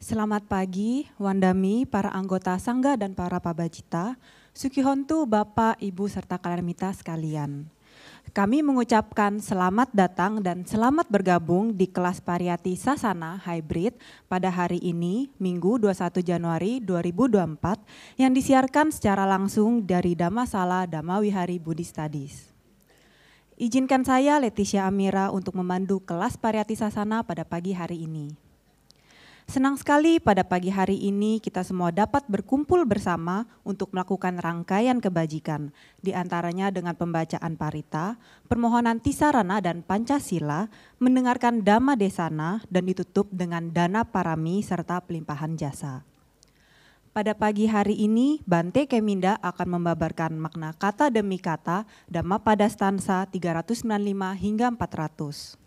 Selamat pagi, Wandami, para anggota Sangga dan para Pabajita, Sukihontu, Bapak, Ibu, serta Kalamita sekalian. Kami mengucapkan selamat datang dan selamat bergabung di kelas Pariyati Sasana Hybrid pada hari ini, Minggu 21 Januari 2024, yang disiarkan secara langsung dari Dhammasala Dhamma Wihari Budi Studies. Izinkan saya, Leticia Amira, untuk memandu kelas Pariyati Sasana pada pagi hari ini. Senang sekali pada pagi hari ini kita semua dapat berkumpul bersama untuk melakukan rangkaian kebajikan, di antaranya dengan pembacaan parita, permohonan tisarana dan Pancasila, mendengarkan Dhamma Desana, dan ditutup dengan dana parami serta pelimpahan jasa. Pada pagi hari ini, Bante Keminda akan membabarkan makna kata demi kata Dhamma pada stansa 395 hingga 400.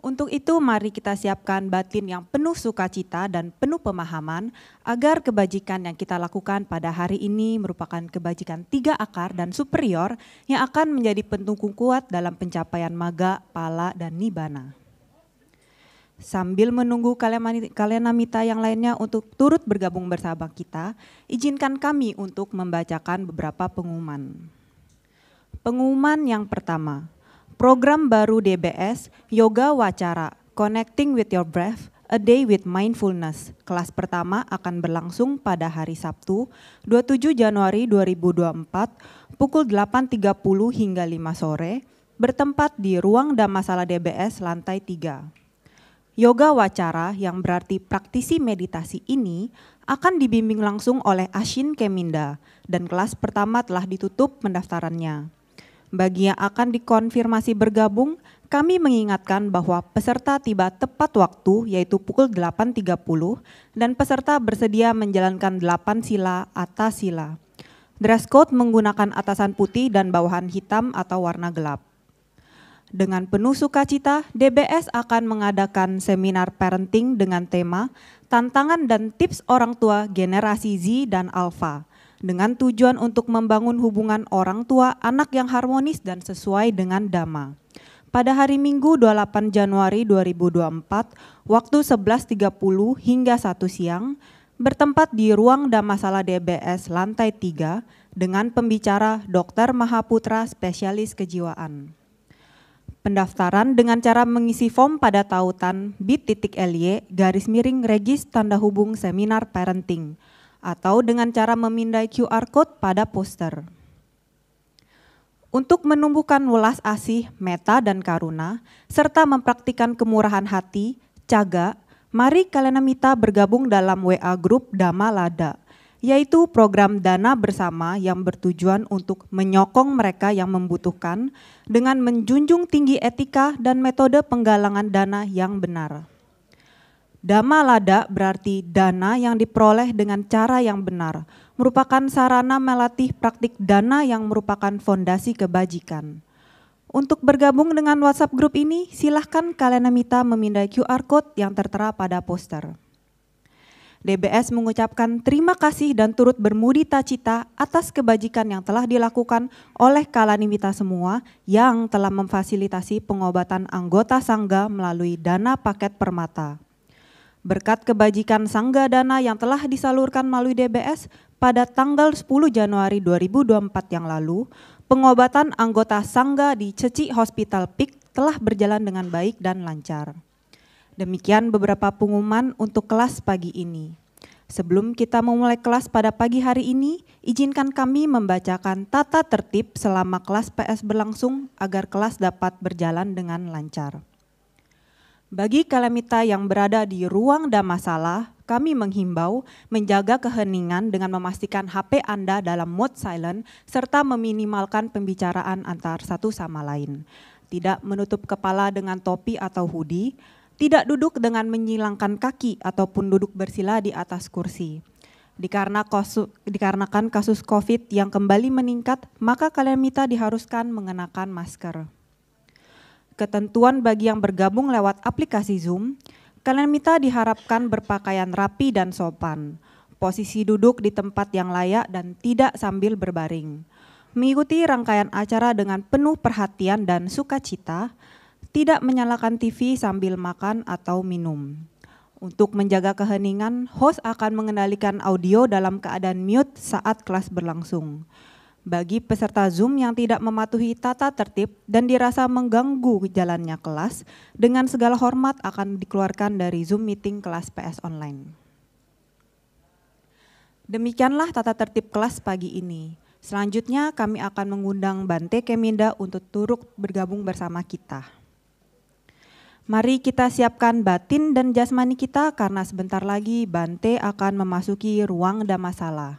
Untuk itu mari kita siapkan batin yang penuh sukacita dan penuh pemahaman agar kebajikan yang kita lakukan pada hari ini merupakan kebajikan 3 akar dan superior yang akan menjadi pendukung kuat dalam pencapaian maga, pala, dan nibbana. Sambil menunggu kalenamita yang lainnya untuk turut bergabung bersama kita, izinkan kami untuk membacakan beberapa pengumuman. Pengumuman yang pertama. Program baru DBS, Yoga Wacara, Connecting with Your Breath, A Day with Mindfulness. Kelas pertama akan berlangsung pada hari Sabtu, 27 Januari 2024, pukul 8.30 hingga 5 sore, bertempat di Ruang Dhammasala DBS lantai 3. Yoga Wacara, yang berarti praktisi meditasi ini, akan dibimbing langsung oleh Ashin Keminda, dan kelas pertama telah ditutup pendaftarannya. Bagi yang akan dikonfirmasi bergabung, kami mengingatkan bahwa peserta tiba tepat waktu yaitu pukul 8.30 dan peserta bersedia menjalankan 8 sila atas sila. Dress code menggunakan atasan putih dan bawahan hitam atau warna gelap. Dengan penuh sukacita, DBS akan mengadakan seminar parenting dengan tema Tantangan dan Tips Orang Tua Generasi Z dan Alpha, dengan tujuan untuk membangun hubungan orang tua anak yang harmonis dan sesuai dengan Dhamma. Pada hari Minggu 28 Januari 2024, waktu 11.30 hingga 1 siang, bertempat di Ruang Dhammasala DBS lantai 3 dengan pembicara Dr. Mahaputra Spesialis Kejiwaan. Pendaftaran dengan cara mengisi form pada tautan bit.ly/regis tanda hubung seminar parenting, atau dengan cara memindai QR Code pada poster. Untuk menumbuhkan welas asih, meta, dan karuna, serta mempraktikkan kemurahan hati, caga, mari Kalenamita bergabung dalam WA Group Dhamma Lada, yaitu program dana bersama yang bertujuan untuk menyokong mereka yang membutuhkan dengan menjunjung tinggi etika dan metode penggalangan dana yang benar. Dhamma Lada berarti dana yang diperoleh dengan cara yang benar, merupakan sarana melatih praktik dana yang merupakan fondasi kebajikan. Untuk bergabung dengan WhatsApp grup ini, silahkan Kalenamita memindai QR Code yang tertera pada poster. DBS mengucapkan terima kasih dan turut bermudita cita atas kebajikan yang telah dilakukan oleh Kalenamita semua yang telah memfasilitasi pengobatan anggota Sangga melalui dana paket permata. Berkat kebajikan Sangga Dana yang telah disalurkan melalui DBS pada tanggal 10 Januari 2024 yang lalu, pengobatan anggota Sangga di Ceci Hospital PIK telah berjalan dengan baik dan lancar. Demikian beberapa pengumuman untuk kelas pagi ini. Sebelum kita memulai kelas pada pagi hari ini, izinkan kami membacakan tata tertib selama kelas PS berlangsung agar kelas dapat berjalan dengan lancar. Bagi Kalenamita yang berada di ruang Dhammasala, kami menghimbau menjaga keheningan dengan memastikan HP Anda dalam mode silent serta meminimalkan pembicaraan antar satu sama lain. Tidak menutup kepala dengan topi atau hoodie, tidak duduk dengan menyilangkan kaki ataupun duduk bersila di atas kursi. Dikarenakan kasus COVID yang kembali meningkat, maka Kalenamita diharuskan mengenakan masker. Ketentuan bagi yang bergabung lewat aplikasi Zoom, Kalenamita diharapkan berpakaian rapi dan sopan, posisi duduk di tempat yang layak dan tidak sambil berbaring, mengikuti rangkaian acara dengan penuh perhatian dan sukacita, tidak menyalakan TV sambil makan atau minum. Untuk menjaga keheningan, host akan mengendalikan audio dalam keadaan mute saat kelas berlangsung. Bagi peserta Zoom yang tidak mematuhi tata tertib dan dirasa mengganggu jalannya kelas, dengan segala hormat akan dikeluarkan dari Zoom meeting kelas PS Online. Demikianlah tata tertib kelas pagi ini. Selanjutnya kami akan mengundang Bante Keminda untuk turut bergabung bersama kita. Mari kita siapkan batin dan jasmani kita karena sebentar lagi Bante akan memasuki ruang Dhammasala.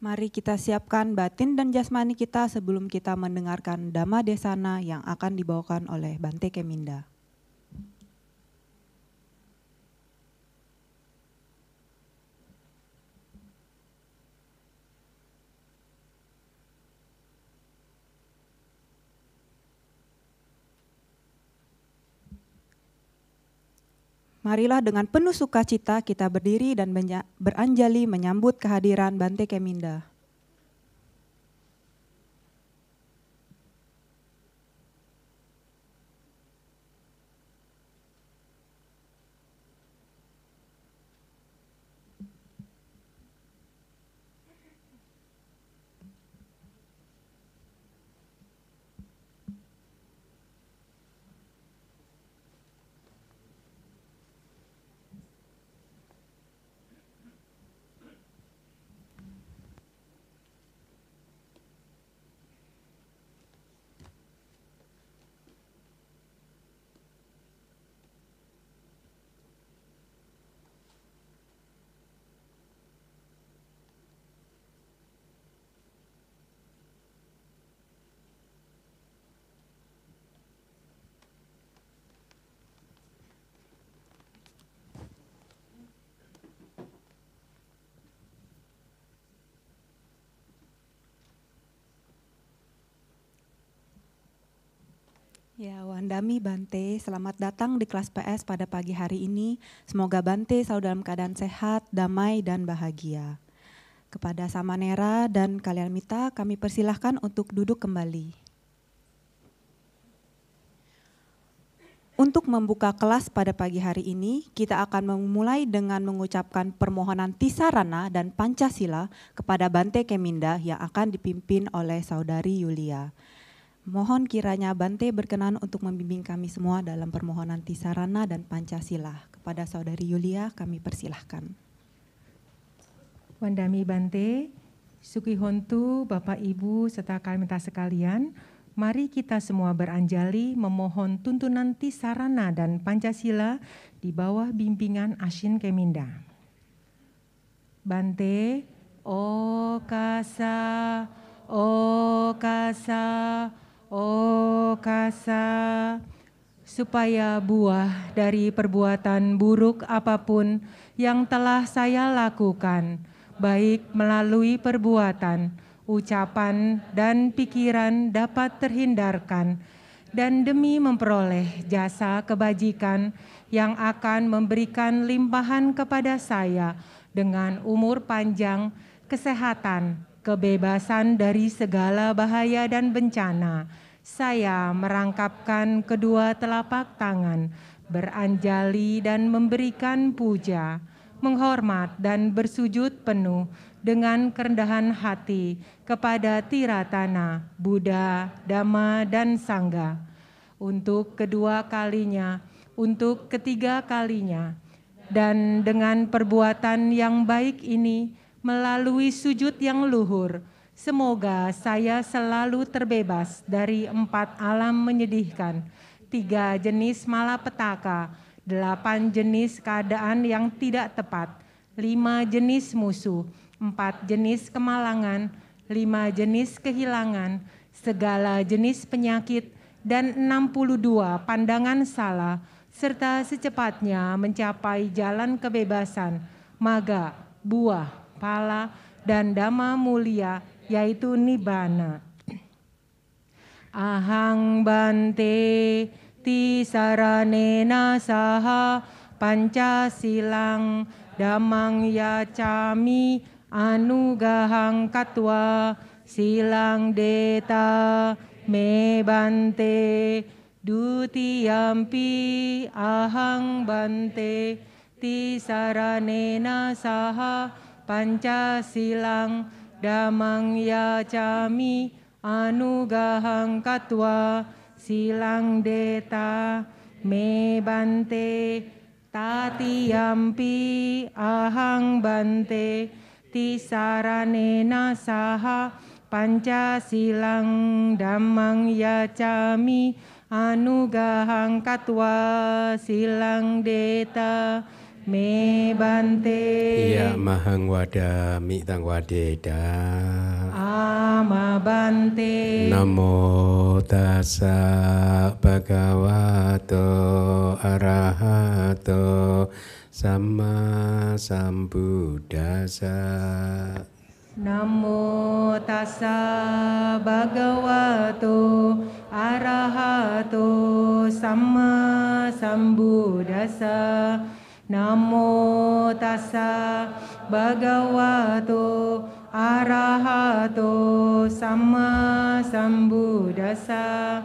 Mari kita siapkan batin dan jasmani kita sebelum kita mendengarkan Dhamma Desana yang akan dibawakan oleh Bante Keminda. Marilah dengan penuh sukacita kita berdiri dan beranjali menyambut kehadiran Bante Keminda. Ya, Wandami Bante, selamat datang di kelas PS pada pagi hari ini. Semoga Bante selalu dalam keadaan sehat, damai, dan bahagia. Kepada Samanera dan Kalyamita, kami persilahkan untuk duduk kembali. Untuk membuka kelas pada pagi hari ini, kita akan memulai dengan mengucapkan permohonan Tisarana dan Pancasila kepada Bante Keminda yang akan dipimpin oleh Saudari Yulia. Mohon kiranya Bante berkenan untuk membimbing kami semua dalam permohonan Tisarana dan Pancasila. Kepada Saudari Yulia kami persilahkan. Wandami Bante, Sukihontu, Bapak Ibu serta Kalyamita sekalian, mari kita semua beranjali memohon tuntunan Tisarana dan Pancasila di bawah bimbingan Ashin Keminda. Bante, Okasa, Okasa, Okasa, supaya buah dari perbuatan buruk apapun yang telah saya lakukan, baik melalui perbuatan, ucapan, dan pikiran dapat terhindarkan, dan demi memperoleh jasa kebajikan yang akan memberikan limpahan kepada saya dengan umur panjang, kesehatan, kebebasan dari segala bahaya dan bencana, saya merangkapkan kedua telapak tangan, beranjali dan memberikan puja, menghormat dan bersujud penuh dengan kerendahan hati kepada Tiratana, Buddha, Dhamma, dan Sangha. Untuk kedua kalinya, untuk ketiga kalinya, dan dengan perbuatan yang baik ini, melalui sujud yang luhur, Semoga saya selalu terbebas dari 4 alam menyedihkan, 3 jenis malapetaka, 8 jenis keadaan yang tidak tepat, 5 jenis musuh, 4 jenis kemalangan, 5 jenis kehilangan, segala jenis penyakit, dan 62 pandangan salah, serta secepatnya mencapai jalan kebebasan, maga, buah, pala, dan dhamma mulia, yaitu nibbana. Ahang bante tisaranena saha pancasilang dhammang yacami anugahang katwa silang deta me bante dutiyampi ahang bante tisaranena saha pancasilang dhammang yacami anugahang katwa silang deta me bante tatiyampi ahang bante tisaranena saha pancasilang dhammang yacami anugahang katwa silang deta me bante. Ya mahang wadami tang wadeda. Ama bante. Namo tassa bhagavato arahato sama sambuddhassa. Namo tassa bhagavato arahato sama sambuddhassa. Namo tassa bhagavato arahato sama sambuddhassa.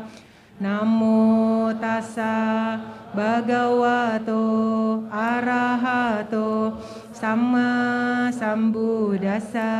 Namo tassa bhagavato arahato sama sambuddhassa.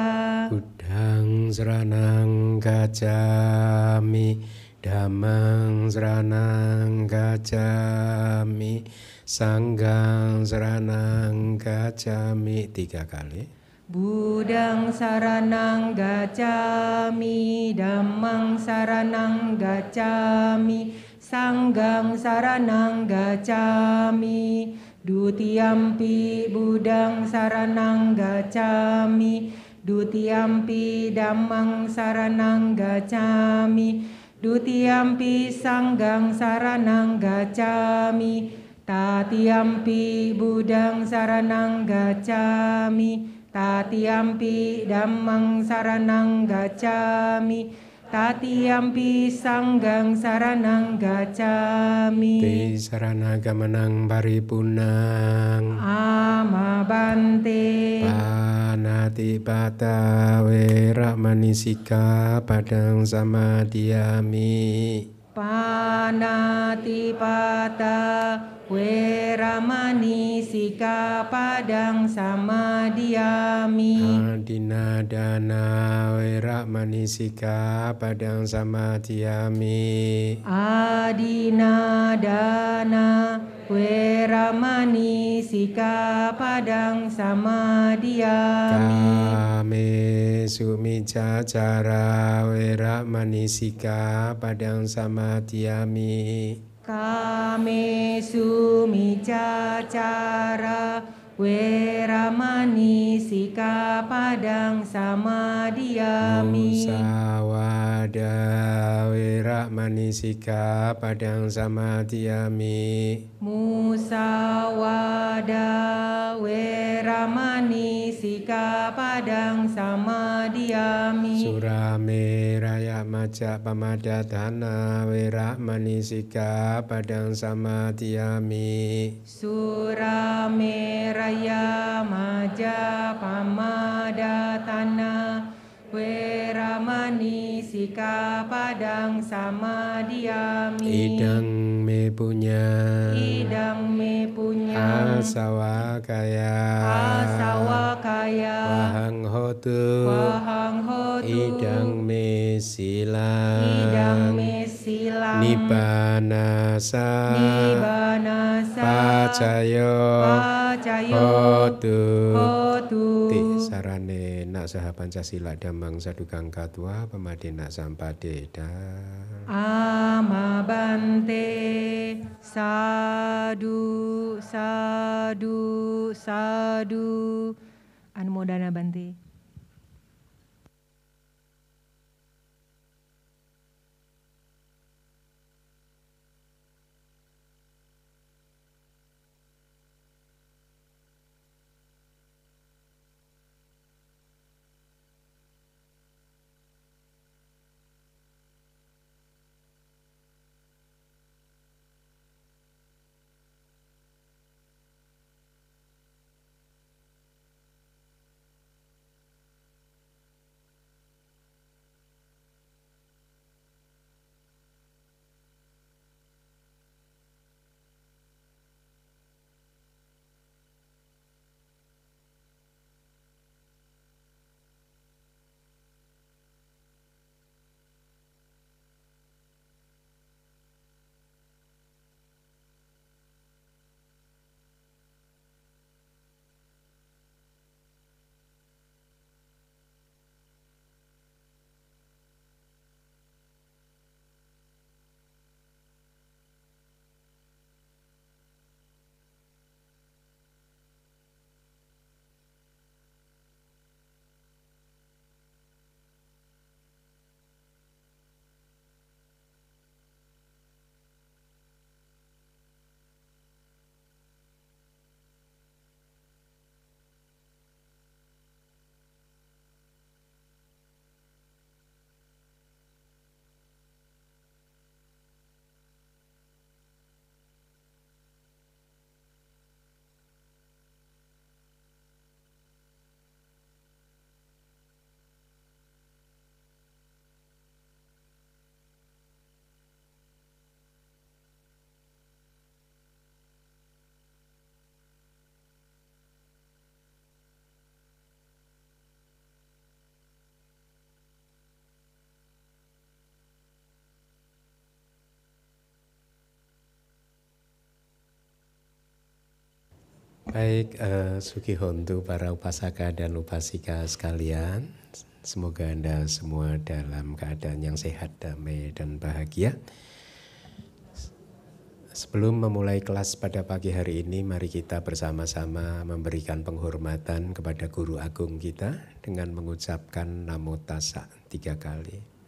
Buddhang saranang gacchami, dhammang saranang gacchami, sanghang saranang gacchami. 3 kali. Buddhang saranang gacchami, dhammang saranang gacchami, sanghang saranang gacchami. Dutiyampi buddhang saranang gacchami, dutiyampi dhammang saranang gacchami, dutiyampi sanghang saranang gacchami, tatiyampi buddhang saranang gacchami, tatiyampi dhammang saranang gacchami, tatiyampi sanghang saranang gacchami. Tisarana gamanang paripurnang. Ama bante. Panatipata weramani sikkhapadang samadhiyami. Panatipata weramani sikkhapadang samadhiyami. Adinadana weramani sikkhapadang samadhiyami. Adinadana weramani sikkhapadang samadhiyami. Kame sumicacara weramani sikkhapadang samadhiyami. Kame sumicacara weramani sikkhapadang samadhiyami. Musawada weramani sikkhapadang samadhiyami. Musawada weramani sikkhapadang samadhiyami. Surameraya maca pamadatana weramani sikkhapadang samadhiyami. Surameraya maja pamadatana weramani sikkhapadang samadhiyami. Idang me punya. Idang me punya. Asawakaya. Asawakaya. Wahang hotu. Wahang hotu. Idang me silang. Idang me silang. Nibbanasa. Nibbanasa. Pacayo. Pacayo. Hotu. Hotu. Tisaranena Pamadena saha Pancasila Dhammang Sadukang Katwa Pamadena Sampadeda. Amabante sadu sadu sadu. Anumodana Bante. Baik, Sukihontu para upasaka dan upasika sekalian, semoga Anda semua dalam keadaan yang sehat, damai, dan bahagia. Sebelum memulai kelas pada pagi hari ini, mari kita bersama-sama memberikan penghormatan kepada Guru Agung kita dengan mengucapkan Namo Tassa 3 kali.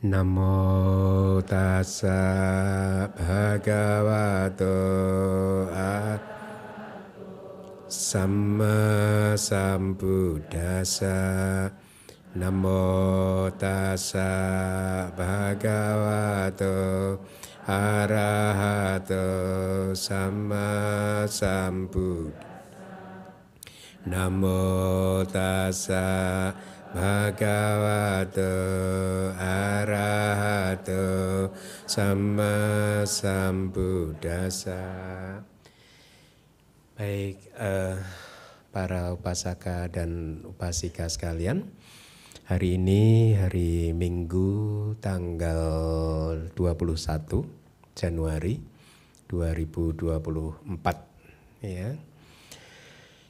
Namo tassa bhagavato Samma sambuddhassa. Namo tassa bhagavato arahato samma sambuddhassa. Namo tassa bhagavato arahato samma sambuddhassa. Baik, para upasaka dan upasika sekalian, hari ini hari Minggu tanggal 21 Januari 2024 ya.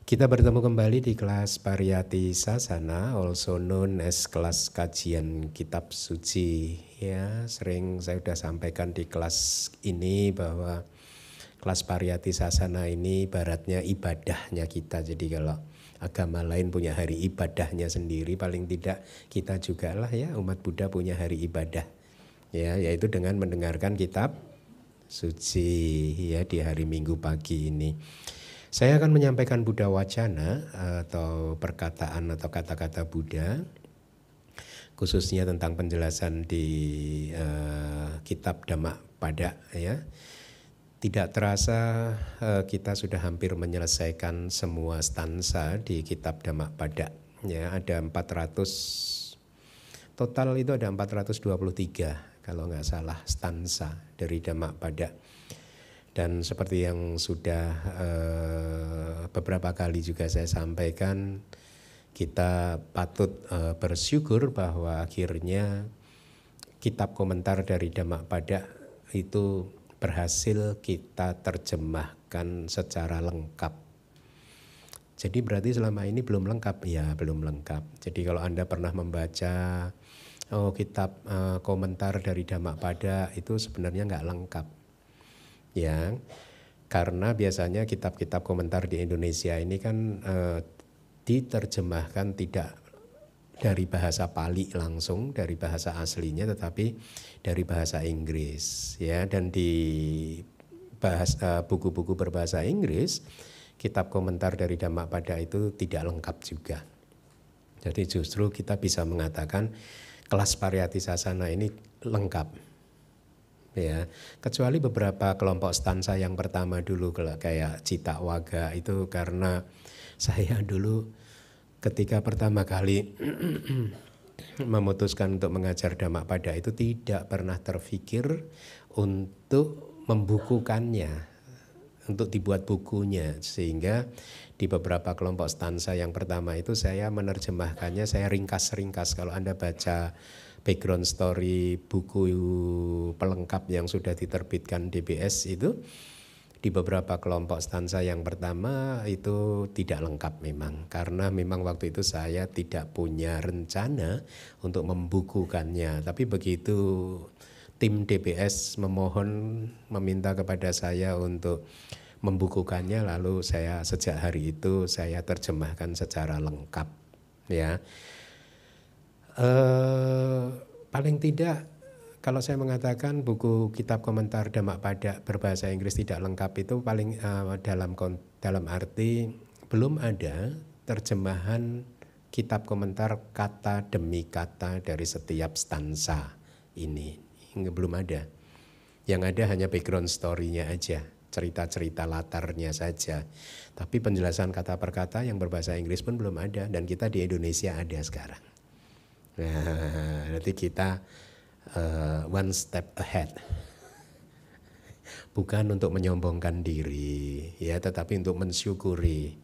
Kita bertemu kembali di kelas Pariyati Sasana, also known as kelas kajian kitab suci ya. Sering saya sudah sampaikan di kelas ini bahwa kelas Pariyati Sasana ini ibaratnya ibadahnya kita. Jadi kalau agama lain punya hari ibadahnya sendiri, paling tidak kita juga lah ya, umat Buddha punya hari ibadah ya, yaitu dengan mendengarkan kitab suci ya di hari Minggu pagi ini. Saya akan menyampaikan Buddha Wacana atau perkataan atau kata-kata Buddha, khususnya tentang penjelasan di kitab Dhammapada ya. Tidak terasa kita sudah hampir menyelesaikan semua stansa di kitab Dhammapada ya. Ada 400, total itu ada 423 kalau nggak salah stansa dari Dhammapada. Dan seperti yang sudah beberapa kali juga saya sampaikan, kita patut bersyukur bahwa akhirnya kitab komentar dari Dhammapada itu berhasil kita terjemahkan secara lengkap. Jadi berarti selama ini belum lengkap, ya belum lengkap. Jadi kalau Anda pernah membaca kitab komentar dari Dhammapada itu sebenarnya nggak lengkap, ya. Karena biasanya kitab-kitab komentar di Indonesia ini kan diterjemahkan tidak dari bahasa Pali langsung, dari bahasa aslinya, tetapi dari bahasa Inggris, ya. Dan di buku-buku berbahasa Inggris, kitab komentar dari Dhammapada itu tidak lengkap juga. Jadi justru kita bisa mengatakan kelas Pariyati Sasana ini lengkap, ya. Kecuali beberapa kelompok stansa yang pertama dulu kayak Cita Waga itu, karena saya dulu ketika pertama kali memutuskan untuk mengajar Dhammapada itu tidak pernah terfikir untuk membukukannya, untuk dibuat bukunya, sehingga di beberapa kelompok stansa yang pertama itu saya menerjemahkannya, saya ringkas-ringkas. Kalau Anda baca background story buku pelengkap yang sudah diterbitkan DBS itu, di beberapa kelompok stansa yang pertama itu tidak lengkap memang, karena memang waktu itu saya tidak punya rencana untuk membukukannya. Tapi begitu tim DBS meminta kepada saya untuk membukukannya, lalu saya sejak hari itu saya terjemahkan secara lengkap, ya. Paling tidak kalau saya mengatakan buku kitab komentar Dhammapada berbahasa Inggris tidak lengkap itu paling dalam arti belum ada terjemahan kitab komentar kata demi kata dari setiap stansa ini. Belum ada. Yang ada hanya background story-nya aja, cerita-cerita latarnya saja. Tapi penjelasan kata per kata yang berbahasa Inggris pun belum ada, dan kita di Indonesia ada sekarang. Nah, nanti kita one step ahead. Bukan untuk menyombongkan diri, ya, tetapi untuk mensyukuri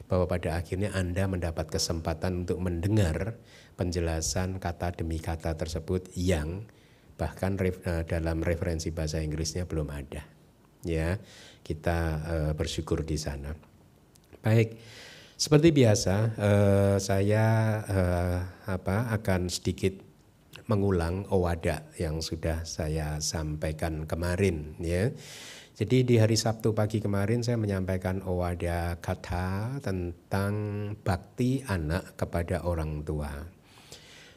bahwa pada akhirnya Anda mendapat kesempatan untuk mendengar penjelasan kata demi kata tersebut yang bahkan dalam referensi bahasa Inggrisnya belum ada, ya. Kita bersyukur di sana. Baik, seperti biasa saya akan sedikit mengulang owada yang sudah saya sampaikan kemarin, ya. Jadi di hari Sabtu pagi kemarin saya menyampaikan owada kata tentang bakti anak kepada orang tua.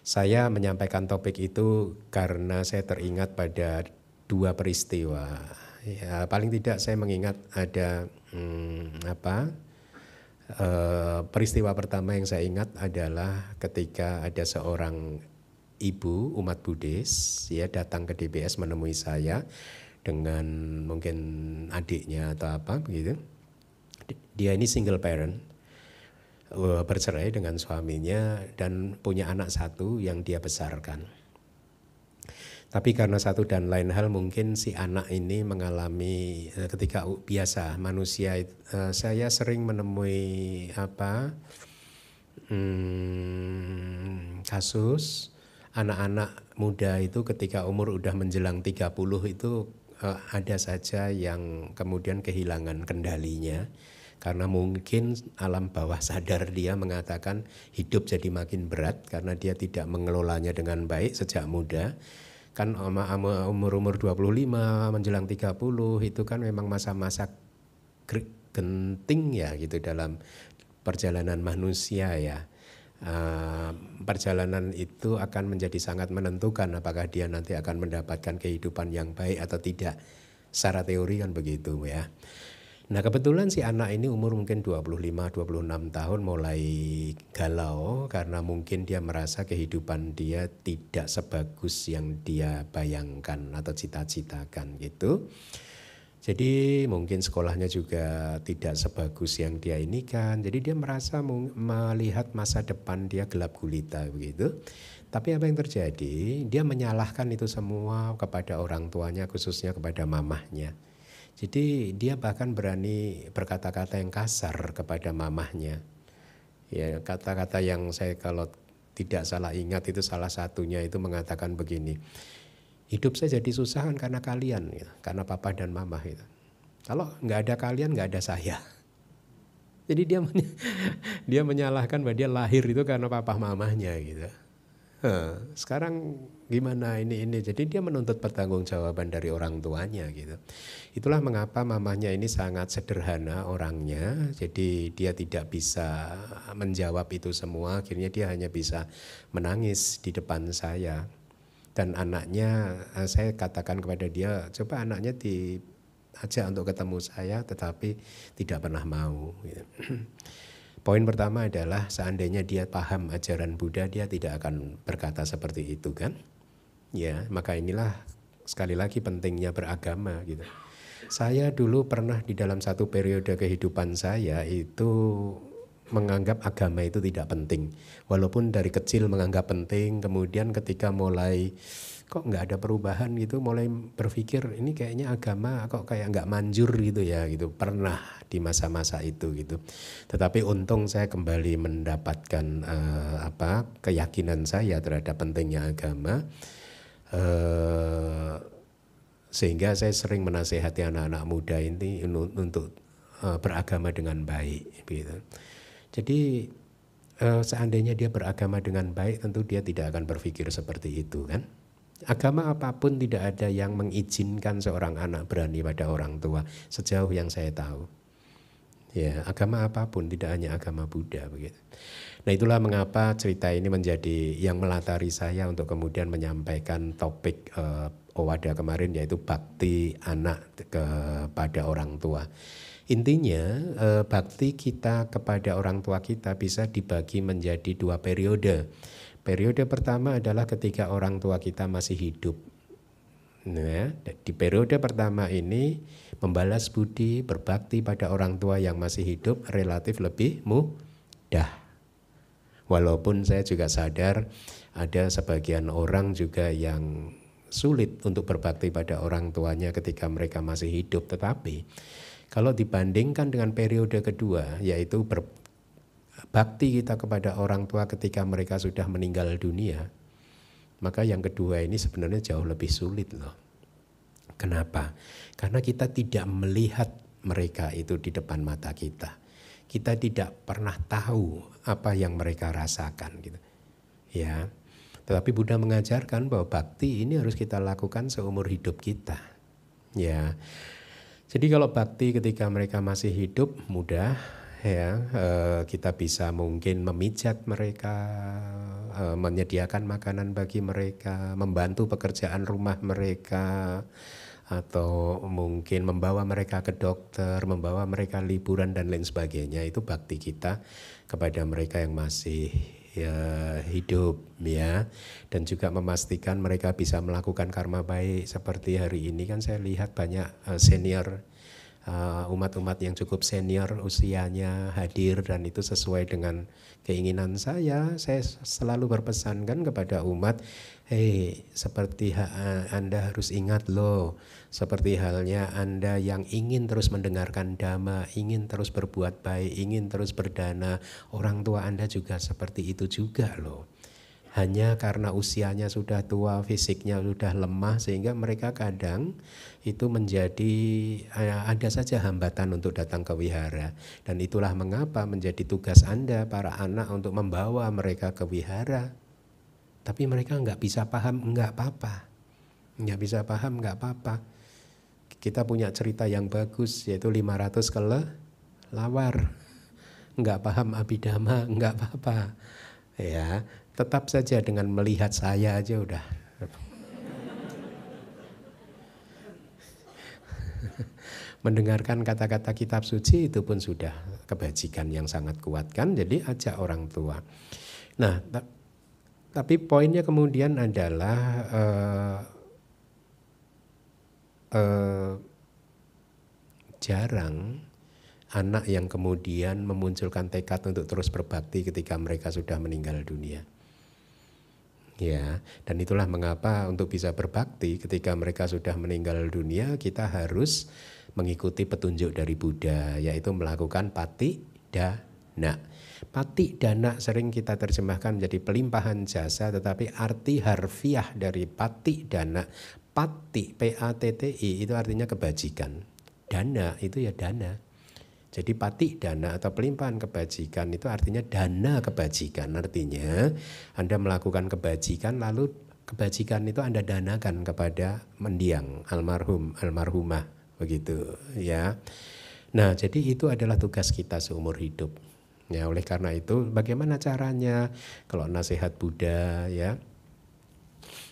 Saya menyampaikan topik itu karena saya teringat pada dua peristiwa. Ya, paling tidak saya mengingat ada peristiwa pertama yang saya ingat adalah ketika ada seorang ibu umat Buddhis, ya, datang ke DBS menemui saya dengan mungkin adiknya atau apa begitu. Dia ini single parent, bercerai dengan suaminya dan punya anak satu yang dia besarkan. Tapi karena satu dan lain hal mungkin si anak ini mengalami ketika biasa manusia, saya sering menemui kasus anak-anak muda itu ketika umur udah menjelang 30 itu ada saja yang kemudian kehilangan kendalinya. Karena mungkin alam bawah sadar dia mengatakan hidup jadi makin berat karena dia tidak mengelolanya dengan baik sejak muda. Kan umur-umur 25 menjelang 30 itu kan memang masa-masa genting, ya, gitu dalam perjalanan manusia, ya. Perjalanan itu akan menjadi sangat menentukan apakah dia nanti akan mendapatkan kehidupan yang baik atau tidak. Secara teori kan begitu, ya. Nah, kebetulan si anak ini umur mungkin 25-26 tahun mulai galau karena mungkin dia merasa kehidupan dia tidak sebagus yang dia bayangkan atau cita-citakan gitu. Jadi mungkin sekolahnya juga tidak sebagus yang dia inginkan. Jadi dia merasa melihat masa depan dia gelap gulita begitu. Tapi apa yang terjadi? Dia menyalahkan itu semua kepada orang tuanya, khususnya kepada mamahnya. Jadi dia bahkan berani berkata-kata yang kasar kepada mamahnya. Ya, kata-kata yang saya kalau tidak salah ingat itu salah satunya itu mengatakan begini. Hidup saya jadi susah kan karena kalian, gitu, karena papa dan mama gitu. Kalau nggak ada kalian nggak ada saya. Jadi dia menyalahkan bahwa dia lahir itu karena papa mamahnya gitu. Sekarang gimana ini, jadi dia menuntut pertanggungjawaban dari orang tuanya gitu. Itulah mengapa mamahnya ini sangat sederhana orangnya, jadi dia tidak bisa menjawab itu semua, akhirnya dia hanya bisa menangis di depan saya. Dan anaknya, saya katakan kepada dia, coba anaknya diajak untuk ketemu saya, tetapi tidak pernah mau gitu. Poin pertama adalah seandainya dia paham ajaran Buddha, dia tidak akan berkata seperti itu kan. Ya, maka inilah sekali lagi pentingnya beragama gitu. Saya dulu pernah di dalam satu periode kehidupan saya itu menganggap agama itu tidak penting. Walaupun dari kecil menganggap penting, kemudian ketika mulai kok nggak ada perubahan gitu, mulai berpikir ini kayaknya agama kok kayak nggak manjur gitu ya gitu. Pernah di masa-masa itu gitu. Tetapi untung saya kembali mendapatkan keyakinan saya terhadap pentingnya agama, sehingga saya sering menasehati anak-anak muda ini untuk beragama dengan baik gitu. Jadi seandainya dia beragama dengan baik, tentu dia tidak akan berpikir seperti itu kan. Agama apapun tidak ada yang mengizinkan seorang anak berani pada orang tua, sejauh yang saya tahu. Ya, agama apapun, tidak hanya agama Buddha begitu. Nah, itulah mengapa cerita ini menjadi yang melatari saya untuk kemudian menyampaikan topik Owada kemarin, yaitu bakti anak kepada orang tua. Intinya bakti kita kepada orang tua kita bisa dibagi menjadi 2 periode. Periode pertama adalah ketika orang tua kita masih hidup. Nah, di periode pertama ini membalas budi, berbakti pada orang tua yang masih hidup relatif lebih mudah. Walaupun saya juga sadar ada sebagian orang juga yang sulit untuk berbakti pada orang tuanya ketika mereka masih hidup. Tetapi kalau dibandingkan dengan periode kedua, yaitu bakti kita kepada orang tua ketika mereka sudah meninggal dunia, maka yang kedua ini sebenarnya jauh lebih sulit loh. Kenapa? Karena kita tidak melihat mereka itu di depan mata kita. Kita tidak pernah tahu apa yang mereka rasakan gitu. Ya. Tetapi Buddha mengajarkan bahwa bakti ini harus kita lakukan seumur hidup kita. Ya. Jadi kalau bakti ketika mereka masih hidup mudah, ya, kita bisa mungkin memijat mereka, menyediakan makanan bagi mereka, membantu pekerjaan rumah mereka, atau mungkin membawa mereka ke dokter, membawa mereka liburan dan lain sebagainya. Itu bakti kita kepada mereka yang masih hidup, ya. Dan juga memastikan mereka bisa melakukan karma baik. Seperti hari ini kan saya lihat banyak senior, umat-umat yang cukup senior usianya hadir, dan itu sesuai dengan keinginan saya. Saya selalu berpesan kan kepada umat, hei, seperti Anda harus ingat loh, seperti halnya Anda yang ingin terus mendengarkan dhamma, ingin terus berbuat baik, ingin terus berdana, orang tua Anda juga seperti itu juga loh. Hanya karena usianya sudah tua, fisiknya sudah lemah, sehingga mereka kadang itu menjadi ada saja hambatan untuk datang ke wihara. Dan itulah mengapa menjadi tugas Anda para anak untuk membawa mereka ke wihara. Tapi mereka nggak bisa paham, nggak apa-apa. Nggak bisa paham, nggak apa-apa. Kita punya cerita yang bagus, yaitu 500 kelelawar. Nggak paham abhidhamma, nggak apa-apa. Ya, tetap saja dengan melihat saya aja udah. Mendengarkan kata-kata kitab suci itu pun sudah kebajikan yang sangat kuat kan. Jadi ajak orang tua. Nah, tapi poinnya kemudian adalah jarang anak yang kemudian memunculkan tekad untuk terus berbakti ketika mereka sudah meninggal dunia. Ya, dan itulah mengapa untuk bisa berbakti ketika mereka sudah meninggal dunia, kita harus mengikuti petunjuk dari Buddha, yaitu melakukan pati dana. Pati dana sering kita terjemahkan menjadi pelimpahan jasa, tetapi arti harfiah dari pati dana, pati, P-A-T-T-I, itu artinya kebajikan. Dana itu ya dana. Jadi pati dana atau pelimpahan kebajikan itu artinya dana kebajikan. Artinya Anda melakukan kebajikan lalu kebajikan itu Anda danakan kepada mendiang, almarhum, almarhumah, begitu ya. Nah, jadi itu adalah tugas kita seumur hidup. Ya, oleh karena itu bagaimana caranya? Kalau nasihat Buddha ya,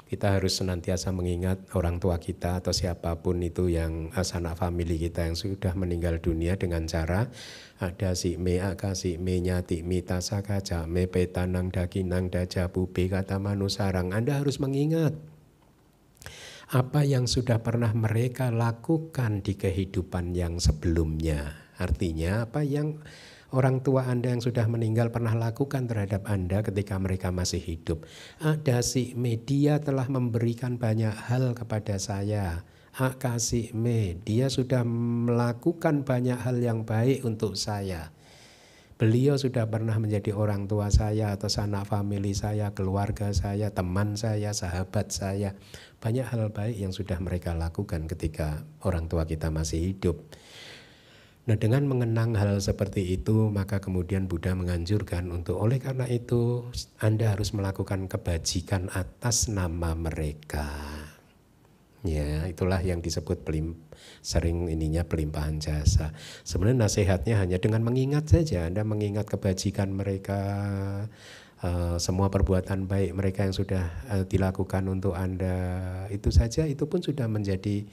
kita harus senantiasa mengingat orang tua kita atau siapapun itu yang sanak famili kita yang sudah meninggal dunia dengan cara ada si me aka si me nyati mita saka jame petanang dakinang daja bube kata manusarang. Anda harus mengingat apa yang sudah pernah mereka lakukan di kehidupan yang sebelumnya. Artinya apa yang orang tua Anda yang sudah meninggal pernah lakukan terhadap Anda ketika mereka masih hidup. Ada si media telah memberikan banyak hal kepada saya. Akasih me, dia sudah melakukan banyak hal yang baik untuk saya. Beliau sudah pernah menjadi orang tua saya atau sanak famili saya, keluarga saya, teman saya, sahabat saya. Banyak hal baik yang sudah mereka lakukan ketika orang tua kita masih hidup. Nah, dengan mengenang hal seperti itu, maka kemudian Buddha menganjurkan untuk oleh karena itu Anda harus melakukan kebajikan atas nama mereka. Ya, itulah yang disebut sering pelimpahan jasa. Sebenarnya nasihatnya hanya dengan mengingat saja, Anda mengingat kebajikan mereka, semua perbuatan baik mereka yang sudah dilakukan untuk Anda, itu saja, itu pun sudah menjadi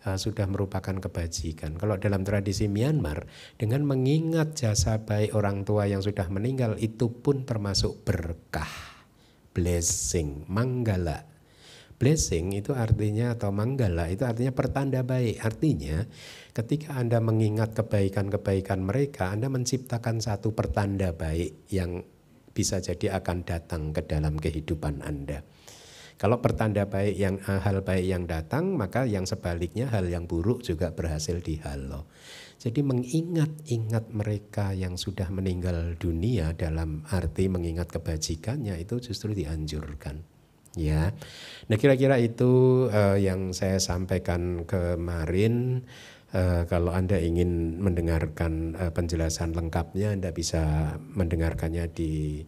sudah merupakan kebajikan. Kalau dalam tradisi Myanmar, dengan mengingat jasa baik orang tua yang sudah meninggal, itu pun termasuk berkah, blessing, manggala. Blessing itu artinya, atau manggala itu artinya pertanda baik. Artinya ketika Anda mengingat kebaikan-kebaikan mereka, Anda menciptakan satu pertanda baik yang bisa jadi akan datang ke dalam kehidupan Anda. Kalau pertanda baik yang hal baik yang datang, maka yang sebaliknya hal yang buruk juga berhasil dihalau. Jadi mengingat-ingat mereka yang sudah meninggal dunia dalam arti mengingat kebajikannya itu justru dianjurkan. Ya, nah kira-kira itu yang saya sampaikan kemarin. Kalau Anda ingin mendengarkan penjelasan lengkapnya, Anda bisa mendengarkannya di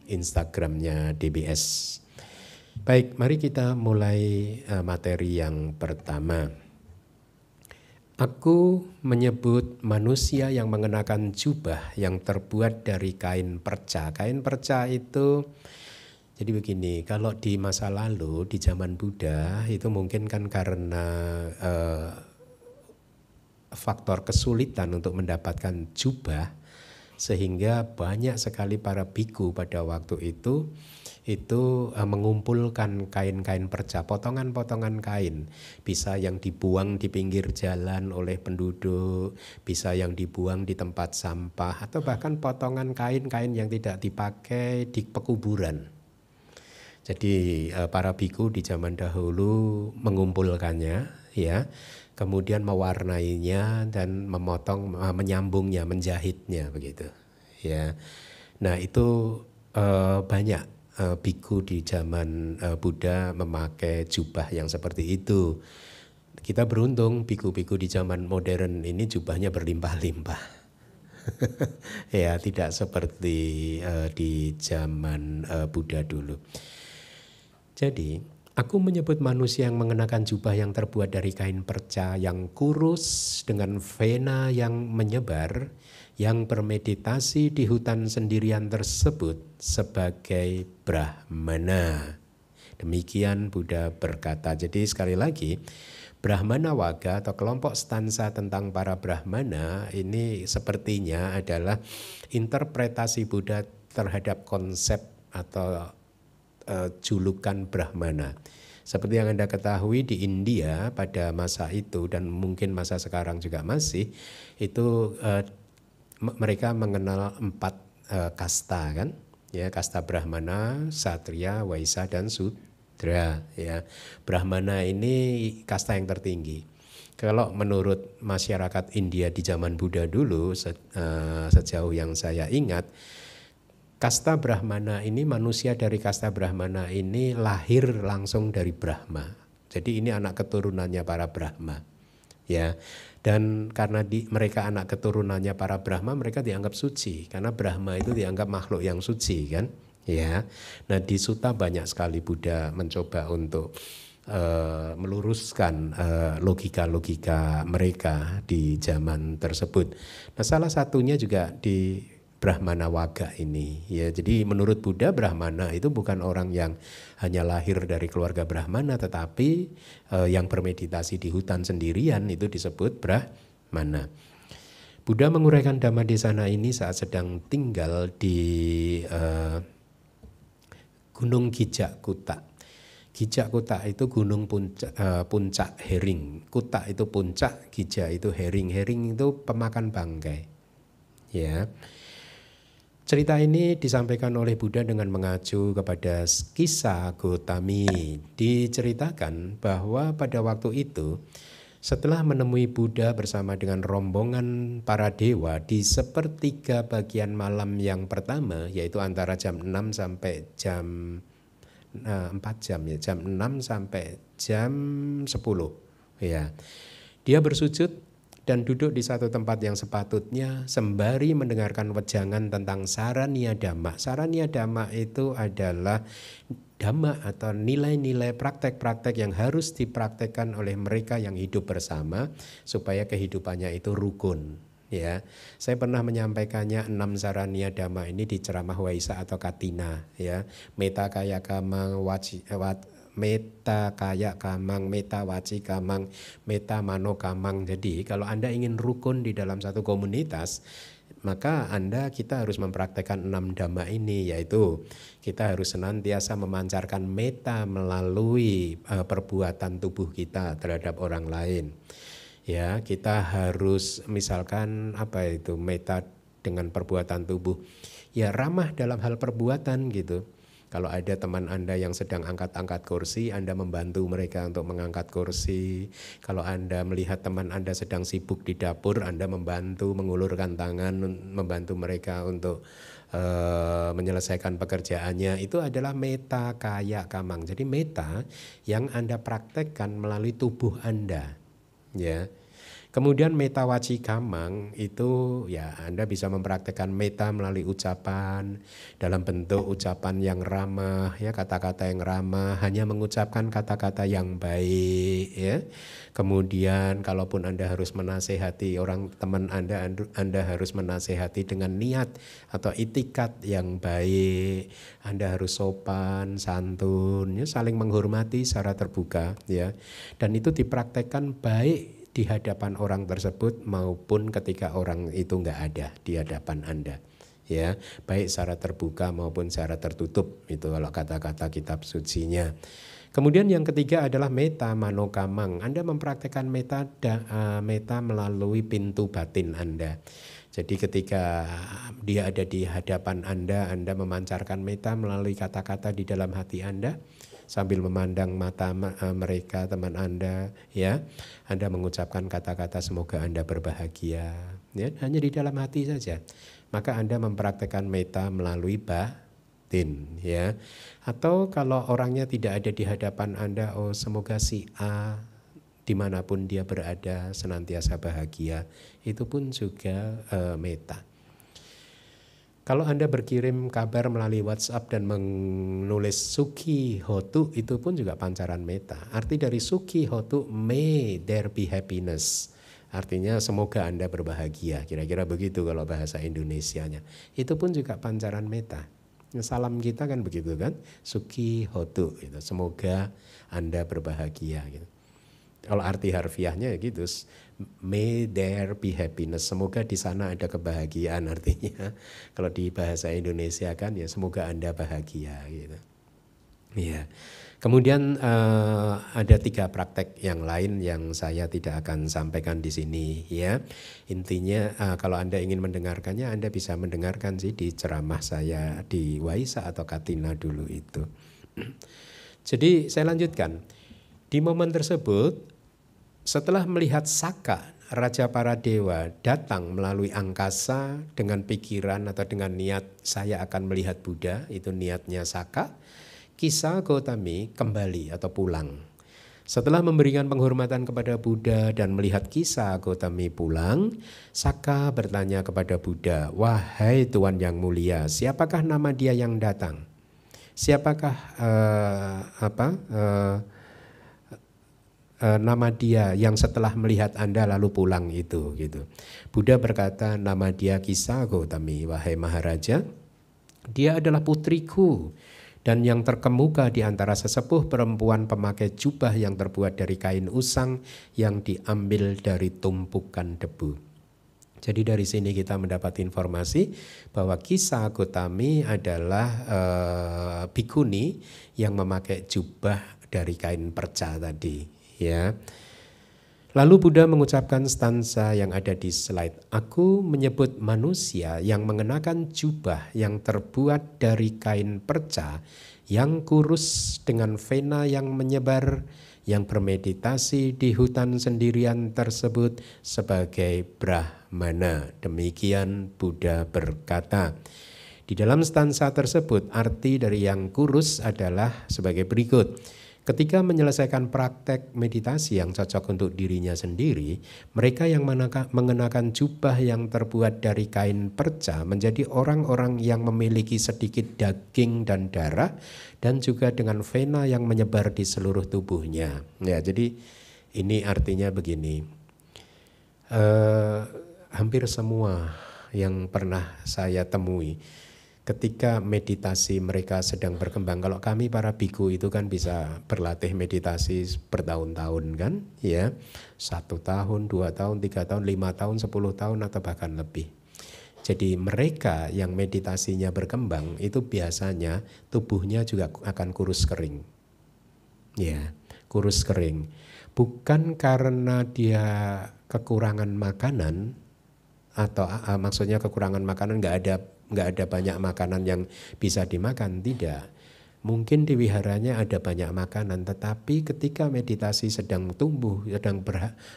Instagramnya DBS. Baik, mari kita mulai materi yang pertama. Aku menyebut manusia yang mengenakan jubah yang terbuat dari kain perca. Kain perca itu, jadi begini, kalau di masa lalu, di zaman Buddha, itu mungkin kan karena faktor kesulitan untuk mendapatkan jubah, sehingga banyak sekali para biku pada waktu itu mengumpulkan kain-kain perca, potongan-potongan kain. Bisa yang dibuang di pinggir jalan oleh penduduk, bisa yang dibuang di tempat sampah, atau bahkan potongan kain-kain yang tidak dipakai di pekuburan. Jadi para biku di zaman dahulu mengumpulkannya, ya, kemudian mewarnainya dan memotong, menyambungnya, menjahitnya begitu. Ya, nah itu banyak. Biku di zaman Buddha memakai jubah yang seperti itu. Kita beruntung biku-biku di zaman modern ini jubahnya berlimpah-limpah. Ya, tidak seperti di zaman Buddha dulu. Jadi, aku menyebut manusia yang mengenakan jubah yang terbuat dari kain perca yang kurus dengan vena yang menyebar, yang bermeditasi di hutan sendirian tersebut sebagai Brahmana. Demikian Buddha berkata. Jadi sekali lagi, Brahmana Waga atau kelompok stansa tentang para Brahmana ini sepertinya adalah interpretasi Buddha terhadap konsep atau julukan Brahmana. Seperti yang Anda ketahui di India pada masa itu dan mungkin masa sekarang juga masih, itu mereka mengenal 4 kasta kan, ya, kasta Brahmana, Ksatria, Waisya dan Sudra. Ya, Brahmana ini kasta yang tertinggi. Kalau menurut masyarakat India di zaman Buddha dulu, sejauh yang saya ingat, kasta Brahmana ini, manusia dari kasta Brahmana ini lahir langsung dari Brahma. Jadi ini anak keturunannya para Brahma. ya. Dan karena mereka anak keturunannya para Brahma, mereka dianggap suci karena Brahma itu dianggap makhluk yang suci kan, ya. Nah di Sutta banyak sekali Buddha mencoba untuk meluruskan logika-logika mereka di zaman tersebut. Nah salah satunya juga di Brahmana Waga ini, ya. Jadi menurut Buddha Brahmana itu bukan orang yang hanya lahir dari keluarga Brahmana, tetapi yang bermeditasi di hutan sendirian itu disebut Brahmana. Buddha menguraikan Dhammadesana ini saat sedang tinggal di Gunung Gijak Kuta. Gijak Kuta itu gunung puncak Hering. Kuta itu puncak, Gijak itu Hering. Hering itu pemakan bangkai. Ya. Cerita ini disampaikan oleh Buddha dengan mengacu kepada kisah Gotami. Diceritakan bahwa pada waktu itu setelah menemui Buddha bersama dengan rombongan para dewa di sepertiga bagian malam yang pertama, yaitu antara jam 6 sampai jam 4 jam ya, jam 6 sampai jam 10 ya. Dia bersujud dan duduk di satu tempat yang sepatutnya sembari mendengarkan wejangan tentang Saraniya Dhamma. Saraniya Dhamma itu adalah Dhamma atau nilai-nilai praktek-praktek yang harus dipraktekkan oleh mereka yang hidup bersama supaya kehidupannya itu rukun. Ya, saya pernah menyampaikannya 6 Saraniya Dhamma ini di ceramah Waisa atau Katina. Ya, meta kaya kamang, meta kaya kamang, meta waci kamang, meta mano kamang. Jadi kalau Anda ingin rukun di dalam satu komunitas, maka kita harus mempraktekkan 6 Dhamma ini, yaitu kita harus senantiasa memancarkan meta melalui perbuatan tubuh kita terhadap orang lain. Ya, kita harus misalkan meta dengan perbuatan tubuh. Ya, ramah dalam hal perbuatan gitu. Kalau ada teman Anda yang sedang angkat-angkat kursi, Anda membantu mereka untuk mengangkat kursi. Kalau Anda melihat teman Anda sedang sibuk di dapur, Anda membantu mengulurkan tangan, membantu mereka untuk menyelesaikan pekerjaannya. Itu adalah meta kaya kamang. Jadi meta yang Anda praktekkan melalui tubuh Anda. Ya. Kemudian meta waci kamang itu ya Anda bisa mempraktekkan meta melalui ucapan dalam bentuk ucapan yang ramah, ya, kata-kata yang ramah, hanya mengucapkan kata-kata yang baik, ya. Kemudian kalaupun Anda harus menasehati orang teman Anda harus menasehati dengan niat atau itikat yang baik. Anda harus sopan, santun, ya, saling menghormati secara terbuka, ya. Dan itu dipraktekkan baik di hadapan orang tersebut maupun ketika orang itu nggak ada di hadapan Anda, ya, baik secara terbuka maupun secara tertutup. Itu kalau kata-kata kitab sucinya. Kemudian yang ketiga adalah meta mano kamang. Anda mempraktekkan meta melalui pintu batin Anda. Jadi ketika dia ada di hadapan Anda memancarkan meta melalui kata-kata di dalam hati Anda. Sambil memandang mata mereka, teman Anda, ya, Anda mengucapkan kata-kata semoga Anda berbahagia, ya, hanya di dalam hati saja. Maka Anda mempraktekkan meta melalui batin, ya. Atau kalau orangnya tidak ada di hadapan Anda, oh semoga si A dimanapun dia berada senantiasa bahagia. Itu pun juga meta. Kalau Anda berkirim kabar melalui WhatsApp dan menulis Sukhi Hotu, itu pun juga pancaran meta. Arti dari Sukhi Hotu, may there be happiness. Artinya semoga Anda berbahagia. Kira-kira begitu kalau bahasa Indonesianya. Itu pun juga pancaran meta. Salam kita kan begitu kan, Sukhi Hotu, gitu. Semoga Anda berbahagia. Gitu. Kalau arti harfiahnya ya gitu, may there be happiness, semoga di sana ada kebahagiaan artinya. Kalau di bahasa Indonesia kan ya semoga Anda bahagia gitu. Ya. Kemudian ada 3 praktek yang lain yang saya tidak akan sampaikan di sini, ya. Intinya kalau Anda ingin mendengarkannya, Anda bisa mendengarkan sih di ceramah saya di Waisa atau Katina dulu itu. Jadi saya lanjutkan. Di momen tersebut, setelah melihat Saka, Raja para Dewa datang melalui angkasa dengan pikiran atau dengan niat saya akan melihat Buddha, itu niatnya Saka, Kisa Gotami kembali atau pulang. Setelah memberikan penghormatan kepada Buddha dan melihat kisah Gotami pulang, Saka bertanya kepada Buddha, "Wahai Tuan yang mulia, siapakah nama dia yang datang? Siapakah nama dia yang setelah melihat Anda lalu pulang itu?" gitu. Buddha berkata, "Nama dia Kisa Gotami, wahai Maharaja. Dia adalah putriku dan yang terkemuka di antara sesepuh perempuan pemakai jubah yang terbuat dari kain usang yang diambil dari tumpukan debu." Jadi dari sini kita mendapat informasi bahwa Kisa Gotami adalah bhikkhuni yang memakai jubah dari kain perca tadi, ya. Lalu Buddha mengucapkan stanza yang ada di slide. "Aku menyebut manusia yang mengenakan jubah yang terbuat dari kain perca, yang kurus dengan vena yang menyebar, yang bermeditasi di hutan sendirian tersebut sebagai Brahmana." Demikian Buddha berkata. Di dalam stansa tersebut arti dari yang kurus adalah sebagai berikut. Ketika menyelesaikan praktek meditasi yang cocok untuk dirinya sendiri, mereka yang mengenakan jubah yang terbuat dari kain perca menjadi orang-orang yang memiliki sedikit daging dan darah dan juga dengan vena yang menyebar di seluruh tubuhnya. Ya, jadi ini artinya begini. Hampir semua yang pernah saya temui ketika meditasi mereka sedang berkembang. Kalau kami para biku itu kan bisa berlatih meditasi bertahun-tahun kan, ya, 1 tahun, 2 tahun, 3 tahun, 5 tahun, 10 tahun atau bahkan lebih. Jadi mereka yang meditasinya berkembang itu biasanya tubuhnya juga akan kurus kering, ya, kurus kering. Bukan karena dia kekurangan makanan atau maksudnya kekurangan makanan, nggak ada banyak makanan yang bisa dimakan, tidak. Mungkin di wiharanya ada banyak makanan, tetapi ketika meditasi sedang tumbuh, sedang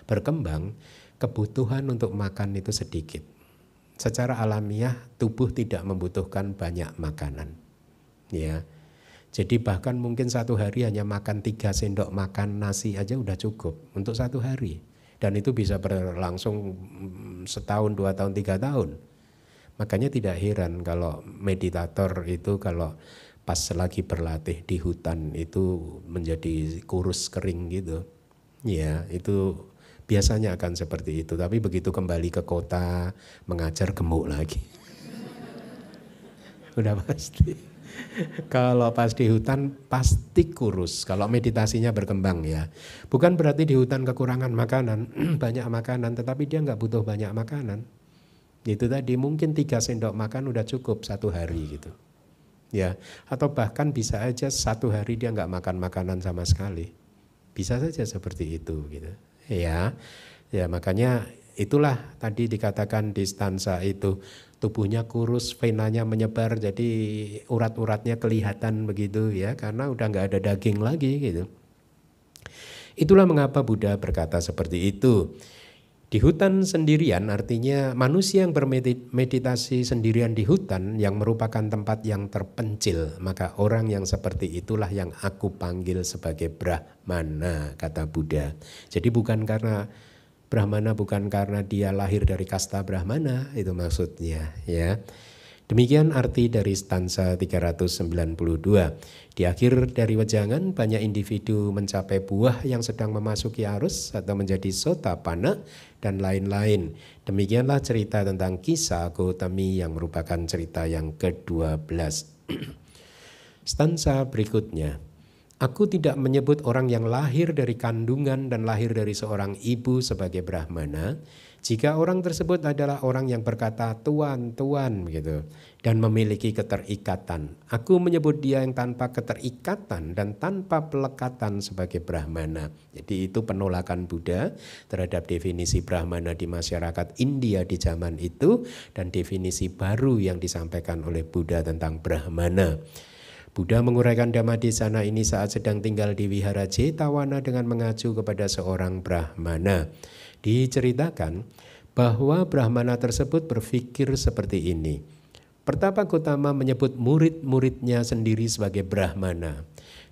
berkembang, kebutuhan untuk makan itu sedikit. Secara alamiah tubuh tidak membutuhkan banyak makanan, ya. Jadi bahkan mungkin satu hari hanya makan 3 sendok makan nasi aja udah cukup untuk satu hari, dan itu bisa berlangsung setahun, 2 tahun, 3 tahun. Makanya tidak heran kalau meditator itu kalau pas lagi berlatih di hutan itu menjadi kurus kering gitu. Ya, itu biasanya akan seperti itu. Tapi begitu kembali ke kota mengajar gemuk lagi. Udah pasti. Kalau pas di hutan pasti kurus. Kalau meditasinya berkembang, ya. Bukan berarti di hutan kekurangan makanan, banyak makanan, tetapi dia nggak butuh banyak makanan. Itu tadi mungkin 3 sendok makan udah cukup satu hari gitu, ya. Atau bahkan bisa aja satu hari dia nggak makan makanan sama sekali, bisa saja seperti itu gitu, ya. Ya makanya itulah tadi dikatakan di stansa itu tubuhnya kurus, venanya menyebar, jadi urat-uratnya kelihatan begitu, ya, karena udah nggak ada daging lagi gitu. Itulah mengapa Buddha berkata seperti itu. Di hutan sendirian artinya manusia yang bermeditasi sendirian di hutan yang merupakan tempat yang terpencil. Maka orang yang seperti itulah yang aku panggil sebagai Brahmana, kata Buddha. Jadi bukan karena Brahmana, bukan karena dia lahir dari kasta Brahmana, itu maksudnya, ya. Demikian arti dari stansa 392. Di akhir dari wejangan banyak individu mencapai buah yang sedang memasuki arus atau menjadi sotapanna dan lain-lain. Demikianlah cerita tentang kisah Gotami yang merupakan cerita yang ke-12. Stansa berikutnya. Aku tidak menyebut orang yang lahir dari kandungan dan lahir dari seorang ibu sebagai Brahmana. Jika orang tersebut adalah orang yang berkata Tuan, Tuan gitu, dan memiliki keterikatan, aku menyebut dia yang tanpa keterikatan dan tanpa pelekatan sebagai Brahmana. Jadi itu penolakan Buddha terhadap definisi Brahmana di masyarakat India di zaman itu dan definisi baru yang disampaikan oleh Buddha tentang Brahmana. Buddha menguraikan Dhammadesana ini saat sedang tinggal di Wihara Jetawana dengan mengacu kepada seorang Brahmana. Diceritakan bahwa Brahmana tersebut berpikir seperti ini. Pertapa Gotama menyebut murid-muridnya sendiri sebagai Brahmana.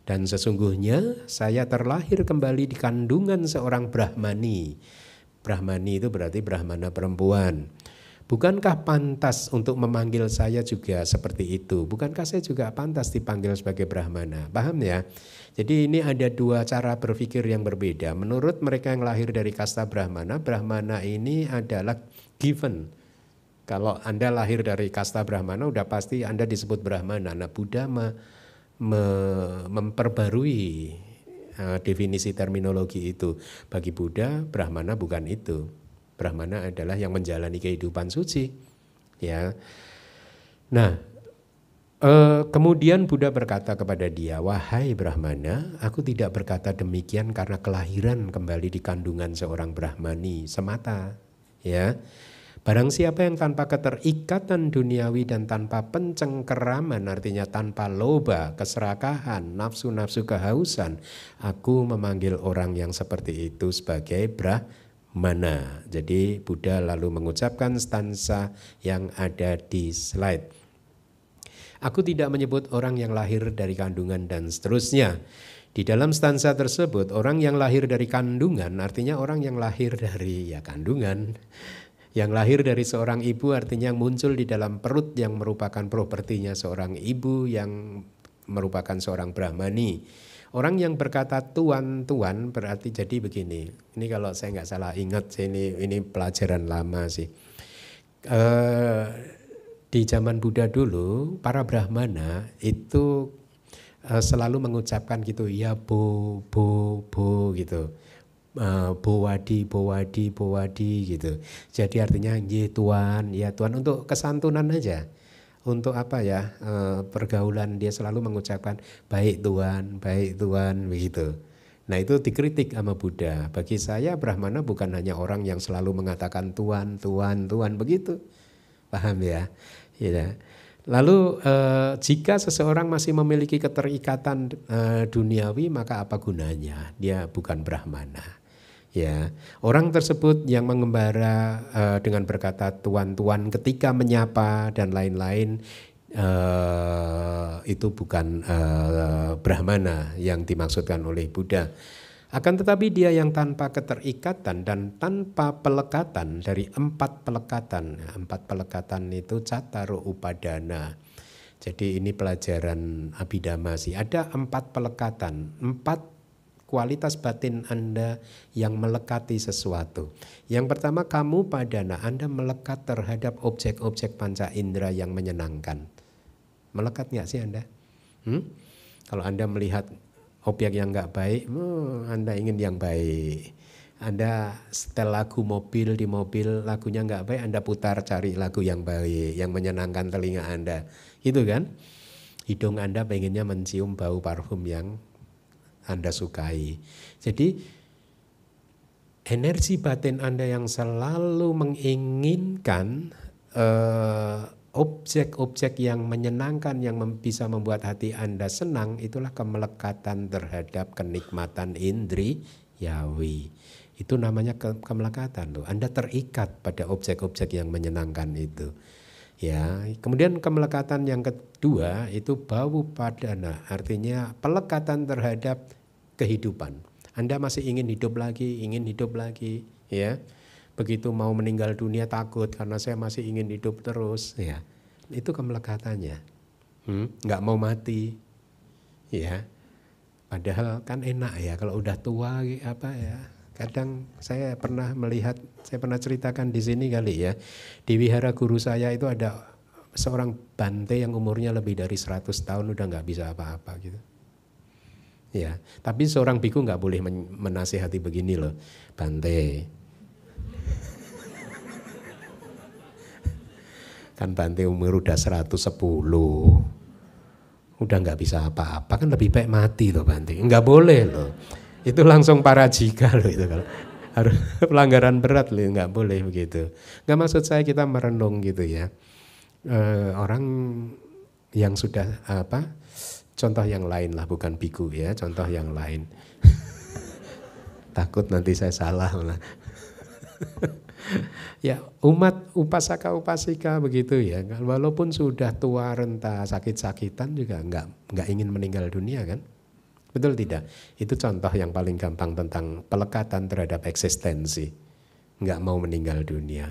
Dan sesungguhnya saya terlahir kembali di kandungan seorang Brahmani. Brahmani itu berarti Brahmana perempuan. Bukankah pantas untuk memanggil saya juga seperti itu? Bukankah saya juga pantas dipanggil sebagai Brahmana? Paham ya? Jadi ini ada dua cara berpikir yang berbeda. Menurut mereka yang lahir dari kasta Brahmana, Brahmana ini adalah given. Kalau Anda lahir dari kasta Brahmana, udah pasti Anda disebut Brahmana. Nah, Buddha memperbarui definisi terminologi itu. Bagi Buddha, Brahmana bukan itu. Brahmana adalah yang menjalani kehidupan suci. Ya. Nah, kemudian Buddha berkata kepada dia, wahai Brahmana, aku tidak berkata demikian karena kelahiran kembali di kandungan seorang Brahmani semata. Ya. Barang siapa yang tanpa keterikatan duniawi dan tanpa pencengkeraman, artinya tanpa loba, keserakahan, nafsu-nafsu kehausan, aku memanggil orang yang seperti itu sebagai Brahmana. Jadi Buddha lalu mengucapkan stanza yang ada di slide. Aku tidak menyebut orang yang lahir dari kandungan dan seterusnya. Di dalam stanza tersebut, orang yang lahir dari kandungan artinya orang yang lahir dari kandungan. Yang lahir dari seorang ibu artinya yang muncul di dalam perut yang merupakan propertinya seorang ibu yang merupakan seorang Brahmani. Orang yang berkata tuan berarti jadi begini. Ini kalau saya nggak salah ingat, ini pelajaran lama sih. Di zaman Buddha dulu, para Brahmana itu selalu mengucapkan gitu, ya bo gitu. Bowadi gitu. Jadi artinya ya Tuhan untuk kesantunan aja. Untuk apa ya, pergaulan dia selalu mengucapkan baik Tuhan begitu. Nah itu dikritik sama Buddha. Bagi saya Brahmana bukan hanya orang yang selalu mengatakan Tuhan begitu. Paham ya? Ya. Lalu jika seseorang masih memiliki keterikatan duniawi, maka apa gunanya? Dia bukan Brahmana. Ya, orang tersebut yang mengembara dengan berkata tuan ketika menyapa dan lain-lain itu bukan Brahmana yang dimaksudkan oleh Buddha. Akan tetapi dia yang tanpa keterikatan dan tanpa pelekatan dari 4 pelekatan. 4 pelekatan itu Cattaro Upadana. Jadi ini pelajaran Abhidhamma sih. Ada 4 pelekatan, 4 kualitas batin Anda yang melekati sesuatu. Yang pertama kamu padana, Anda melekat terhadap objek-objek panca indera yang menyenangkan. Melekat nggak sih Anda? Kalau Anda melihat objek yang nggak baik, Anda ingin yang baik. Anda setel lagu mobil, di mobil lagunya nggak baik, Anda putar cari lagu yang baik, yang menyenangkan telinga Anda. Gitu kan? Hidung Anda pengennya mencium bau parfum yang Anda sukai. Jadi energi batin Anda yang selalu menginginkan objek-objek yang menyenangkan, yang bisa membuat hati Anda senang, itulah kemelekatan terhadap kenikmatan indriyawi. Itu namanya kemelekatan tuh. Anda terikat pada objek-objek yang menyenangkan itu. Ya, kemudian kemelekatan yang kedua itu bau padana, artinya pelekatan terhadap kehidupan. Anda masih ingin hidup lagi, ya. Begitu mau meninggal dunia takut karena saya masih ingin hidup terus, ya. Itu kemelekatannya. Nggak mau mati, ya. Padahal kan enak ya kalau udah tua apa ya. Kadang saya pernah ceritakan di sini kali ya. Di wihara guru saya itu ada seorang bante yang umurnya lebih dari 100 tahun udah nggak bisa apa-apa gitu. Ya, tapi seorang biku nggak boleh menasihati begini loh, Bante. Kan Bante umur udah 110. Udah nggak bisa apa-apa, kan lebih baik mati loh Bante. Nggak boleh loh. Itu langsung parajika loh itu kalau harus pelanggaran berat loh, nggak boleh begitu. Nggak maksud saya kita merenung gitu ya. Orang yang sudah contoh yang lain lah, bukan biku ya, contoh yang lain. Takut nanti saya salah malah. Ya umat upasaka upasika begitu ya, walaupun sudah tua renta sakit-sakitan juga nggak ingin meninggal dunia kan. Betul tidak? Itu contoh yang paling gampang tentang pelekatan terhadap eksistensi. Nggak mau meninggal dunia.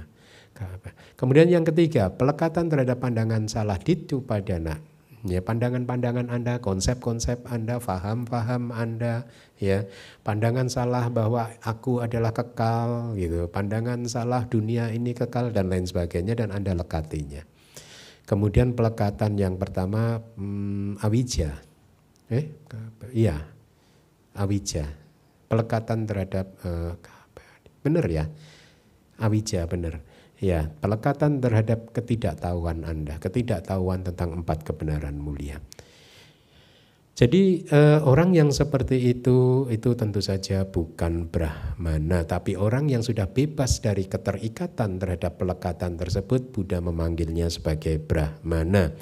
Kemudian yang ketiga, pelekatan terhadap pandangan salah ditu padana. Ya, pandangan-pandangan Anda, konsep-konsep Anda, faham-faham Anda, ya, pandangan salah bahwa aku adalah kekal, gitu, pandangan salah dunia ini kekal dan lain sebagainya, dan Anda lekatinya. Kemudian pelekatan yang pertama awija, awija, pelekatan terhadap benar ya, awija benar. Ya, pelekatan terhadap ketidaktahuan Anda, ketidaktahuan tentang 4 kebenaran mulia. Jadi orang yang seperti itu tentu saja bukan Brahmana, tapi orang yang sudah bebas dari keterikatan terhadap pelekatan tersebut, Buddha memanggilnya sebagai Brahmana.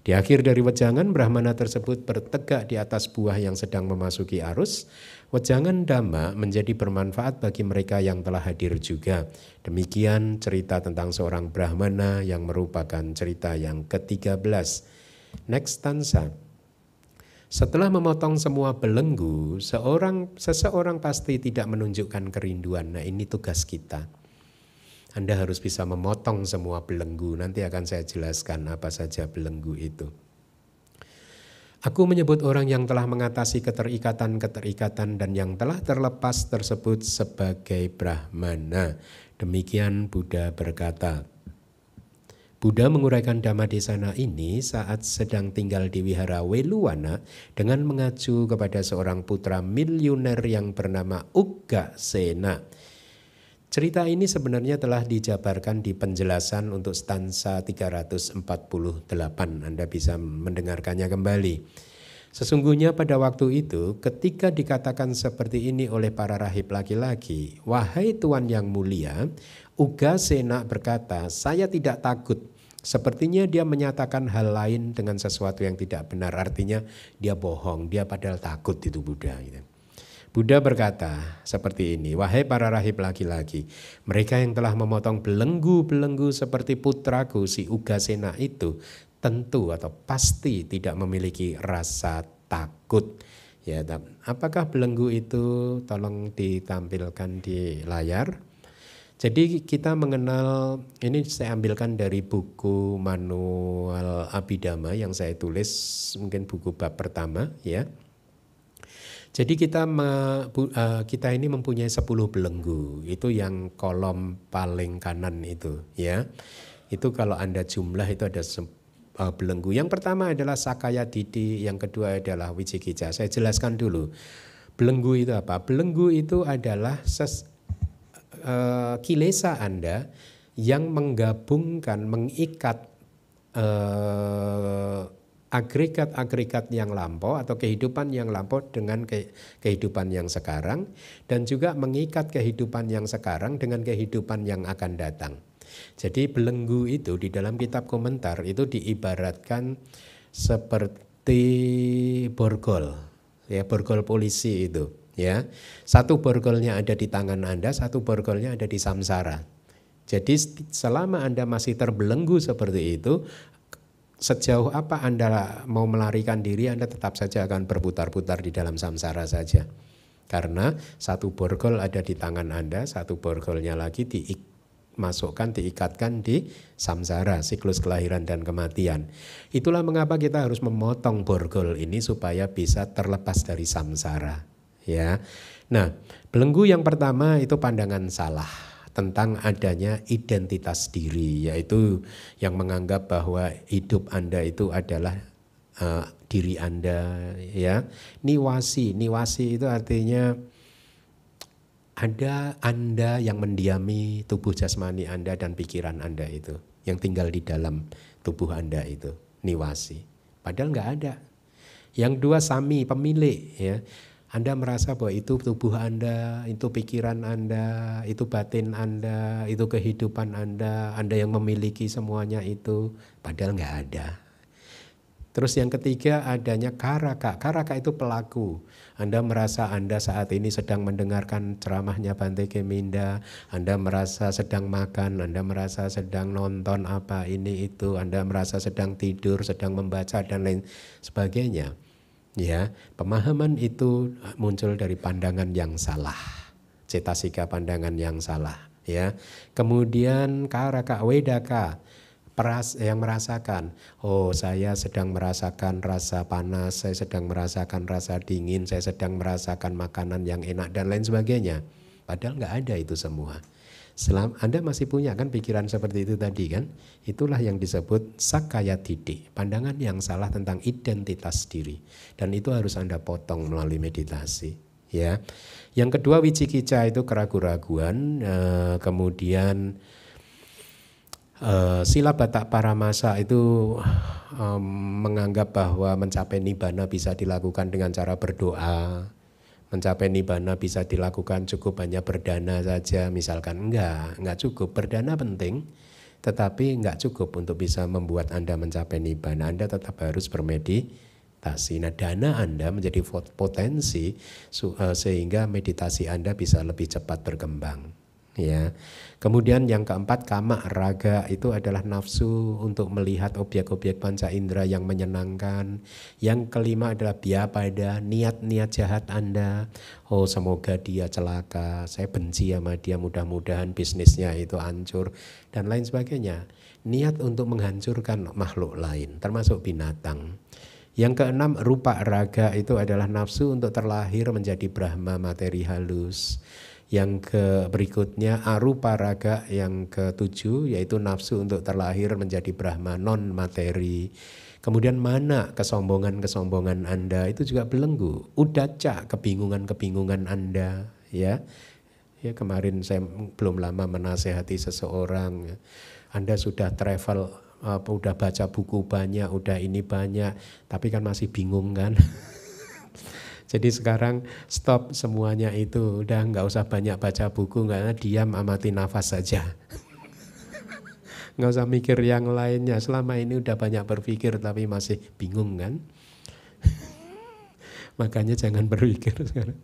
Di akhir dari wejangan, Brahmana tersebut bertegak di atas buah yang sedang memasuki arus. Wejangan Dhamma menjadi bermanfaat bagi mereka yang telah hadir juga. Demikian cerita tentang seorang Brahmana yang merupakan cerita yang ke-13. Next stanza. Setelah memotong semua belenggu, seseorang pasti tidak menunjukkan kerinduan. Nah, ini tugas kita. Anda harus bisa memotong semua belenggu. Nanti akan saya jelaskan apa saja belenggu itu. Aku menyebut orang yang telah mengatasi keterikatan-keterikatan dan yang telah terlepas tersebut sebagai Brahmana. Demikian Buddha berkata. Buddha menguraikan Dhammadesana ini saat sedang tinggal di wihara Weluwana dengan mengacu kepada seorang putra miliuner yang bernama Uggasena. Cerita ini sebenarnya telah dijabarkan di penjelasan untuk stansa 348. Anda bisa mendengarkannya kembali. Sesungguhnya pada waktu itu ketika dikatakan seperti ini oleh para rahib laki-laki, wahai Tuan yang mulia, Uggasena berkata, saya tidak takut. Sepertinya dia menyatakan hal lain dengan sesuatu yang tidak benar. Artinya dia bohong, dia padahal takut itu Buddha. Buddha berkata seperti ini, wahai para rahib laki-laki, mereka yang telah memotong belenggu-belenggu seperti putraku si Uggasena itu tentu atau pasti tidak memiliki rasa takut. Ya, apakah belenggu itu? Tolong ditampilkan di layar. Jadi kita mengenal, ini saya ambilkan dari buku manual Abhidhamma yang saya tulis, mungkin buku bab pertama ya. Jadi kita ini mempunyai 10 belenggu, itu yang kolom paling kanan itu ya. Itu kalau Anda jumlah itu ada belenggu. Yang pertama adalah Sakaya Didi, yang kedua adalah Wicikicca. Saya jelaskan dulu. Belenggu itu apa? Belenggu itu adalah kilesa Anda yang menggabungkan, mengikat agregat-agregat yang lampau atau kehidupan yang lampau dengan kehidupan yang sekarang, dan juga mengikat kehidupan yang sekarang dengan kehidupan yang akan datang. Jadi belenggu itu di dalam kitab komentar itu diibaratkan seperti borgol, ya, borgol polisi itu, ya. Satu borgolnya ada di tangan Anda, satu borgolnya ada di samsara. Jadi selama Anda masih terbelenggu seperti itu, sejauh apa Anda mau melarikan diri, Anda tetap saja akan berputar-putar di dalam samsara saja. Karena satu borgol ada di tangan Anda, satu borgolnya lagi diikatkan di samsara, siklus kelahiran dan kematian. Itulah mengapa kita harus memotong borgol ini supaya bisa terlepas dari samsara. Ya. Nah, belenggu yang pertama itu pandangan salah tentang adanya identitas diri, yaitu yang menganggap bahwa hidup Anda itu adalah diri Anda, ya. Niwasi itu artinya ada Anda yang mendiami tubuh jasmani Anda dan pikiran Anda itu, yang tinggal di dalam tubuh Anda itu, niwasi. Padahal nggak ada. Yang dua sami, pemilik, ya. Anda merasa bahwa itu tubuh Anda, itu pikiran Anda, itu batin Anda, itu kehidupan Anda yang memiliki semuanya itu, padahal nggak ada. Terus yang ketiga adanya karaka. Karaka itu pelaku. Anda merasa Anda saat ini sedang mendengarkan ceramahnya Bante Keminda, Anda merasa sedang makan, Anda merasa sedang nonton apa ini itu, Anda merasa sedang tidur, sedang membaca dan lain sebagainya. Ya, pemahaman itu muncul dari pandangan yang salah, cetasika pandangan yang salah. Ya, kemudian karaka wedaka, yang merasakan, oh saya sedang merasakan rasa panas, saya sedang merasakan rasa dingin, saya sedang merasakan makanan yang enak dan lain sebagainya. Padahal nggak ada itu semua. Anda masih punya kan pikiran seperti itu tadi kan? Itulah yang disebut sakaya didik, pandangan yang salah tentang identitas diri. Dan itu harus Anda potong melalui meditasi. Ya, yang kedua wicikica itu keraguan-raguan, kemudian sila batak paramasa itu menganggap bahwa mencapai nibbana bisa dilakukan dengan cara berdoa, mencapai nibbana bisa dilakukan cukup hanya berdana saja, misalkan enggak cukup, berdana penting, tetapi enggak cukup untuk bisa membuat Anda mencapai nibbana. Anda tetap harus bermeditasi. Nah, dana Anda menjadi potensi sehingga meditasi Anda bisa lebih cepat berkembang. Ya. Kemudian yang keempat kama raga itu adalah nafsu untuk melihat objek-objek panca indera yang menyenangkan. Yang kelima adalah biapada, niat-niat jahat Anda. Oh, semoga dia celaka, saya benci sama dia, mudah-mudahan bisnisnya itu hancur dan lain sebagainya. Niat untuk menghancurkan makhluk lain termasuk binatang. Yang keenam rupa raga itu adalah nafsu untuk terlahir menjadi Brahma materi halus. Yang berikutnya arupa raga yang ketujuh yaitu nafsu untuk terlahir menjadi Brahma non materi. Kemudian mana kesombongan-kesombongan Anda itu juga belenggu. Udaca kebingungan-kebingungan Anda ya. Ya kemarin saya belum lama menasehati seseorang. Anda sudah travel, udah baca buku banyak, udah ini banyak, tapi kan masih bingung kan. Jadi sekarang stop semuanya itu, udah nggak usah banyak baca buku, nggak, diam amati nafas saja. Nggak usah mikir yang lainnya, selama ini udah banyak berpikir tapi masih bingung kan. Makanya jangan berpikir sekarang.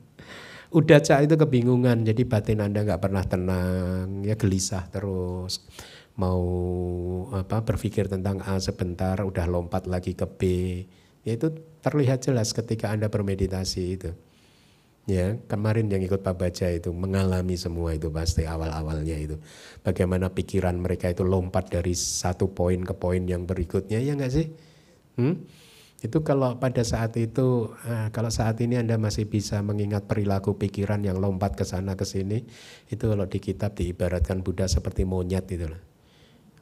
Udaca itu kebingungan, jadi batin Anda nggak pernah tenang, ya gelisah terus. Mau berpikir tentang A sebentar, udah lompat lagi ke B. Ya itu terlihat jelas ketika Anda bermeditasi itu. Ya, kemarin yang ikut Pak Baja itu mengalami semua itu pasti awal-awalnya itu. Bagaimana pikiran mereka itu lompat dari satu poin ke poin yang berikutnya, ya enggak sih? Itu kalau pada saat itu, kalau saat ini Anda masih bisa mengingat perilaku pikiran yang lompat ke sana ke sini, itu kalau di kitab diibaratkan Buddha seperti monyet itu lah.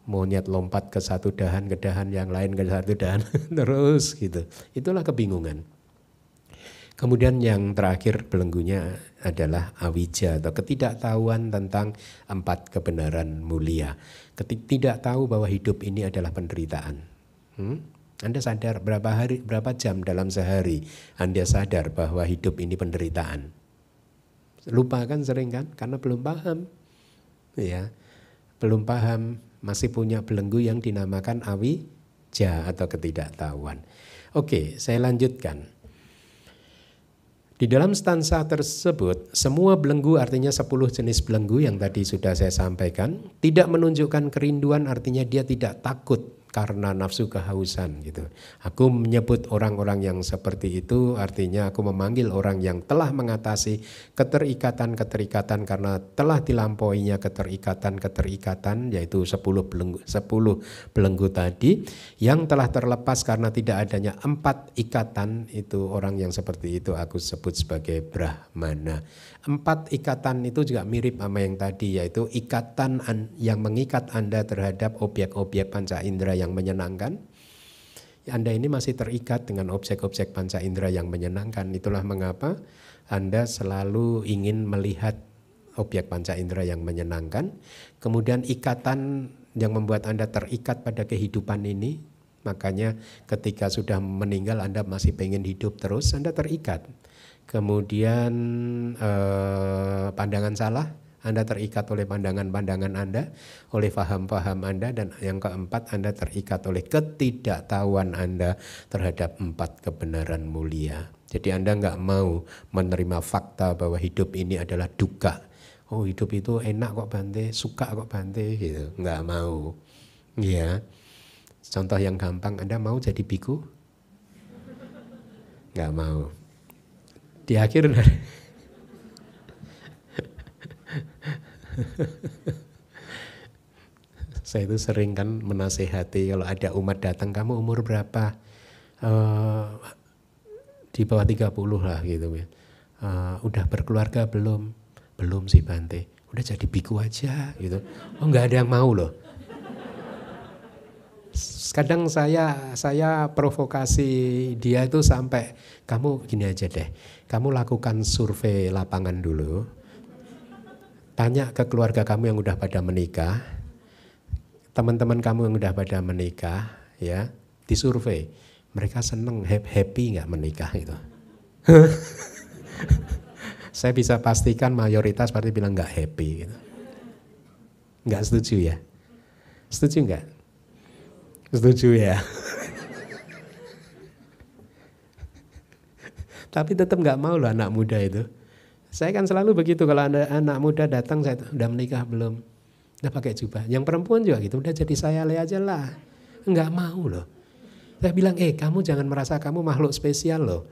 Monyet lompat ke satu dahan, ke dahan yang lain, ke satu dahan, terus gitu. Itulah kebingungan. Kemudian yang terakhir belenggunya adalah awija atau ketidaktahuan tentang 4 kebenaran mulia. Tidak tahu bahwa hidup ini adalah penderitaan. Anda sadar berapa jam dalam sehari Anda sadar bahwa hidup ini penderitaan? Lupa kan sering kan? Karena belum paham. Ya, belum paham. Masih punya belenggu yang dinamakan awija atau ketidaktahuan. Oke, saya lanjutkan. Di dalam stansa tersebut, semua belenggu artinya 10 jenis belenggu yang tadi sudah saya sampaikan. Tidak menunjukkan kerinduan artinya dia tidak takut karena nafsu kehausan gitu. Aku menyebut orang-orang yang seperti itu artinya aku memanggil orang yang telah mengatasi keterikatan-keterikatan karena telah dilampauinya keterikatan-keterikatan yaitu 10 belenggu tadi yang telah terlepas karena tidak adanya 4 ikatan. Itu orang yang seperti itu aku sebut sebagai Brahmana. 4 ikatan itu juga mirip sama yang tadi yaitu ikatan yang mengikat Anda terhadap objek-objek panca indera yang menyenangkan. Anda ini masih terikat dengan objek-objek panca indera yang menyenangkan. Itulah mengapa Anda selalu ingin melihat objek panca indera yang menyenangkan. Kemudian ikatan yang membuat Anda terikat pada kehidupan ini. Makanya ketika sudah meninggal Anda masih pengen hidup terus, Anda terikat. Kemudian pandangan salah, Anda terikat oleh pandangan-pandangan Anda, oleh faham-faham Anda, dan yang keempat Anda terikat oleh ketidaktahuan Anda terhadap 4 kebenaran mulia. Jadi Anda nggak mau menerima fakta bahwa hidup ini adalah duka. Oh hidup itu enak kok Bante, suka kok Bante, gitu. Nggak mau. Ya. Contoh yang gampang, Anda mau jadi biku? nggak mau. Di akhir dari saya itu sering kan menasehati kalau ada umat datang, kamu umur berapa? Di bawah 30 lah gitu ya. Udah berkeluarga belum? Belum sih Bante. Udah jadi biku aja gitu. Oh nggak ada yang mau loh. Kadang saya provokasi dia itu sampai, kamu gini aja deh, kamu lakukan survei lapangan dulu, tanya ke keluarga kamu yang udah pada menikah, teman-teman kamu yang udah pada menikah, ya, disurvei, mereka seneng, happy nggak menikah gitu. Saya bisa pastikan mayoritas pasti bilang nggak happy gitu. Nggak setuju ya? Setuju nggak? Setuju ya. Tapi tetap nggak mau loh anak muda itu. Saya kan selalu begitu, kalau ada anak muda datang, saya udah menikah belum? Udah pakai jubah. Yang perempuan juga gitu, udah jadi saya aja lah. Nggak mau loh. Saya bilang, kamu jangan merasa kamu makhluk spesial loh.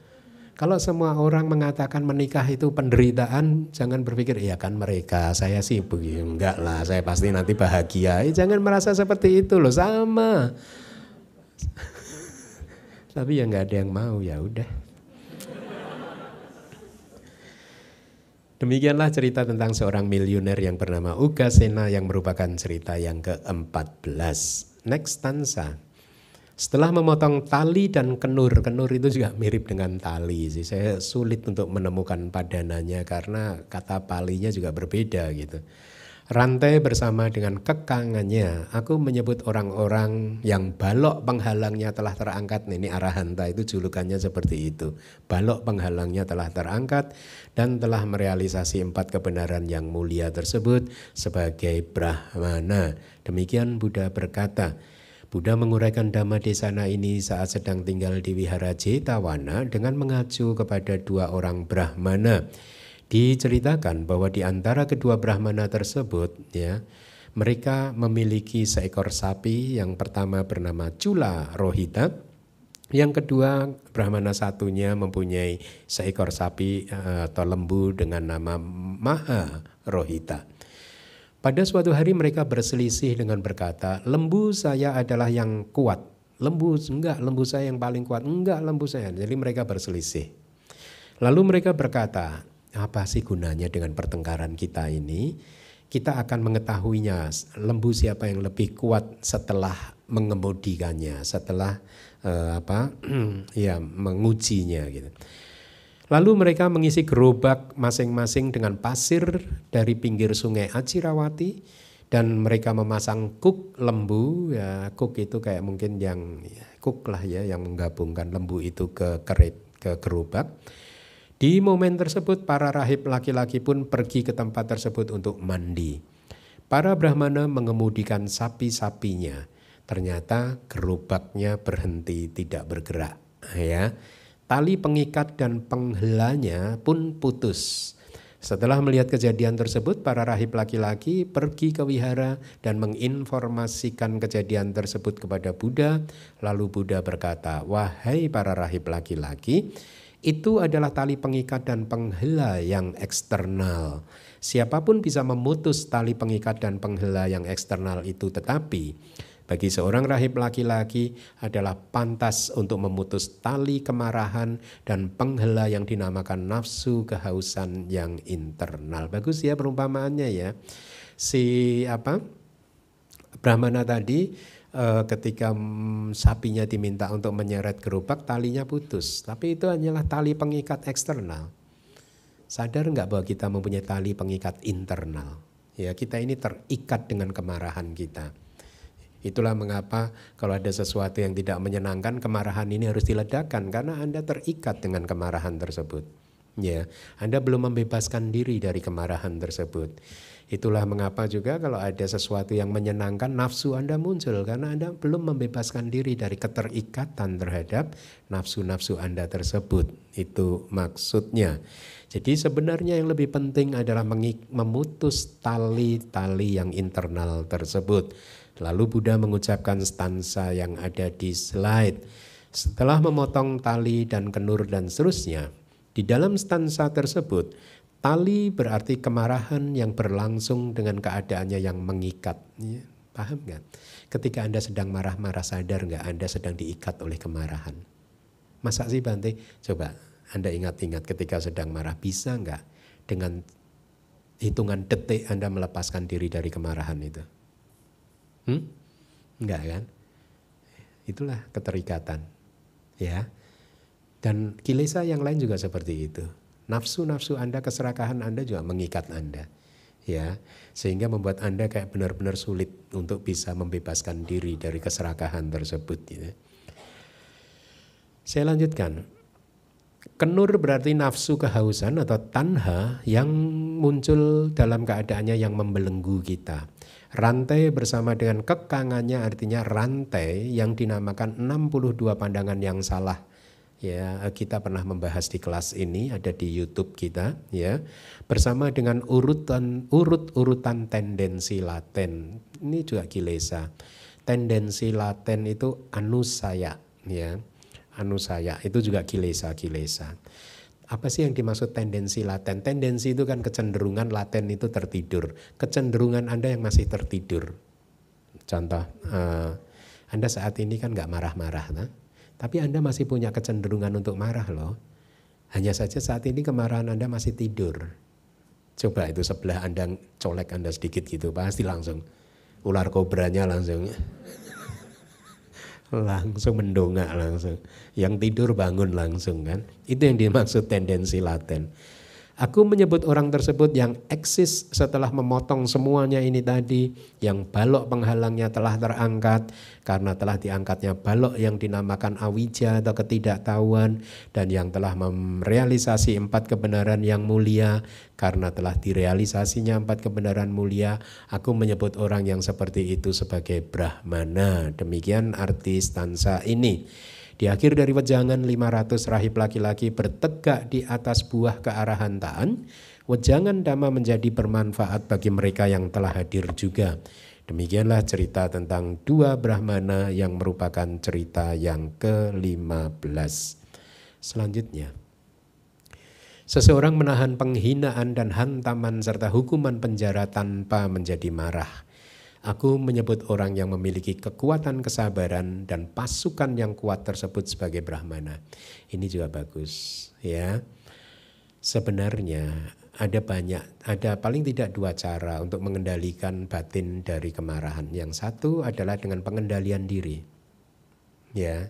Kalau semua orang mengatakan menikah itu penderitaan, jangan berpikir, ya kan mereka, saya sih begini. Enggak lah, saya pasti nanti bahagia. Jangan merasa seperti itu loh, sama. Tapi ya nggak ada yang mau, ya udah. Demikianlah cerita tentang seorang miliuner yang bernama Ugasena yang merupakan cerita yang ke-14. Next stanza. Setelah memotong tali dan kenur itu juga mirip dengan tali sih. Saya sulit untuk menemukan padanannya karena kata palinya juga berbeda gitu. Rantai bersama dengan kekangannya, aku menyebut orang-orang yang balok penghalangnya telah terangkat. Ini Arahanta itu julukannya seperti itu. Balok penghalangnya telah terangkat dan telah merealisasi 4 kebenaran yang mulia tersebut sebagai Brahmana. Demikian Buddha berkata. Buddha menguraikan Dhamma Desana ini saat sedang tinggal di Wihara Jetawana dengan mengacu kepada 2 orang Brahmana. Diceritakan bahwa di antara kedua Brahmana tersebut, ya, mereka memiliki seekor sapi. Yang pertama bernama Chula Rohita, yang kedua Brahmana satunya mempunyai seekor sapi atau lembu dengan nama Maha Rohita. Pada suatu hari mereka berselisih dengan berkata, lembu saya adalah yang kuat. Lembu saya yang paling kuat. Enggak, lembu saya. Jadi mereka berselisih. Lalu mereka berkata, apa sih gunanya dengan pertengkaran kita ini? Kita akan mengetahuinya lembu siapa yang lebih kuat setelah mengemudikannya, setelah mengujinya gitu. Lalu mereka mengisi gerobak masing-masing dengan pasir dari pinggir sungai Acirawati dan mereka memasang kuk lembu. Ya, kuk itu kayak mungkin yang kuk lah ya, yang menggabungkan lembu itu ke gerobak. Di momen tersebut para rahib laki-laki pun pergi ke tempat tersebut untuk mandi. Para Brahmana mengemudikan sapi-sapinya. Ternyata gerobaknya berhenti tidak bergerak. Ya. Tali pengikat dan penghelanya pun putus. Setelah melihat kejadian tersebut, para rahib laki-laki pergi ke wihara dan menginformasikan kejadian tersebut kepada Buddha. Lalu Buddha berkata, wahai para rahib laki-laki, itu adalah tali pengikat dan penghela yang eksternal. Siapapun bisa memutus tali pengikat dan penghela yang eksternal itu, tetapi bagi seorang rahib laki-laki adalah pantas untuk memutus tali kemarahan dan penghela yang dinamakan nafsu kehausan yang internal. Bagus ya perumpamaannya ya. Brahmana tadi ketika sapinya diminta untuk menyeret gerobak, talinya putus. Tapi itu hanyalah tali pengikat eksternal. Sadar nggak bahwa kita mempunyai tali pengikat internal? Ya, kita ini terikat dengan kemarahan kita. Itulah mengapa kalau ada sesuatu yang tidak menyenangkan, kemarahan ini harus diledakkan karena Anda terikat dengan kemarahan tersebut. Ya, Anda belum membebaskan diri dari kemarahan tersebut. Itulah mengapa juga kalau ada sesuatu yang menyenangkan, nafsu Anda muncul karena Anda belum membebaskan diri dari keterikatan terhadap nafsu-nafsu Anda tersebut. Itu maksudnya. Jadi sebenarnya yang lebih penting adalah memutus tali-tali yang internal tersebut. Lalu Buddha mengucapkan stansa yang ada di slide. Setelah memotong tali dan kenur dan seterusnya, di dalam stansa tersebut, tali berarti kemarahan yang berlangsung dengan keadaannya yang mengikat. Ya, paham nggak? Ketika Anda sedang marah-marah, sadar nggak Anda sedang diikat oleh kemarahan? Masa sih Bante? Coba Anda ingat-ingat ketika sedang marah, bisa nggak dengan hitungan detik Anda melepaskan diri dari kemarahan itu? Enggak kan? Itulah keterikatan. Ya. Dan kilesa yang lain juga seperti itu. Nafsu-nafsu Anda, keserakahan Anda juga mengikat Anda. Ya, sehingga membuat Anda kayak benar-benar sulit untuk bisa membebaskan diri dari keserakahan tersebut. Gitu. Saya lanjutkan. Kenur berarti nafsu kehausan atau tanha yang muncul dalam keadaannya yang membelenggu kita. Rantai bersama dengan kekangannya artinya rantai yang dinamakan 62 pandangan yang salah. Ya, kita pernah membahas di kelas ini, ada di YouTube kita, ya. Bersama dengan urut-urutan tendensi laten. Ini juga kilesa. Tendensi laten itu anusaya, ya. Anusaya itu juga kilesa. Apa sih yang dimaksud tendensi laten? Tendensi itu kan kecenderungan, laten itu tertidur. Kecenderungan Anda yang masih tertidur. Contoh, Anda saat ini kan gak marah-marah, nah? Tapi Anda masih punya kecenderungan untuk marah loh. Hanya saja saat ini kemarahan Anda masih tidur. Coba itu sebelah Anda colek Anda sedikit gitu, pasti langsung ular kobranya langsung mendongak langsung. Yang tidur bangun langsung kan. Itu yang dimaksud tendensi laten. Aku menyebut orang tersebut yang eksis setelah memotong semuanya ini tadi. Yang balok penghalangnya telah terangkat. Karena telah diangkatnya balok yang dinamakan awija atau ketidaktahuan. Dan yang telah merealisasi 4 kebenaran yang mulia. Karena telah direalisasinya 4 kebenaran mulia. Aku menyebut orang yang seperti itu sebagai Brahmana. Demikian arti stansa ini. Di akhir dari wejangan 500 rahib laki-laki bertegak di atas buah kearahantaan. Wejangan Dhamma menjadi bermanfaat bagi mereka yang telah hadir juga. Demikianlah cerita tentang 2 Brahmana yang merupakan cerita yang ke-15. Selanjutnya. Seseorang menahan penghinaan dan hantaman serta hukuman penjara tanpa menjadi marah. Aku menyebut orang yang memiliki kekuatan kesabaran dan pasukan yang kuat tersebut sebagai Brahmana. Ini juga bagus, ya. Sebenarnya ada paling tidak 2 cara untuk mengendalikan batin dari kemarahan. Yang satu adalah dengan pengendalian diri. Ya.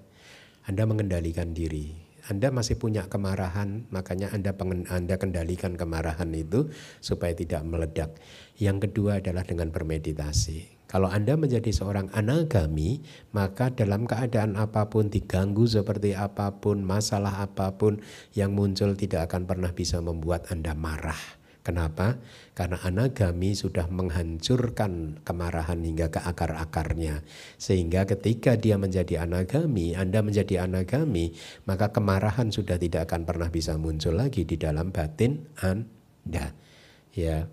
Anda mengendalikan diri. Anda masih punya kemarahan, makanya Anda kendalikan kemarahan itu supaya tidak meledak. Yang kedua adalah dengan bermeditasi. Kalau Anda menjadi seorang anagami, maka dalam keadaan apapun, diganggu seperti apapun, masalah apapun yang muncul tidak akan pernah bisa membuat Anda marah. Kenapa? Karena anagami sudah menghancurkan kemarahan hingga ke akar-akarnya. Sehingga ketika dia menjadi anagami, Anda menjadi anagami, maka kemarahan sudah tidak akan pernah bisa muncul lagi di dalam batin Anda. Ya.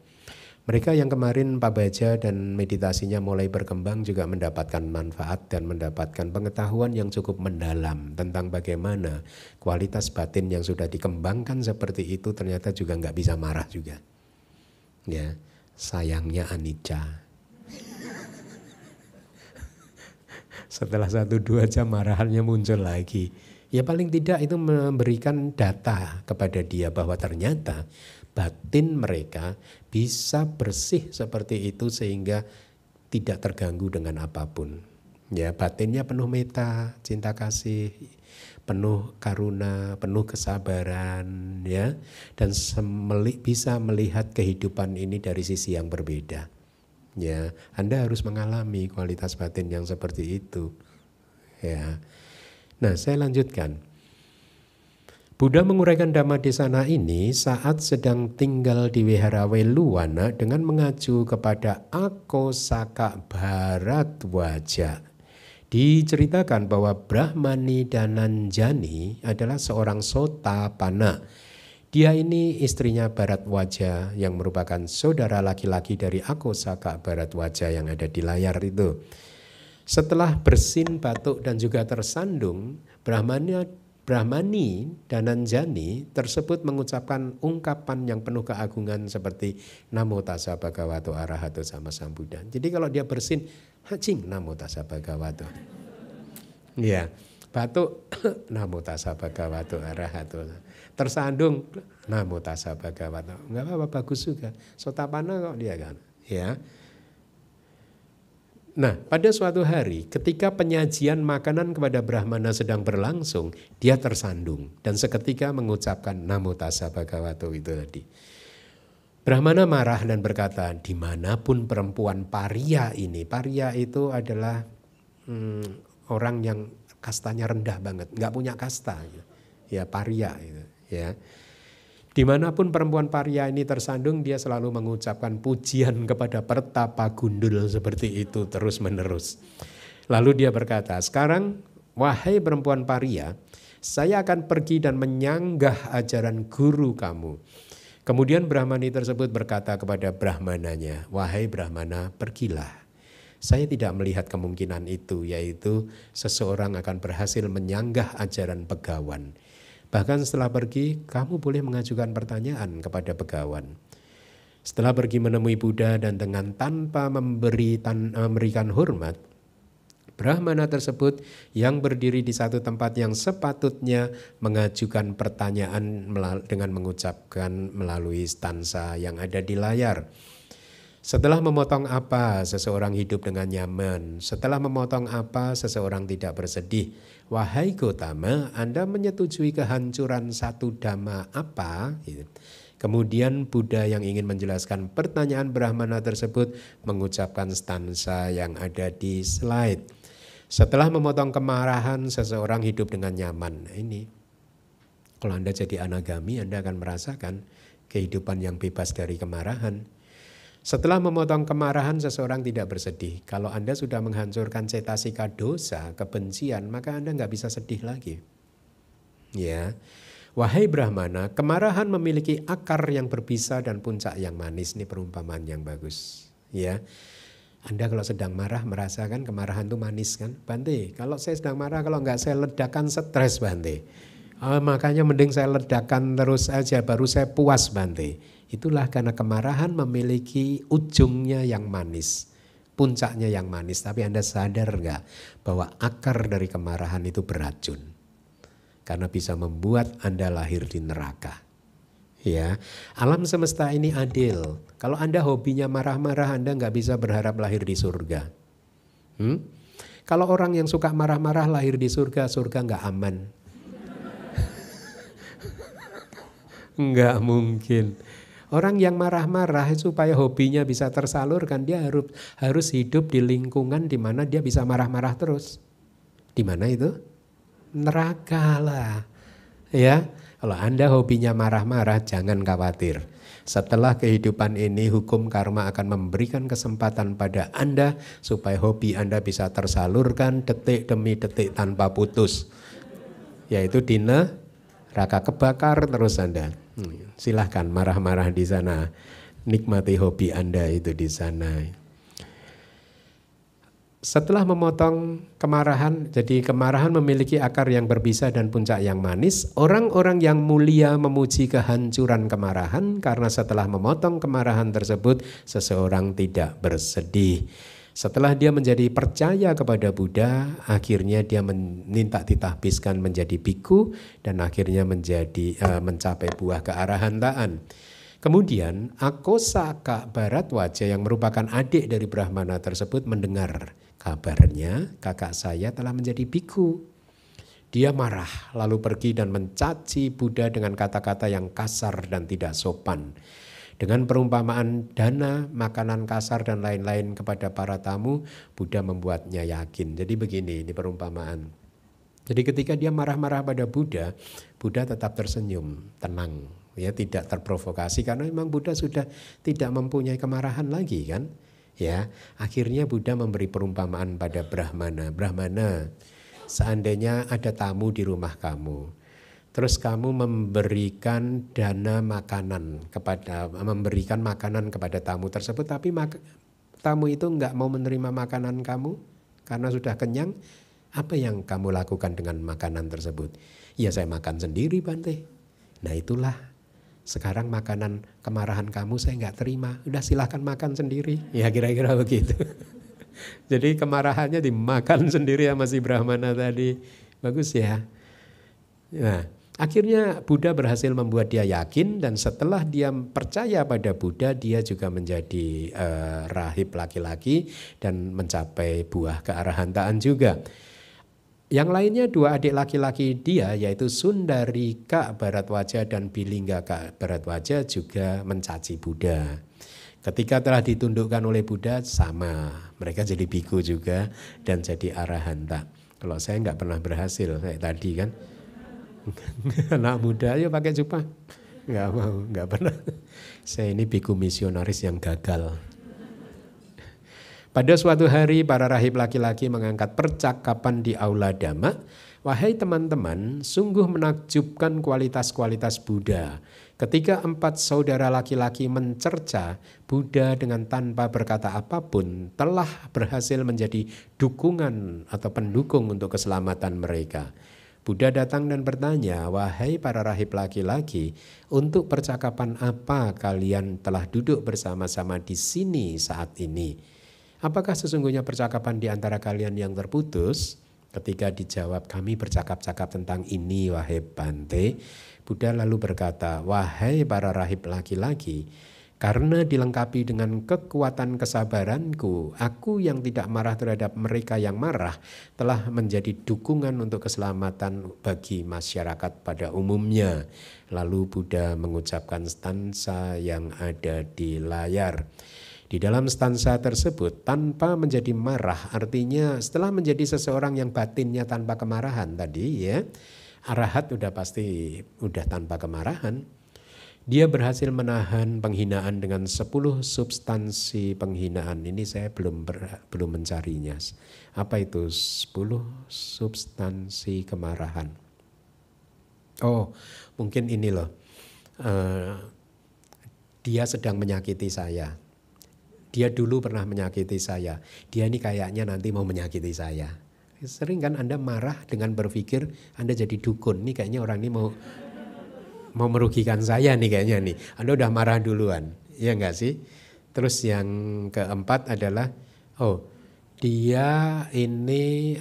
Mereka yang kemarin Pak Baja dan meditasinya mulai berkembang juga mendapatkan manfaat dan mendapatkan pengetahuan yang cukup mendalam tentang bagaimana kualitas batin yang sudah dikembangkan seperti itu ternyata juga nggak bisa marah juga. Ya, sayangnya anicca. Setelah 1-2 jam marahannya muncul lagi. Ya paling tidak itu memberikan data kepada dia bahwa ternyata batin mereka bisa bersih seperti itu sehingga tidak terganggu dengan apapun. Ya, batinnya penuh metta, cinta kasih, penuh karuna, penuh kesabaran, ya, dan bisa melihat kehidupan ini dari sisi yang berbeda. Ya, Anda harus mengalami kualitas batin yang seperti itu. Ya. Nah, saya lanjutkan. Buddha menguraikan Dhammadesana ini saat sedang tinggal di Wihara Weluwana dengan mengacu kepada Akosaka Bharadwaja. Diceritakan bahwa Brahmani Dhananjani adalah seorang Sotapanna. Dia ini istrinya Bharadwaja yang merupakan saudara laki-laki dari Akosaka Bharadwaja yang ada di layar itu. Setelah bersin, batuk dan juga tersandung, Brahmani Dhananjani tersebut mengucapkan ungkapan yang penuh keagungan seperti Namo tassa bhagavato arahato sama sambuddha. Jadi kalau dia bersin, hacing Namo tassa bhagavato. Ya, batuk Namo tassa bhagavato arahato. Tersandung Namo tassa bhagavato. Enggak apa-apa, bagus juga. Sotapana kok dia kan. Ya. Nah, pada suatu hari ketika penyajian makanan kepada Brahmana sedang berlangsung, dia tersandung dan seketika mengucapkan Namo tassa bhagavato itu tadi. Brahmana marah dan berkata, dimanapun perempuan paria ini, paria itu adalah orang yang kastanya rendah banget, nggak punya kasta, ya paria itu, ya. Dimanapun perempuan paria ini tersandung, dia selalu mengucapkan pujian kepada pertapa gundul seperti itu terus menerus. Lalu dia berkata, sekarang wahai perempuan paria, saya akan pergi dan menyanggah ajaran guru kamu. Kemudian Brahmani tersebut berkata kepada Brahmananya, wahai Brahmana, pergilah. Saya tidak melihat kemungkinan itu, yaitu seseorang akan berhasil menyanggah ajaran Begawan. Bahkan setelah pergi, kamu boleh mengajukan pertanyaan kepada Begawan. Setelah pergi menemui Buddha dan dengan tanpa memberikan hormat, Brahmana tersebut yang berdiri di satu tempat yang sepatutnya mengajukan pertanyaan dengan mengucapkan melalui stansa yang ada di layar. Setelah memotong apa, seseorang hidup dengan nyaman. Setelah memotong apa, seseorang tidak bersedih. Wahai Gotama, Anda menyetujui kehancuran satu dhamma apa? Kemudian Buddha yang ingin menjelaskan pertanyaan Brahmana tersebut mengucapkan stansa yang ada di slide. Setelah memotong kemarahan, seseorang hidup dengan nyaman. Ini, kalau Anda jadi anagami, Anda akan merasakan kehidupan yang bebas dari kemarahan. Setelah memotong kemarahan, seseorang tidak bersedih. Kalau Anda sudah menghancurkan cetasika dosa, kebencian, maka Anda nggak bisa sedih lagi. Ya, wahai Brahmana, kemarahan memiliki akar yang berbisa dan puncak yang manis. Ini perumpamaan yang bagus. Ya, Anda kalau sedang marah merasakan kemarahan itu manis kan, Bante. Kalau saya sedang marah, kalau nggak saya ledakan stres, Bante. Makanya mending saya ledakan terus aja, baru saya puas, Bante. Itulah karena kemarahan memiliki ujungnya yang manis, puncaknya yang manis. Tapi Anda sadar nggak bahwa akar dari kemarahan itu beracun? Karena bisa membuat Anda lahir di neraka. Ya, alam semesta ini adil. Kalau Anda hobinya marah-marah, Anda nggak bisa berharap lahir di surga. Kalau orang yang suka marah-marah lahir di surga, surga nggak aman. Nggak mungkin. Orang yang marah-marah supaya hobinya bisa tersalurkan, dia harus hidup di lingkungan di mana dia bisa marah-marah terus. Di mana itu? Neraka lah. Ya, kalau Anda hobinya marah-marah, jangan khawatir. Setelah kehidupan ini, hukum karma akan memberikan kesempatan pada Anda supaya hobi Anda bisa tersalurkan detik demi detik tanpa putus. Yaitu di neraka, kebakar terus Anda. Silahkan marah-marah di sana, nikmati hobi Anda itu di sana. Setelah memotong kemarahan, jadi kemarahan memiliki akar yang berbisa dan puncak yang manis. Orang-orang yang mulia memuji kehancuran kemarahan karena setelah memotong kemarahan tersebut, seseorang tidak bersedih. Setelah dia menjadi percaya kepada Buddha, akhirnya dia minta ditahbiskan menjadi biku dan akhirnya mencapai buah kearahantaan. Kemudian Akosaka Bharadwaja yang merupakan adik dari Brahmana tersebut mendengar kabarnya kakak saya telah menjadi biku. Dia marah lalu pergi dan mencaci Buddha dengan kata-kata yang kasar dan tidak sopan. Dengan perumpamaan dana, makanan kasar dan lain-lain kepada para tamu, Buddha membuatnya yakin. Jadi begini, ini perumpamaan. Jadi ketika dia marah-marah pada Buddha, Buddha tetap tersenyum, tenang, ya tidak terprovokasi karena memang Buddha sudah tidak mempunyai kemarahan lagi kan. Ya, akhirnya Buddha memberi perumpamaan pada Brahmana. Brahmana, seandainya ada tamu di rumah kamu, terus kamu memberikan dana makanan memberikan makanan kepada tamu tersebut, tapi tamu itu enggak mau menerima makanan kamu, Karena sudah kenyang, apa yang kamu lakukan dengan makanan tersebut? Ya saya makan sendiri Bante. Nah itulah, sekarang makanan kemarahan kamu saya nggak terima. Udah silahkan makan sendiri. Ya kira-kira begitu. Jadi kemarahannya dimakan sendiri sama si Brahmana tadi. Bagus ya. Nah, akhirnya Buddha berhasil membuat dia yakin, dan setelah dia percaya pada Buddha, dia juga menjadi rahib laki-laki dan mencapai buah kearahantaan juga. Yang lainnya dua adik laki-laki dia, yaitu Sundarika Bharadwaja dan Bilingga Bharadwaja, juga mencaci Buddha. Ketika telah ditundukkan oleh Buddha, sama, mereka jadi biku juga dan jadi arahanta. Kalau saya nggak pernah berhasil kayak tadi kan. Anak muda ayo pakai jubah, nggak mau, nggak pernah. Saya ini biku misionaris yang gagal. Pada suatu hari para rahib laki-laki mengangkat percakapan di aula Dhamma. Wahai teman-teman, sungguh menakjubkan kualitas-kualitas Buddha. Ketika 4 saudara laki-laki mencerca, Buddha dengan tanpa berkata apapun telah berhasil menjadi dukungan atau pendukung untuk keselamatan mereka. Buddha datang dan bertanya, wahai para rahib laki-laki, untuk percakapan apa kalian telah duduk bersama-sama di sini saat ini? Apakah sesungguhnya percakapan di antara kalian yang terputus? Ketika dijawab, kami bercakap-cakap tentang ini, wahai Bante. Buddha lalu berkata, wahai para rahib laki-laki, karena dilengkapi dengan kekuatan kesabaranku, aku yang tidak marah terhadap mereka yang marah telah menjadi dukungan untuk keselamatan bagi masyarakat pada umumnya. Lalu Buddha mengucapkan stansa yang ada di layar. Di dalam stansa tersebut, tanpa menjadi marah, artinya setelah menjadi seseorang yang batinnya tanpa kemarahan tadi ya, arahat udah pasti udah tanpa kemarahan. Dia berhasil menahan penghinaan dengan 10 substansi penghinaan. Ini saya belum mencarinya. Apa itu 10 substansi kemarahan? Oh, mungkin ini loh. Dia sedang menyakiti saya. Dia dulu pernah menyakiti saya. Dia ini kayaknya nanti mau menyakiti saya. Sering kan Anda marah dengan berpikir Anda jadi dukun. Ini kayaknya orang ini mau merugikan saya nih kayaknya nih. Anda udah marah duluan, ya enggak sih? Terus yang keempat adalah, dia ini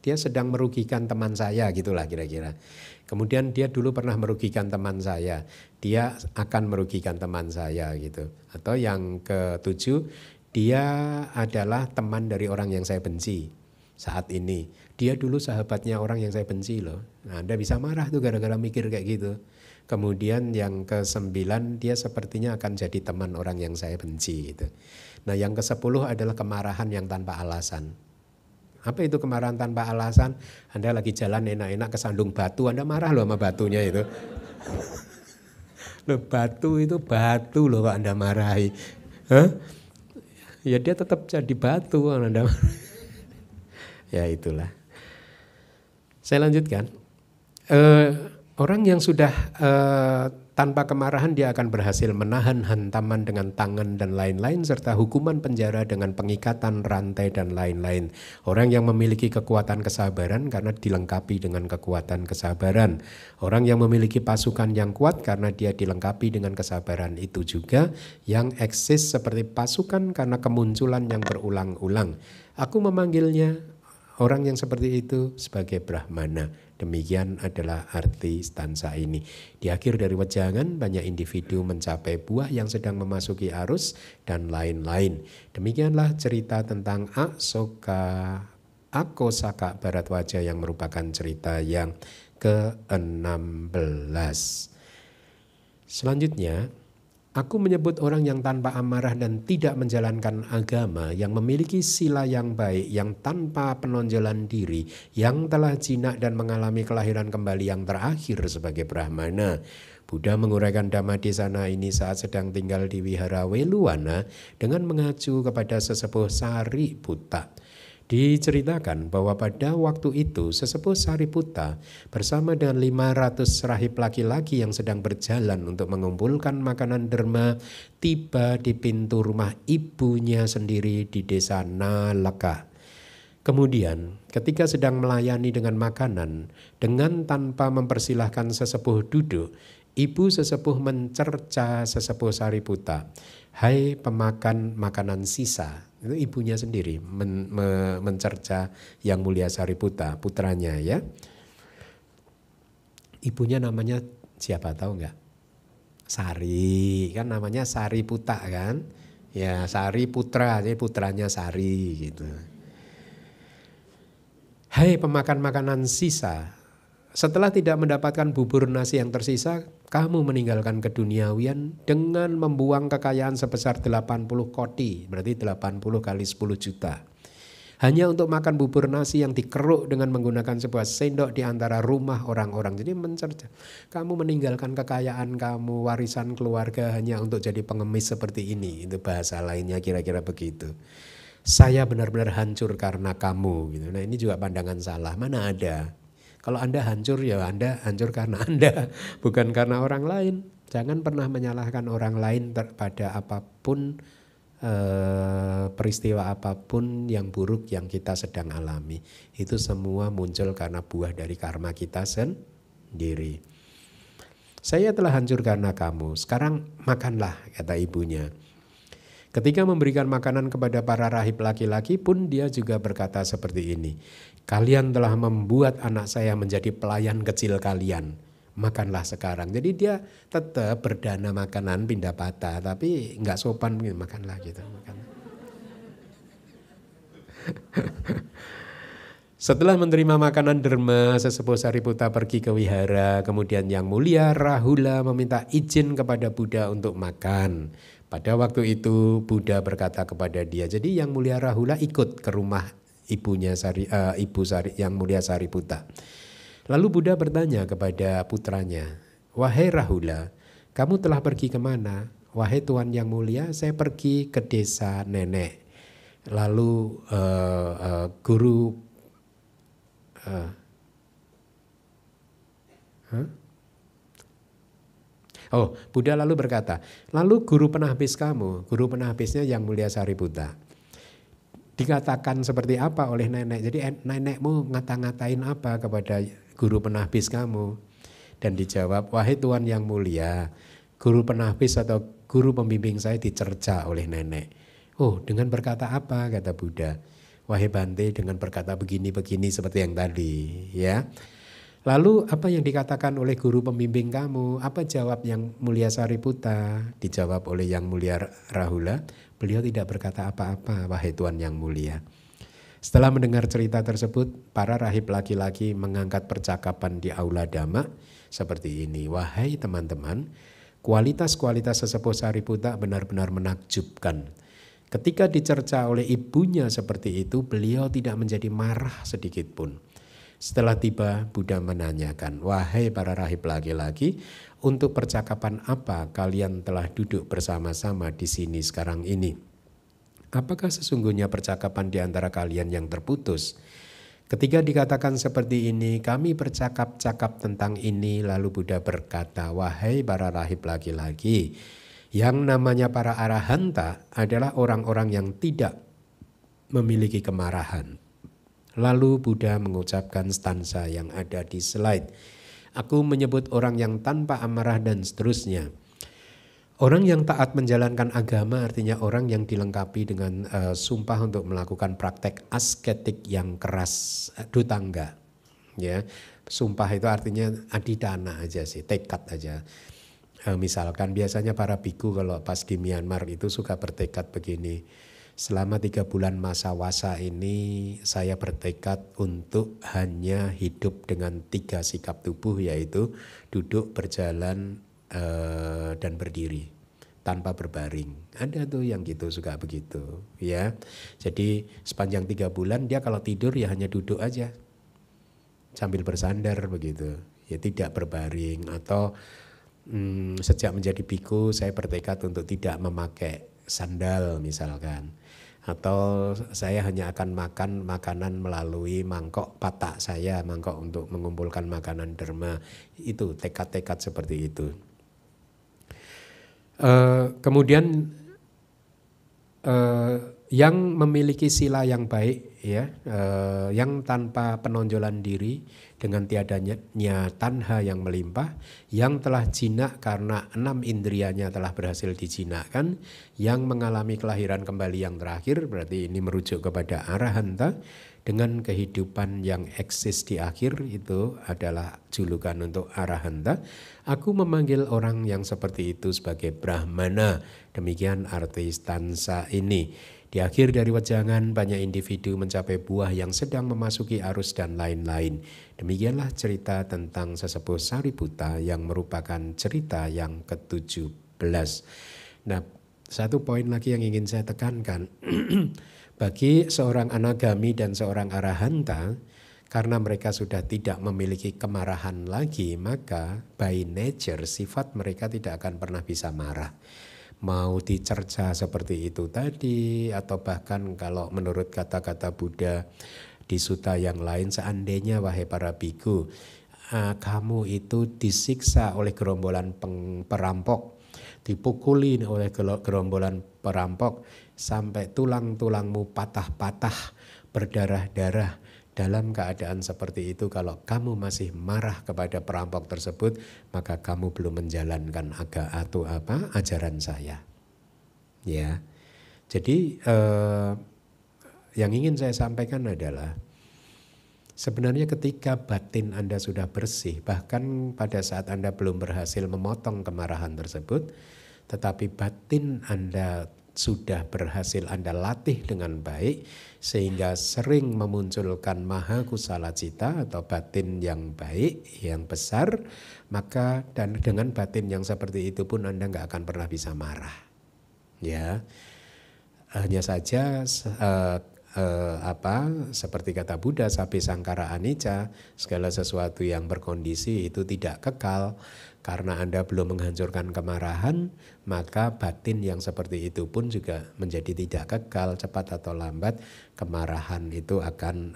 dia sedang merugikan teman saya gitulah kira-kira. Kemudian dia dulu pernah merugikan teman saya, dia akan merugikan teman saya gitu. Atau yang ketujuh, dia adalah teman dari orang yang saya benci saat ini. Dia dulu sahabatnya orang yang saya benci loh. Nah, Anda bisa marah tuh gara-gara mikir kayak gitu. Kemudian yang ke-9, dia sepertinya akan jadi teman orang yang saya benci gitu. Nah yang ke-10 adalah kemarahan yang tanpa alasan. Apa itu kemarahan tanpa alasan? Anda lagi jalan enak-enak kesandung batu, Anda marah loh sama batunya itu. Loh, batu itu batu loh kok Anda marahi. Hah? Ya dia tetap jadi batu kalau Anda marahi. Ya itulah. Saya lanjutkan. Orang yang sudah tanpa kemarahan dia akan berhasil menahan hantaman dengan tangan dan lain-lain serta hukuman penjara dengan pengikatan rantai dan lain-lain. Orang yang memiliki kekuatan kesabaran karena dilengkapi dengan kekuatan kesabaran. Orang yang memiliki pasukan yang kuat karena dia dilengkapi dengan kesabaran itu juga. Yang eksis seperti pasukan karena kemunculan yang berulang-ulang. Aku memanggilnya orang yang seperti itu sebagai Brahmana. Demikian adalah arti stansa ini. Di akhir dari wejangan banyak individu mencapai buah yang sedang memasuki arus dan lain-lain. Demikianlah cerita tentang Akosaka Bharadwaja yang merupakan cerita yang ke-16. Selanjutnya, aku menyebut orang yang tanpa amarah dan tidak menjalankan agama, yang memiliki sila yang baik, yang tanpa penonjolan diri, yang telah jinak dan mengalami kelahiran kembali yang terakhir sebagai Brahmana. Buddha menguraikan Dhammadesana ini saat sedang tinggal di Wihara Weluwana dengan mengacu kepada sesepuh Sariputta. Diceritakan bahwa pada waktu itu sesepuh Sariputta bersama dengan 500 rahib laki-laki yang sedang berjalan untuk mengumpulkan makanan derma tiba di pintu rumah ibunya sendiri di desa Nalaka. Kemudian ketika sedang melayani dengan makanan, dengan tanpa mempersilahkan sesepuh duduk, ibu sesepuh mencerca sesepuh Sariputta, "Hai pemakan makanan sisa." Itu ibunya sendiri mencerca yang mulia Sariputta, putranya ya. Ibunya namanya siapa tahu nggak? Sari, kan namanya Sariputta kan? Ya Sari putra, jadi putranya Sari gitu. "Hai pemakan makanan sisa, setelah tidak mendapatkan bubur nasi yang tersisa, kamu meninggalkan keduniawian dengan membuang kekayaan sebesar 80 koti, berarti 80 kali 10 juta. Hanya untuk makan bubur nasi yang dikeruk dengan menggunakan sebuah sendok di antara rumah orang-orang." Jadi mencerca, kamu meninggalkan kekayaan kamu, warisan keluarga hanya untuk jadi pengemis seperti ini. Itu bahasa lainnya kira-kira begitu. "Saya benar-benar hancur karena kamu." Gitu. Nah ini juga pandangan salah, mana ada. Kalau Anda hancur ya Anda hancur karena Anda, bukan karena orang lain. Jangan pernah menyalahkan orang lain pada apapun, peristiwa apapun yang buruk yang kita sedang alami. Itu semua muncul karena buah dari karma kita sendiri. "Saya telah hancur karena kamu, sekarang makanlah," kata ibunya. Ketika memberikan makanan kepada para rahib laki-laki pun dia juga berkata seperti ini, "Kalian telah membuat anak saya menjadi pelayan kecil kalian, makanlah sekarang." Jadi dia tetap berdana makanan pindah patah, tapi nggak sopan, makanlah gitu. Makan. Setelah menerima makanan derma, sesepuh Sariputta pergi ke wihara. Kemudian yang mulia Rahula meminta izin kepada Buddha untuk makan. Pada waktu itu Buddha berkata kepada dia, jadi yang mulia Rahula ikut ke rumah ibunya yang mulia Sariputta. Lalu Buddha bertanya kepada putranya, "Wahai Rahula, kamu telah pergi kemana?" "Wahai Tuan yang mulia, saya pergi ke desa nenek." Lalu Buddha lalu berkata, "Lalu guru penahbis kamu," guru penahbisnya yang mulia Sariputta, "dikatakan seperti apa oleh nenek?" Jadi nenekmu ngata-ngatain apa kepada guru penahbis kamu? Dan dijawab, "Wahai Tuan yang mulia, guru penahbis atau guru pembimbing saya dicerca oleh nenek." "Oh, dengan berkata apa?" kata Buddha. "Wahai Bante, dengan berkata begini-begini seperti yang tadi." Ya. "Lalu apa yang dikatakan oleh guru pembimbing kamu?" Apa jawab yang mulia Sariputta? Dijawab oleh yang mulia Rahula, "Beliau tidak berkata apa-apa, wahai Tuan yang mulia." Setelah mendengar cerita tersebut, para rahib laki-laki mengangkat percakapan di aula Dhamma seperti ini. "Wahai teman-teman, kualitas-kualitas sesepuh Sariputta benar-benar menakjubkan. Ketika dicerca oleh ibunya seperti itu, beliau tidak menjadi marah sedikit pun." Setelah tiba, Buddha menanyakan, "Wahai para rahib laki-laki, untuk percakapan apa kalian telah duduk bersama-sama di sini sekarang ini? Apakah sesungguhnya percakapan di antara kalian yang terputus?" Ketika dikatakan seperti ini, "Kami bercakap-cakap tentang ini." Lalu Buddha berkata, "Wahai para rahib laki-laki, yang namanya para arahanta adalah orang-orang yang tidak memiliki kemarahan." Lalu Buddha mengucapkan stansa yang ada di slide. "Aku menyebut orang yang tanpa amarah dan seterusnya." Orang yang taat menjalankan agama artinya orang yang dilengkapi dengan sumpah untuk melakukan praktek asketik yang keras, dutangga. Ya, sumpah itu artinya adidana aja sih, tekad aja. Misalkan biasanya para biku kalau pas di Myanmar itu suka bertekad begini, "Selama 3 bulan masa wasa ini saya bertekad untuk hanya hidup dengan 3 sikap tubuh, yaitu duduk, berjalan, dan berdiri tanpa berbaring." Ada tuh yang gitu suka begitu ya. Jadi sepanjang 3 bulan dia kalau tidur ya hanya duduk aja sambil bersandar begitu, ya tidak berbaring. Atau sejak menjadi biku saya bertekad untuk tidak memakai sandal misalkan. Atau saya hanya akan makan makanan melalui mangkok patak saya, mangkok untuk mengumpulkan makanan derma. Itu tekad-tekad seperti itu. Kemudian yang memiliki sila yang baik, ya, yang tanpa penonjolan diri, dengan tiadanya tanha yang melimpah, yang telah jinak karena 6 indrianya telah berhasil dijinakkan, yang mengalami kelahiran kembali yang terakhir, berarti ini merujuk kepada arahanta, dengan kehidupan yang eksis di akhir, itu adalah julukan untuk arahanta. Aku memanggil orang yang seperti itu sebagai Brahmana. Demikian arti stansa ini. Di akhir dari wejangan banyak individu mencapai buah yang sedang memasuki arus dan lain-lain. Demikianlah cerita tentang sesepuh Sariputta yang merupakan cerita yang ke-17. Nah, satu poin lagi yang ingin saya tekankan. Bagi seorang anagami dan seorang arahanta, karena mereka sudah tidak memiliki kemarahan lagi, maka by nature sifat mereka tidak akan pernah bisa marah. Mau dicerca seperti itu tadi, atau bahkan kalau menurut kata-kata Buddha di sutta yang lain, seandainya wahai para biku, kamu itu disiksa oleh gerombolan perampok, dipukuli oleh gerombolan perampok sampai tulang-tulangmu patah-patah, berdarah-darah. Dalam keadaan seperti itu, kalau kamu masih marah kepada perampok tersebut, maka kamu belum menjalankan ajaran saya. Ya, jadi yang ingin saya sampaikan adalah sebenarnya ketika batin Anda sudah bersih, bahkan pada saat Anda belum berhasil memotong kemarahan tersebut, tetapi batin Anda sudah berhasil Anda latih dengan baik, sehingga sering memunculkan maha kusala cita atau batin yang baik, yang besar, maka dan dengan batin yang seperti itu pun Anda nggak akan pernah bisa marah. Ya, hanya saja seperti kata Buddha, sabi sangkara anicca, segala sesuatu yang berkondisi itu tidak kekal. Karena Anda belum menghancurkan kemarahan, maka batin yang seperti itu pun juga menjadi tidak kekal. Cepat atau lambat kemarahan itu akan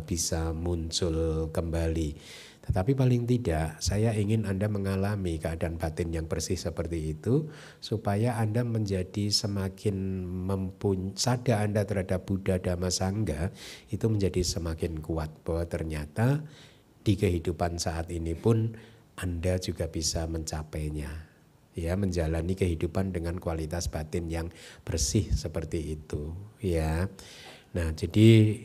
bisa muncul kembali. Tetapi paling tidak saya ingin Anda mengalami keadaan batin yang bersih seperti itu, supaya Anda menjadi semakin sadar Anda terhadap Buddha Dhamma Sangha itu menjadi semakin kuat, bahwa ternyata di kehidupan saat ini pun Anda juga bisa mencapainya, ya, menjalani kehidupan dengan kualitas batin yang bersih seperti itu, ya. Nah, jadi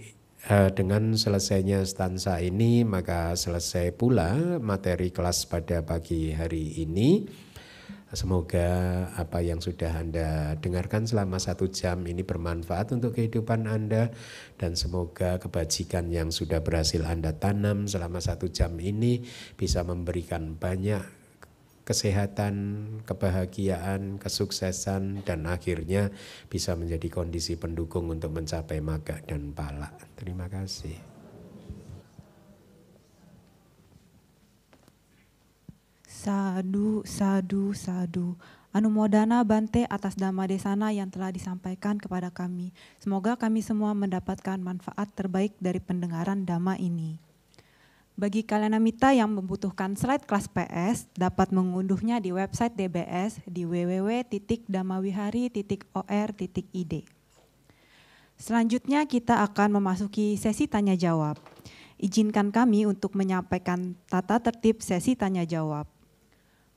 dengan selesainya stansa ini, maka selesai pula materi kelas pada pagi hari ini. Semoga apa yang sudah Anda dengarkan selama 1 jam ini bermanfaat untuk kehidupan Anda, dan semoga kebajikan yang sudah berhasil Anda tanam selama 1 jam ini bisa memberikan banyak kesehatan, kebahagiaan, kesuksesan, dan akhirnya bisa menjadi kondisi pendukung untuk mencapai magga dan pala. Terima kasih. Sadu, sadu, sadu. Anumodana Bante atas Dhamma Desana yang telah disampaikan kepada kami. Semoga kami semua mendapatkan manfaat terbaik dari pendengaran Dhamma ini. Bagi Kalyanamita yang membutuhkan slide kelas PS, dapat mengunduhnya di website DBS di www.dhammawihari.or.id. Selanjutnya kita akan memasuki sesi tanya jawab. Izinkan kami untuk menyampaikan tata tertib sesi tanya jawab.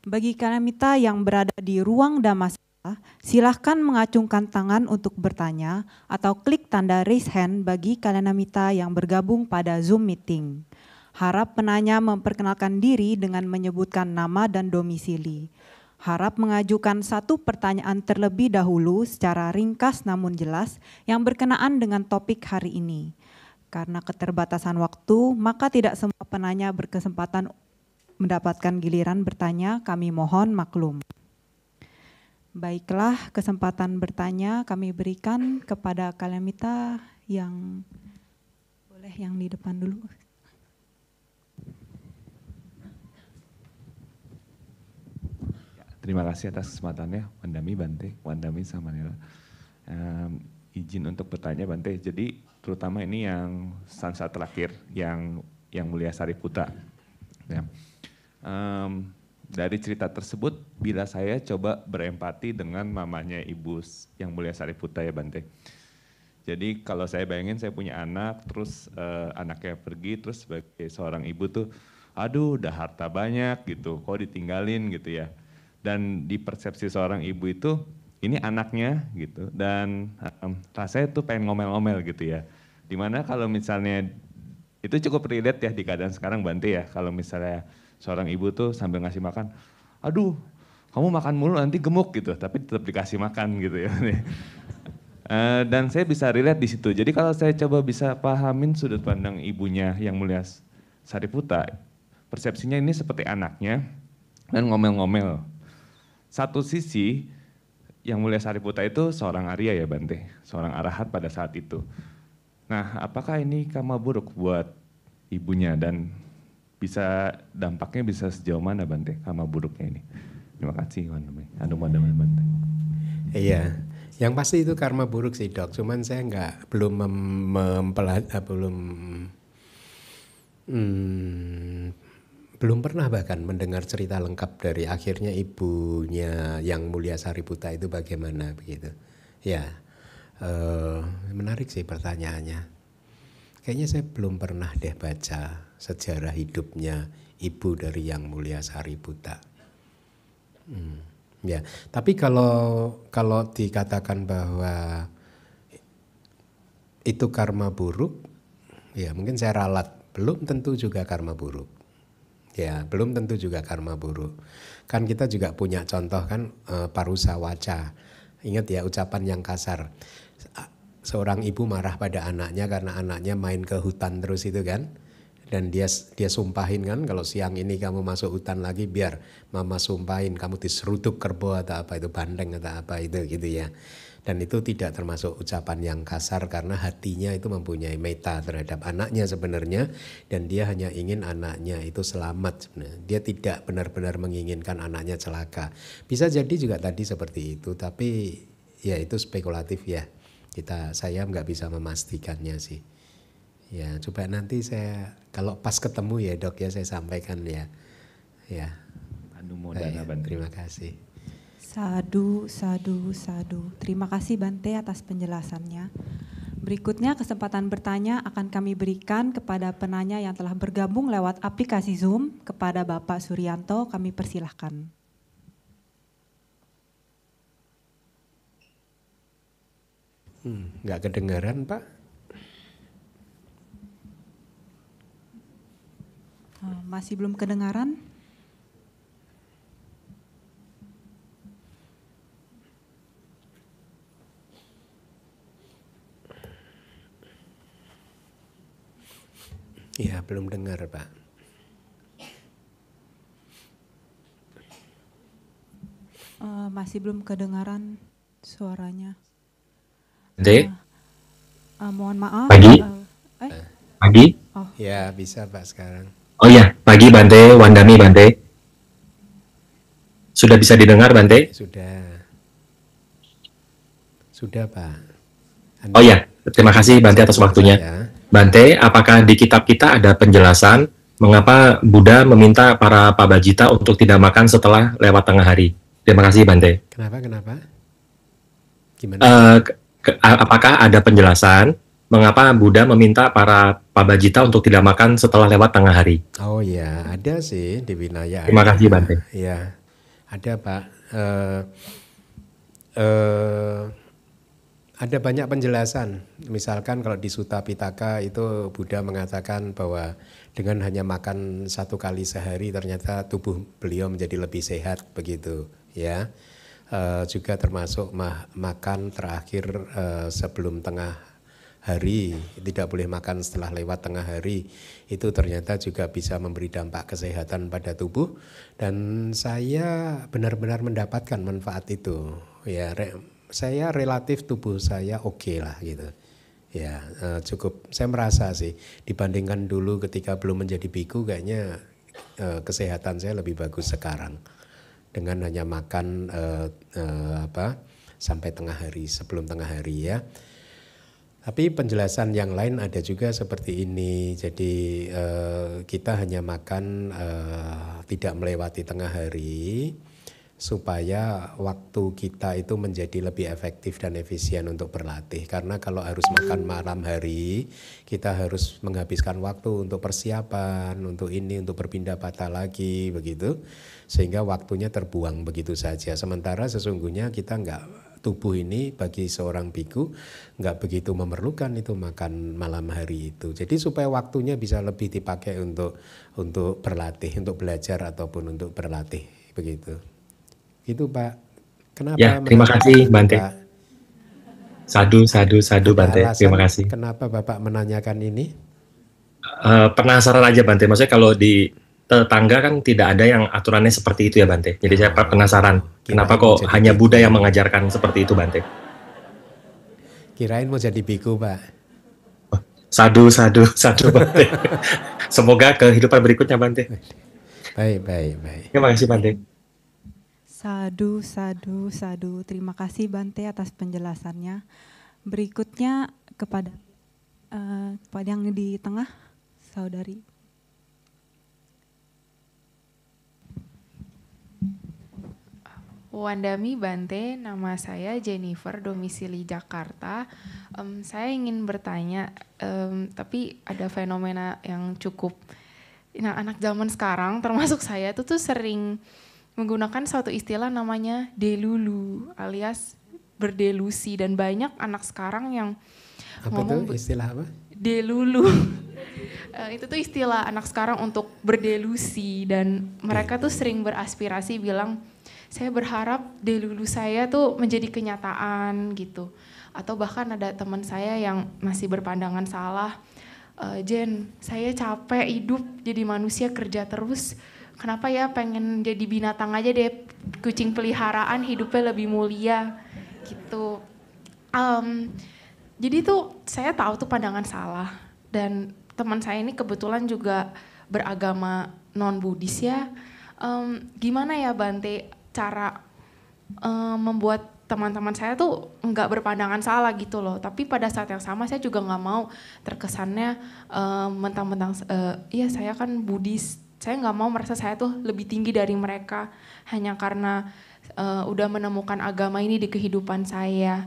Bagi Kalyanamita yang berada di ruang Dhammasala, silahkan mengacungkan tangan untuk bertanya atau klik tanda raise hand bagi Kalyanamita yang bergabung pada Zoom meeting. Harap penanya memperkenalkan diri dengan menyebutkan nama dan domisili. Harap mengajukan 1 pertanyaan terlebih dahulu secara ringkas namun jelas yang berkenaan dengan topik hari ini. Karena keterbatasan waktu, maka tidak semua penanya berkesempatan mendapatkan giliran bertanya, kami mohon maklum. Baiklah, kesempatan bertanya kami berikan kepada Kalyanamita yang boleh yang di depan dulu. Terima kasih atas kesempatannya, Wandami Bante, Wandami sama Nila. izin untuk bertanya Bante. Jadi terutama ini yang sansa terakhir yang Mulia Sariputa. Ya. Dari cerita tersebut, bila saya coba berempati dengan mamanya Ibu yang Mulia Sariputa ya Bante. Jadi kalau saya bayangin saya punya anak, terus anaknya pergi, terus sebagai seorang ibu tuh, aduh udah harta banyak gitu, kok ditinggalin gitu ya. Dan di persepsi seorang ibu itu, ini anaknya gitu, dan rasanya tuh pengen ngomel-ngomel gitu ya. Dimana kalau misalnya, itu cukup relate ya di keadaan sekarang Bante ya, kalau misalnya seorang ibu tuh sambil ngasih makan, aduh kamu makan mulu nanti gemuk gitu, tapi tetap dikasih makan gitu ya. Dan saya bisa relate di situ. Jadi kalau saya coba bisa pahamin sudut pandang ibunya yang Mulia Sariputa, persepsinya ini seperti anaknya dan ngomel-ngomel. Satu sisi yang Mulia Sariputa itu seorang Arya ya Bante, seorang arahat pada saat itu. Nah apakah ini karma buruk buat ibunya dan dampaknya bisa sejauh mana Bante, karma buruknya ini? Terima kasih Wandami Bante. Iya, yang pasti itu karma buruk sih Dok. Cuman saya belum pernah bahkan mendengar cerita lengkap dari akhirnya ibunya yang Mulia Sariputa itu bagaimana begitu. Ya, menarik sih pertanyaannya. Kayaknya saya belum pernah deh baca sejarah hidupnya ibu dari Yang Mulia Sariputa. Ya, tapi kalau dikatakan bahwa itu karma buruk, ya mungkin saya ralat. Belum tentu juga karma buruk. Ya, belum tentu juga karma buruk. Kan kita juga punya contoh kan parusa waca. Ingat ya ucapan yang kasar. Seorang ibu marah pada anaknya karena anaknya main ke hutan terus itu kan. Dan dia sumpahin kan, kalau siang ini kamu masuk hutan lagi biar mama sumpahin kamu diseruduk kerbau atau apa itu, bandeng atau apa itu gitu ya. Dan itu tidak termasuk ucapan yang kasar karena hatinya itu mempunyai meta terhadap anaknya sebenarnya. Dan dia hanya ingin anaknya itu selamat sebenarnya. Dia tidak benar-benar menginginkan anaknya celaka. Bisa jadi juga tadi seperti itu, tapi ya itu spekulatif ya. Saya nggak bisa memastikannya sih. Ya coba nanti saya kalau pas ketemu ya Dok ya saya sampaikan ya. Ya. Anumodana Bante. Terima kasih. Sadu, sadu, sadu. Terima kasih Bante atas penjelasannya. Berikutnya kesempatan bertanya akan kami berikan kepada penanya yang telah bergabung lewat aplikasi Zoom. Kepada Bapak Suryanto kami persilahkan. Nggak kedengaran Pak? Masih belum kedengaran? Iya, belum dengar Pak. Masih belum kedengaran suaranya. Bante, Mohon maaf. pagi, pagi. Oh. Ya bisa Pak sekarang. Oh iya, pagi Bante, Wandami Bante. Sudah bisa didengar Bante? Sudah Pak. Oh iya, terima kasih Bante atas waktunya. Bante, apakah di kitab kita ada penjelasan mengapa Buddha meminta para pabajita untuk tidak makan setelah lewat tengah hari? Terima kasih Bante. Kenapa? Gimana? Apakah ada penjelasan mengapa Buddha meminta para pabajita untuk tidak makan setelah lewat tengah hari? Oh ya, ada sih di Vinaya. Terima kasih Bante. Ya, ada Pak. Ada banyak penjelasan. Misalkan kalau di Sutta Pitaka itu Buddha mengatakan bahwa dengan hanya makan 1 kali sehari ternyata tubuh beliau menjadi lebih sehat begitu ya. Juga termasuk makan terakhir sebelum tengah hari, tidak boleh makan setelah lewat tengah hari, itu ternyata juga bisa memberi dampak kesehatan pada tubuh, dan saya benar-benar mendapatkan manfaat itu ya. Saya relatif tubuh saya oke lah gitu ya, cukup saya merasa sih dibandingkan dulu ketika belum menjadi biku, kayaknya kesehatan saya lebih bagus sekarang dengan hanya makan sampai tengah hari, sebelum tengah hari ya. Tapi penjelasan yang lain ada juga seperti ini. Jadi kita hanya makan tidak melewati tengah hari supaya waktu kita itu menjadi lebih efektif dan efisien untuk berlatih. Karena kalau harus makan malam hari, kita harus menghabiskan waktu untuk persiapan, untuk ini, untuk berpindah patah lagi, begitu. Sehingga waktunya terbuang begitu saja. Sementara sesungguhnya kita tubuh ini bagi seorang biku nggak begitu memerlukan itu makan malam hari itu. Jadi supaya waktunya bisa lebih dipakai untuk berlatih, untuk belajar ataupun untuk berlatih, begitu. Itu Pak. Kenapa? Ya, terima kasih Bante. Pak? Sadu Bante. Terima kasih. Kenapa Bapak menanyakan ini? Penasaran aja Bante. Maksudnya kalau di tetangga kan tidak ada yang aturannya seperti itu ya Bante. Jadi saya penasaran, kenapa kok hanya Buddha yang mengajarkan seperti itu Bante? Kirain mau jadi biku Pak. Sadu Bante. Semoga kehidupan berikutnya Bante. Baik. Terima kasih Bante. Sadu. Terima kasih Bante atas penjelasannya. Berikutnya kepada yang di tengah, saudari. Wandami Bante, nama saya Jennifer, domisili Jakarta. Saya ingin bertanya, tapi ada fenomena yang cukup, anak zaman sekarang termasuk saya tuh sering menggunakan suatu istilah namanya delulu alias berdelusi, dan banyak anak sekarang yang ngomong istilah apa? Delulu. Itu tuh istilah anak sekarang untuk berdelusi, dan mereka tuh sering beraspirasi bilang, saya berharap delulu saya tuh menjadi kenyataan gitu. Atau bahkan ada teman saya yang masih berpandangan salah, Jen, saya capek hidup jadi manusia kerja terus, kenapa ya pengen jadi binatang aja deh, kucing peliharaan hidupnya lebih mulia gitu. Jadi tuh saya tahu tuh pandangan salah, dan teman saya ini kebetulan juga beragama non-Buddhis ya. Gimana ya Bante cara membuat teman-teman saya tuh nggak berpandangan salah gitu loh, tapi pada saat yang sama saya juga nggak mau terkesannya mentang-mentang iya saya kan Buddhis, saya nggak mau merasa saya tuh lebih tinggi dari mereka hanya karena udah menemukan agama ini di kehidupan saya.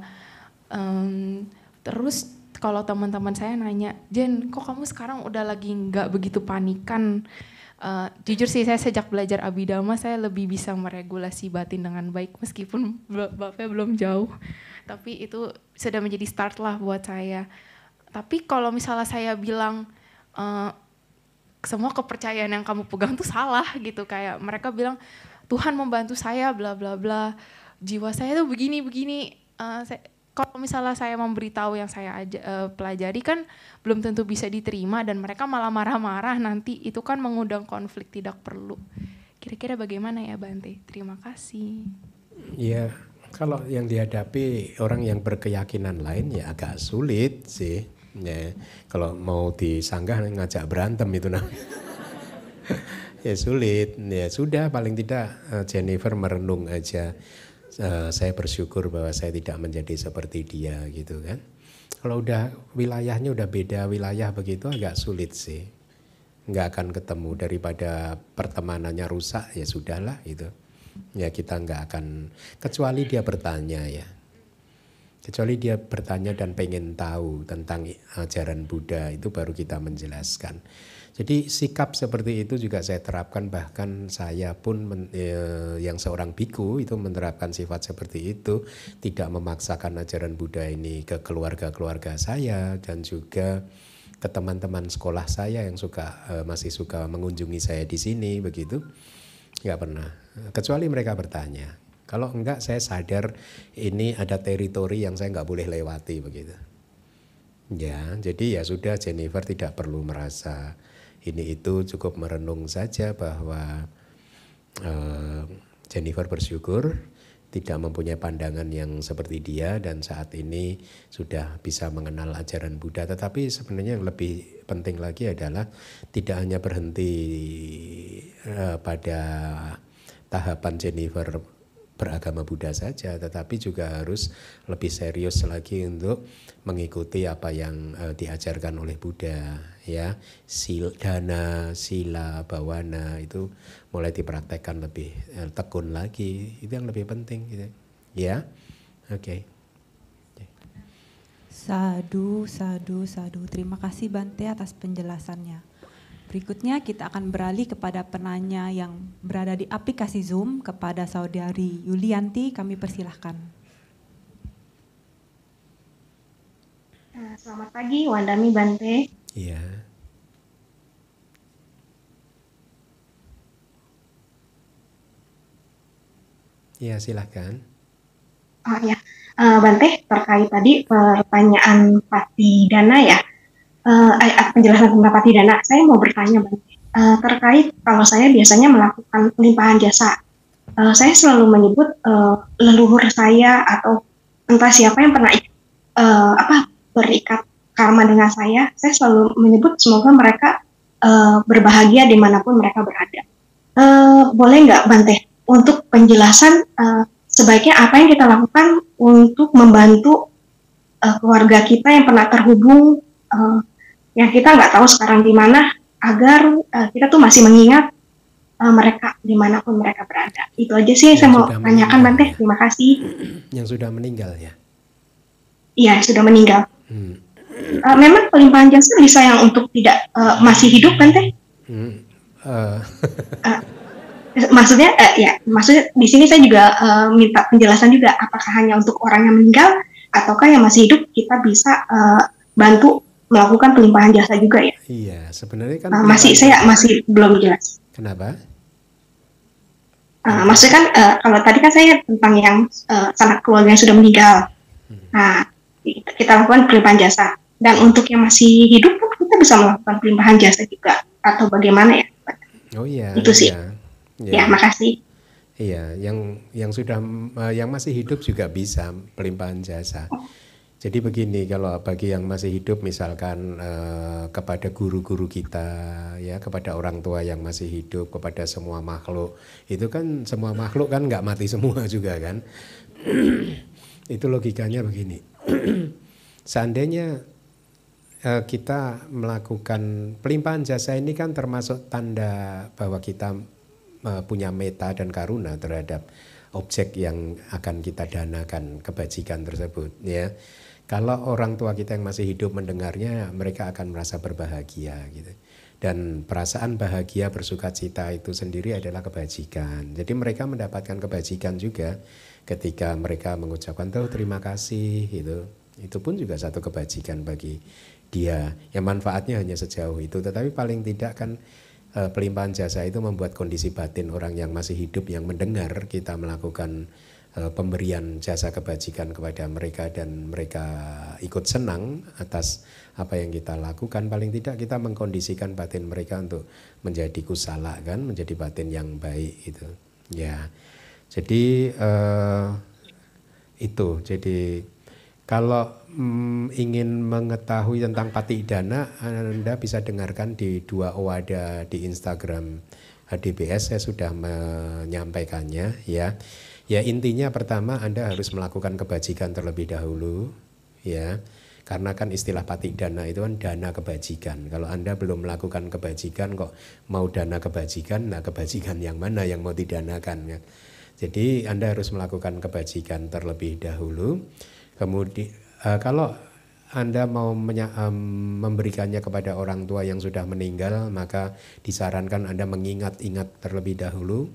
Terus kalau teman-teman saya nanya, Jen, kok kamu sekarang udah lagi nggak begitu panikan? Jujur sih saya sejak belajar Abhidhamma saya lebih bisa meregulasi batin dengan baik meskipun bapaknya belum jauh. Tapi itu sudah menjadi start lah buat saya. Tapi kalau misalnya saya bilang semua kepercayaan yang kamu pegang tuh salah gitu, kayak mereka bilang Tuhan membantu saya bla bla bla, jiwa saya tuh begini. Kalau misalnya saya memberitahu yang saya pelajari kan belum tentu bisa diterima, dan mereka malah marah-marah nanti, itu kan mengundang konflik tidak perlu. Kira-kira bagaimana ya Bante? Terima kasih. Ya, kalau yang dihadapi orang yang berkeyakinan lain ya agak sulit sih. Ya, kalau mau disanggah ngajak berantem itu namanya. Ya sulit. Ya sudah, paling tidak Jennifer merenung aja. Saya bersyukur bahwa saya tidak menjadi seperti dia gitu kan. Kalau udah wilayahnya udah beda wilayah begitu agak sulit sih. Nggak akan ketemu, daripada pertemanannya rusak ya sudahlah gitu. Ya kita nggak akan, kecuali dia bertanya ya. Kecuali dia bertanya dan pengen tahu tentang ajaran Buddha, itu baru kita menjelaskan. Jadi sikap seperti itu juga saya terapkan, bahkan saya pun yang seorang biku itu menerapkan sifat seperti itu, tidak memaksakan ajaran Buddha ini ke keluarga-keluarga saya dan juga ke teman-teman sekolah saya yang masih suka mengunjungi saya di sini begitu, nggak pernah. Kecuali mereka bertanya, kalau enggak saya sadar ini ada teritori yang saya nggak boleh lewati begitu. Ya, jadi ya sudah, Jennifer tidak perlu merasa ini itu, cukup merenung saja bahwa Jennifer bersyukur tidak mempunyai pandangan yang seperti dia dan saat ini sudah bisa mengenal ajaran Buddha. Tetapi sebenarnya yang lebih penting lagi adalah tidak hanya berhenti pada tahapan Jennifer beragama Buddha saja, tetapi juga harus lebih serius lagi untuk mengikuti apa yang diajarkan oleh Buddha, ya. Dana, sila, bawana itu mulai dipraktekkan lebih tekun lagi, itu yang lebih penting, gitu. Ya, oke. Sadu, sadu, sadu. Terima kasih Bante atas penjelasannya. Berikutnya kita akan beralih kepada penanya yang berada di aplikasi Zoom, kepada Saudari Yulianti, kami persilahkan. Selamat pagi Wandami, Bante. Iya. Iya, silahkan. Ya, Bante, terkait tadi pertanyaan Pati Dana ya. Penjelasan tentang Pati Dana, saya mau bertanya Bante, terkait kalau saya biasanya melakukan pelimpahan jasa, saya selalu menyebut leluhur saya atau entah siapa yang pernah berikat karma dengan saya selalu menyebut semoga mereka berbahagia dimanapun mereka berada. Boleh nggak Bante untuk penjelasan sebaiknya apa yang kita lakukan untuk membantu keluarga kita yang pernah terhubung, yang kita nggak tahu sekarang di mana, agar kita tuh masih mengingat mereka dimanapun mereka berada. Itu aja sih yang saya mau tanyakan Bante. Terima kasih. Yang sudah meninggal ya? Iya, sudah meninggal. Memang pelimpahan jasa bisa yang untuk tidak masih hidup Bante? Maksudnya di sini saya juga minta penjelasan juga, apakah hanya untuk orang yang meninggal ataukah yang masih hidup kita bisa bantu melakukan pelimpahan jasa juga ya? Iya, sebenarnya kan masih belum jelas. Kenapa? Maksudnya kan kalau tadi kan saya tentang yang sanak keluarga yang sudah meninggal. Nah, kita lakukan pelimpahan jasa. Dan untuk yang masih hidup pun kita bisa melakukan pelimpahan jasa juga, atau bagaimana ya? Oh iya. Itu sih. Ya, makasih. Iya, yang masih hidup juga bisa pelimpahan jasa. Jadi begini, kalau bagi yang masih hidup misalkan kepada guru-guru kita, ya, kepada orang tua yang masih hidup, kepada semua makhluk, itu kan semua makhluk kan nggak mati semua juga kan. Itu logikanya begini. Seandainya kita melakukan pelimpahan jasa ini kan termasuk tanda bahwa kita punya meta dan karuna terhadap objek yang akan kita danakan kebajikan tersebut, ya. Kalau orang tua kita yang masih hidup mendengarnya, mereka akan merasa berbahagia gitu. Dan perasaan bahagia bersukacita itu sendiri adalah kebajikan. Jadi mereka mendapatkan kebajikan juga ketika mereka mengucapkan terima kasih gitu. Itu pun juga satu kebajikan bagi dia. Yang manfaatnya hanya sejauh itu, tetapi paling tidak kan pelimpahan jasa itu membuat kondisi batin orang yang masih hidup yang mendengar kita melakukan pemberian jasa kebajikan kepada mereka dan mereka ikut senang atas apa yang kita lakukan. Paling tidak kita mengkondisikan batin mereka untuk menjadi kusala kan, menjadi batin yang baik itu. Ya, jadi itu. Jadi kalau ingin mengetahui tentang Pati Dana, Anda bisa dengarkan di 2 Owada di Instagram HDBS, saya sudah menyampaikannya ya. Ya intinya pertama Anda harus melakukan kebajikan terlebih dahulu ya. Karena kan istilah Pati Dana itu kan dana kebajikan. Kalau Anda belum melakukan kebajikan kok mau dana kebajikan, nah kebajikan yang mana yang mau didanakan ya. Jadi Anda harus melakukan kebajikan terlebih dahulu. Kemudian kalau Anda mau memberikannya kepada orang tua yang sudah meninggal, maka disarankan Anda mengingat-ingat terlebih dahulu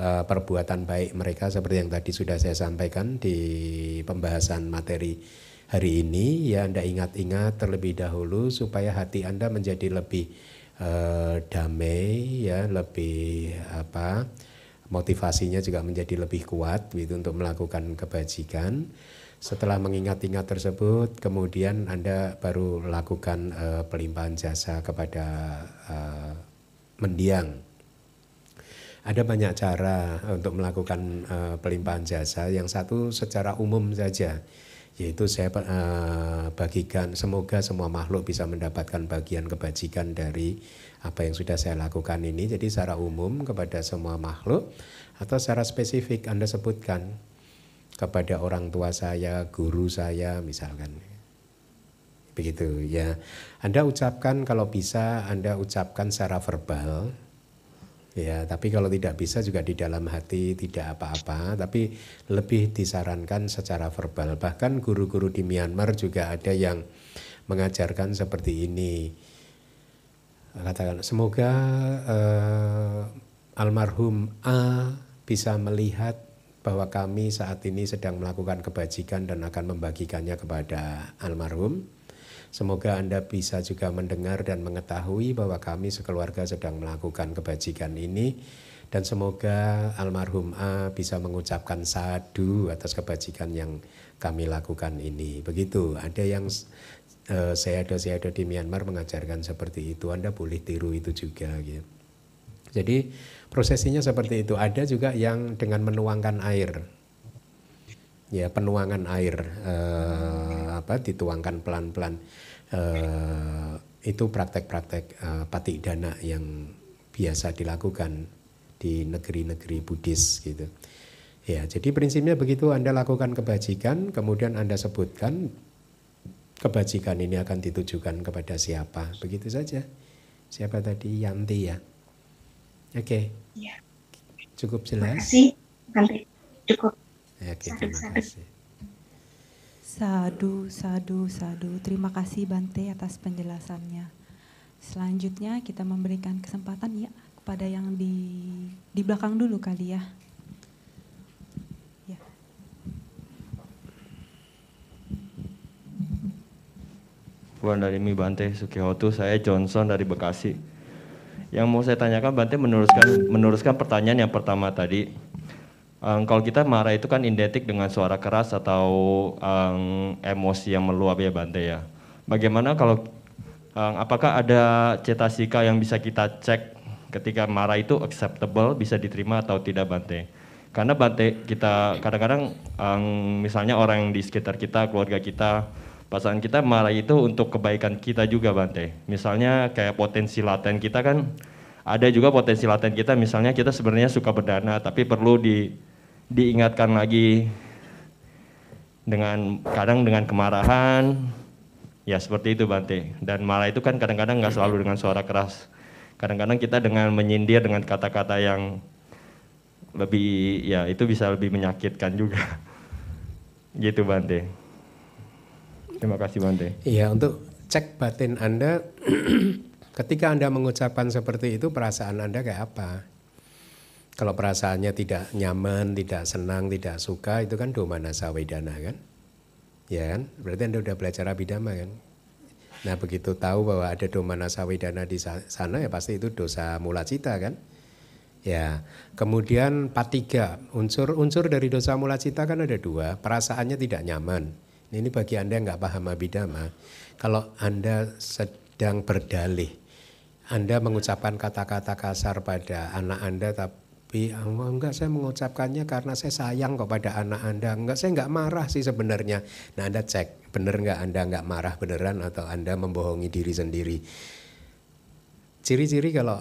perbuatan baik mereka seperti yang tadi sudah saya sampaikan di pembahasan materi hari ini. Ya, Anda ingat-ingat terlebih dahulu supaya hati Anda menjadi lebih damai ya, lebih motivasinya juga menjadi lebih kuat gitu untuk melakukan kebajikan. Setelah mengingat-ingat tersebut, kemudian Anda baru lakukan pelimpahan jasa kepada mendiang. Ada banyak cara untuk melakukan pelimpahan jasa. Yang satu secara umum saja, yaitu saya bagikan, semoga semua makhluk bisa mendapatkan bagian kebajikan dari apa yang sudah saya lakukan ini. Jadi secara umum kepada semua makhluk Atau secara spesifik Anda sebutkan kepada orang tua saya, guru saya misalkan. Begitu ya. Anda ucapkan, kalau bisa Anda ucapkan secara verbal. Ya, tapi kalau tidak bisa juga di dalam hati, tidak apa-apa, tapi lebih disarankan secara verbal. Bahkan guru-guru di Myanmar juga ada yang mengajarkan seperti ini. Katakan, semoga almarhum A bisa melihat bahwa kami saat ini sedang melakukan kebajikan dan akan membagikannya kepada almarhum. Semoga Anda bisa juga mendengar dan mengetahui bahwa kami sekeluarga sedang melakukan kebajikan ini. Dan semoga almarhum A bisa mengucapkan sadu atas kebajikan yang kami lakukan ini. Begitu, ada yang sayadaw di Myanmar mengajarkan seperti itu. Anda boleh tiru itu juga gitu. Jadi prosesinya seperti itu. Ada juga yang dengan menuangkan air. Ya, penuangan air dituangkan pelan-pelan. Itu praktek-praktek patik dana yang biasa dilakukan di negeri-negeri Buddhis gitu. Ya, jadi prinsipnya begitu. Anda lakukan kebajikan, kemudian Anda sebutkan kebajikan ini akan ditujukan kepada siapa. Begitu saja. Siapa tadi? Yanti ya. Oke. Ya. Cukup jelas? Terima kasih. Nanti cukup. Oke, terima kasih. Sadu, sadu, sadu. Terima kasih Bante atas penjelasannya. Selanjutnya kita memberikan kesempatan ya kepada yang di belakang dulu kali ya. Ya. Puan dari Mi Bante Sukihotu, saya Johnson dari Bekasi. Yang mau saya tanyakan Bante meneruskan pertanyaan yang pertama tadi. Kalau kita marah itu kan identik dengan suara keras atau emosi yang meluap ya Bante ya. Bagaimana kalau apakah ada cetasika yang bisa kita cek ketika marah itu acceptable, bisa diterima atau tidak Bante? Karena Bante kita kadang-kadang misalnya orang yang di sekitar kita, keluarga kita, pasangan kita marah itu untuk kebaikan kita juga Bante. Misalnya kayak potensi laten kita kan, ada juga potensi laten kita, misalnya kita sebenarnya suka berdana tapi perlu diingatkan lagi kadang dengan kemarahan, ya seperti itu Bante. Dan marah itu kan kadang-kadang nggak selalu dengan suara keras. Kadang-kadang kita dengan menyindir dengan kata-kata yang lebih, ya itu bisa lebih menyakitkan juga. Gitu Bante. Terima kasih Bante. Iya, untuk cek batin Anda, ketika Anda mengucapkan seperti itu, perasaan Anda kayak apa? Kalau perasaannya tidak nyaman, tidak senang, tidak suka, itu kan domanasa wedana kan? Ya kan? Berarti Anda udah belajar Abhidhamma kan? Nah begitu tahu bahwa ada domanasa wedana di sana, ya pasti itu dosa mula cita kan? Ya, kemudian patiga, unsur dari dosa mula cita kan ada dua, perasaannya tidak nyaman. Ini bagi Anda yang nggak paham Abhidhamma, kalau Anda sedang berdalih, Anda mengucapkan kata-kata kasar pada anak Anda, tapi enggak, saya mengucapkannya karena saya sayang kepada anak Anda. Enggak, saya enggak marah sih sebenarnya. Nah Anda cek, benar enggak Anda enggak marah beneran atau Anda membohongi diri sendiri. Ciri-ciri kalau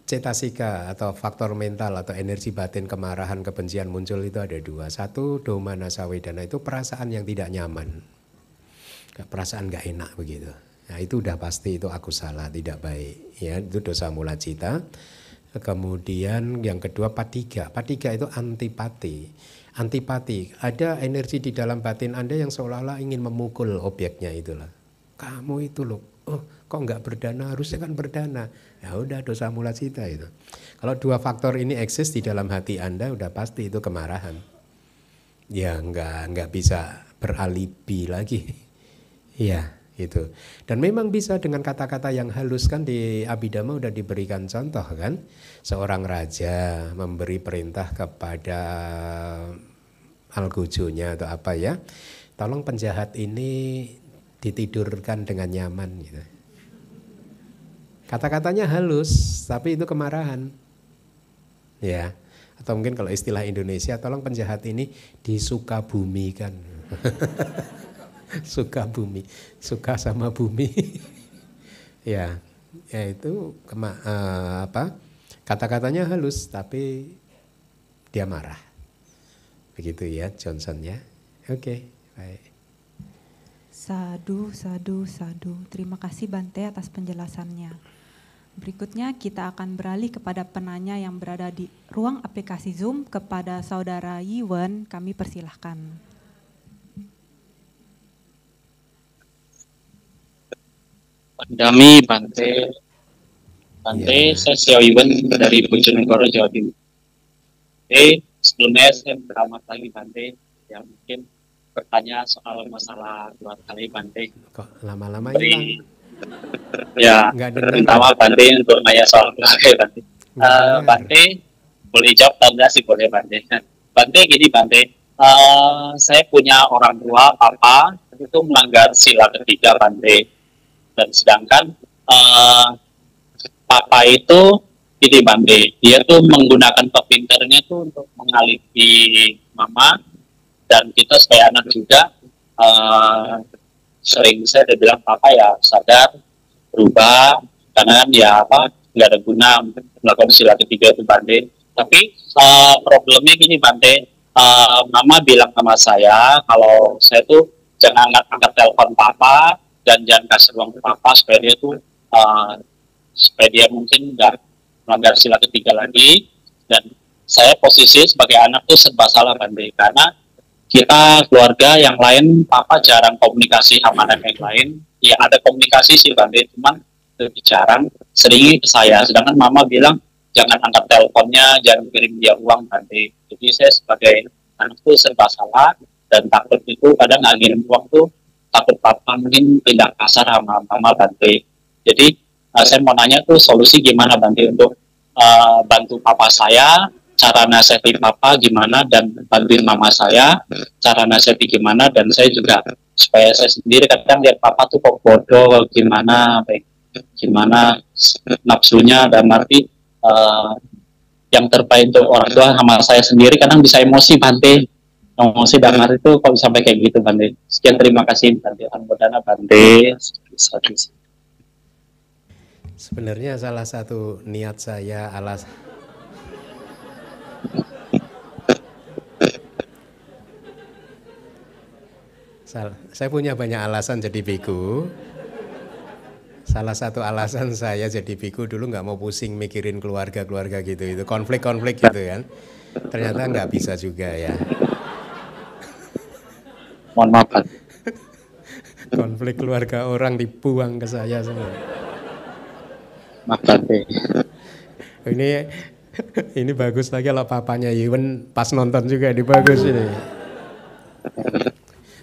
cetasika atau faktor mental atau energi batin kemarahan, kebencian muncul itu ada dua. Satu, domanasa wedana, itu perasaan yang tidak nyaman. Perasaan enggak enak begitu. Nah itu udah pasti itu akusala, tidak baik. Ya, itu dosa mula cita. Kemudian yang kedua patiga. Patiga itu antipati. Antipati, ada energi di dalam batin Anda yang seolah-olah ingin memukul objeknya itulah. Kamu itu loh, kok enggak berdana, harusnya kan berdana. Ya udah dosa mula cita itu. Kalau dua faktor ini eksis di dalam hati Anda, udah pasti itu kemarahan. Ya enggak bisa beralibi lagi. Ya. Gitu. Dan memang bisa dengan kata-kata yang halus kan, di Abhidhamma udah diberikan contoh kan, seorang raja memberi perintah kepada algojonya atau apa ya, tolong penjahat ini ditidurkan dengan nyaman gitu. Kata-katanya halus tapi itu kemarahan ya, atau mungkin kalau istilah Indonesia, tolong penjahat ini disukabumikan. Suka bumi, suka sama bumi. ya itu kata-katanya halus tapi dia marah. Begitu ya Johnson ya. Oke, baik. Sadu, sadu, sadu. Terima kasih Bante atas penjelasannya. Berikutnya kita akan beralih kepada penanya yang berada di ruang aplikasi Zoom. Kepada Saudara Yiwen, kami persilahkan. Pandami Bante, saya Xiao Yiwen dari Bojonegoro, Jawa Timur. Sebelumnya saya selamat pagi Bante, yang mungkin bertanya soal masalah keluarga Bante. Kok lama-lama hilang? Ya, pertama Bante untuk nanya soal keluarga Bante. Bante, boleh jawab atau enggak sih boleh Bante? Bante gini Bante, saya punya orang tua, papa, itu melanggar sila ketiga Bante. Dan sedangkan papa itu ini Bante, dia tuh menggunakan kepintarannya tuh untuk mengalihkan mama, dan kita sebagai anak juga sering saya udah bilang papa ya sadar berubah, karena kan ya nggak ada guna melakukan sila ketiga itu Bante. Tapi problemnya gini Bante, mama bilang sama saya kalau saya tuh jangan angkat telepon papa dan jangan kasih ruang ke papa supaya dia tuh supaya dia mungkin nggak melanggar sila ketiga lagi. Dan saya posisi sebagai anak tuh serba salah Bante, karena kita keluarga yang lain papa jarang komunikasi sama anak yang lain. Ya ada komunikasi sih Bante, cuman lebih jarang, seringnya ke saya. Sedangkan mama bilang jangan angkat teleponnya, jangan kirim dia uang Bante. Jadi saya sebagai anak tuh serba salah, dan takut itu kadang nggak ngirim uang tuh takut papa mungkin tidak kasar sama mama Bante. Jadi saya mau nanya tuh solusi gimana Bante untuk bantu papa saya, cara nasihati papa gimana, dan bantuin mama saya cara nasihati gimana. Dan saya juga supaya saya sendiri kadang lihat papa tuh kok bodoh gimana nafsunya, dan arti yang terbaik untuk orang tua sama saya sendiri kadang bisa emosi Bante. Emosi dan arti itu kalau sampai kayak gitu Bante. Sekian, terima kasih Bante. Anmodana Bante. Sebenarnya salah satu niat saya saya punya banyak alasan jadi biku. Salah satu alasan saya jadi biku dulu nggak mau pusing mikirin keluarga gitu, itu konflik gitu kan. Ternyata nggak bisa juga ya. Mohon maaf. Konflik keluarga orang dibuang ke saya semua. Maaf Bante. Ini bagus lagi kalau papanya Iwan pas nonton juga, ini bagus ini.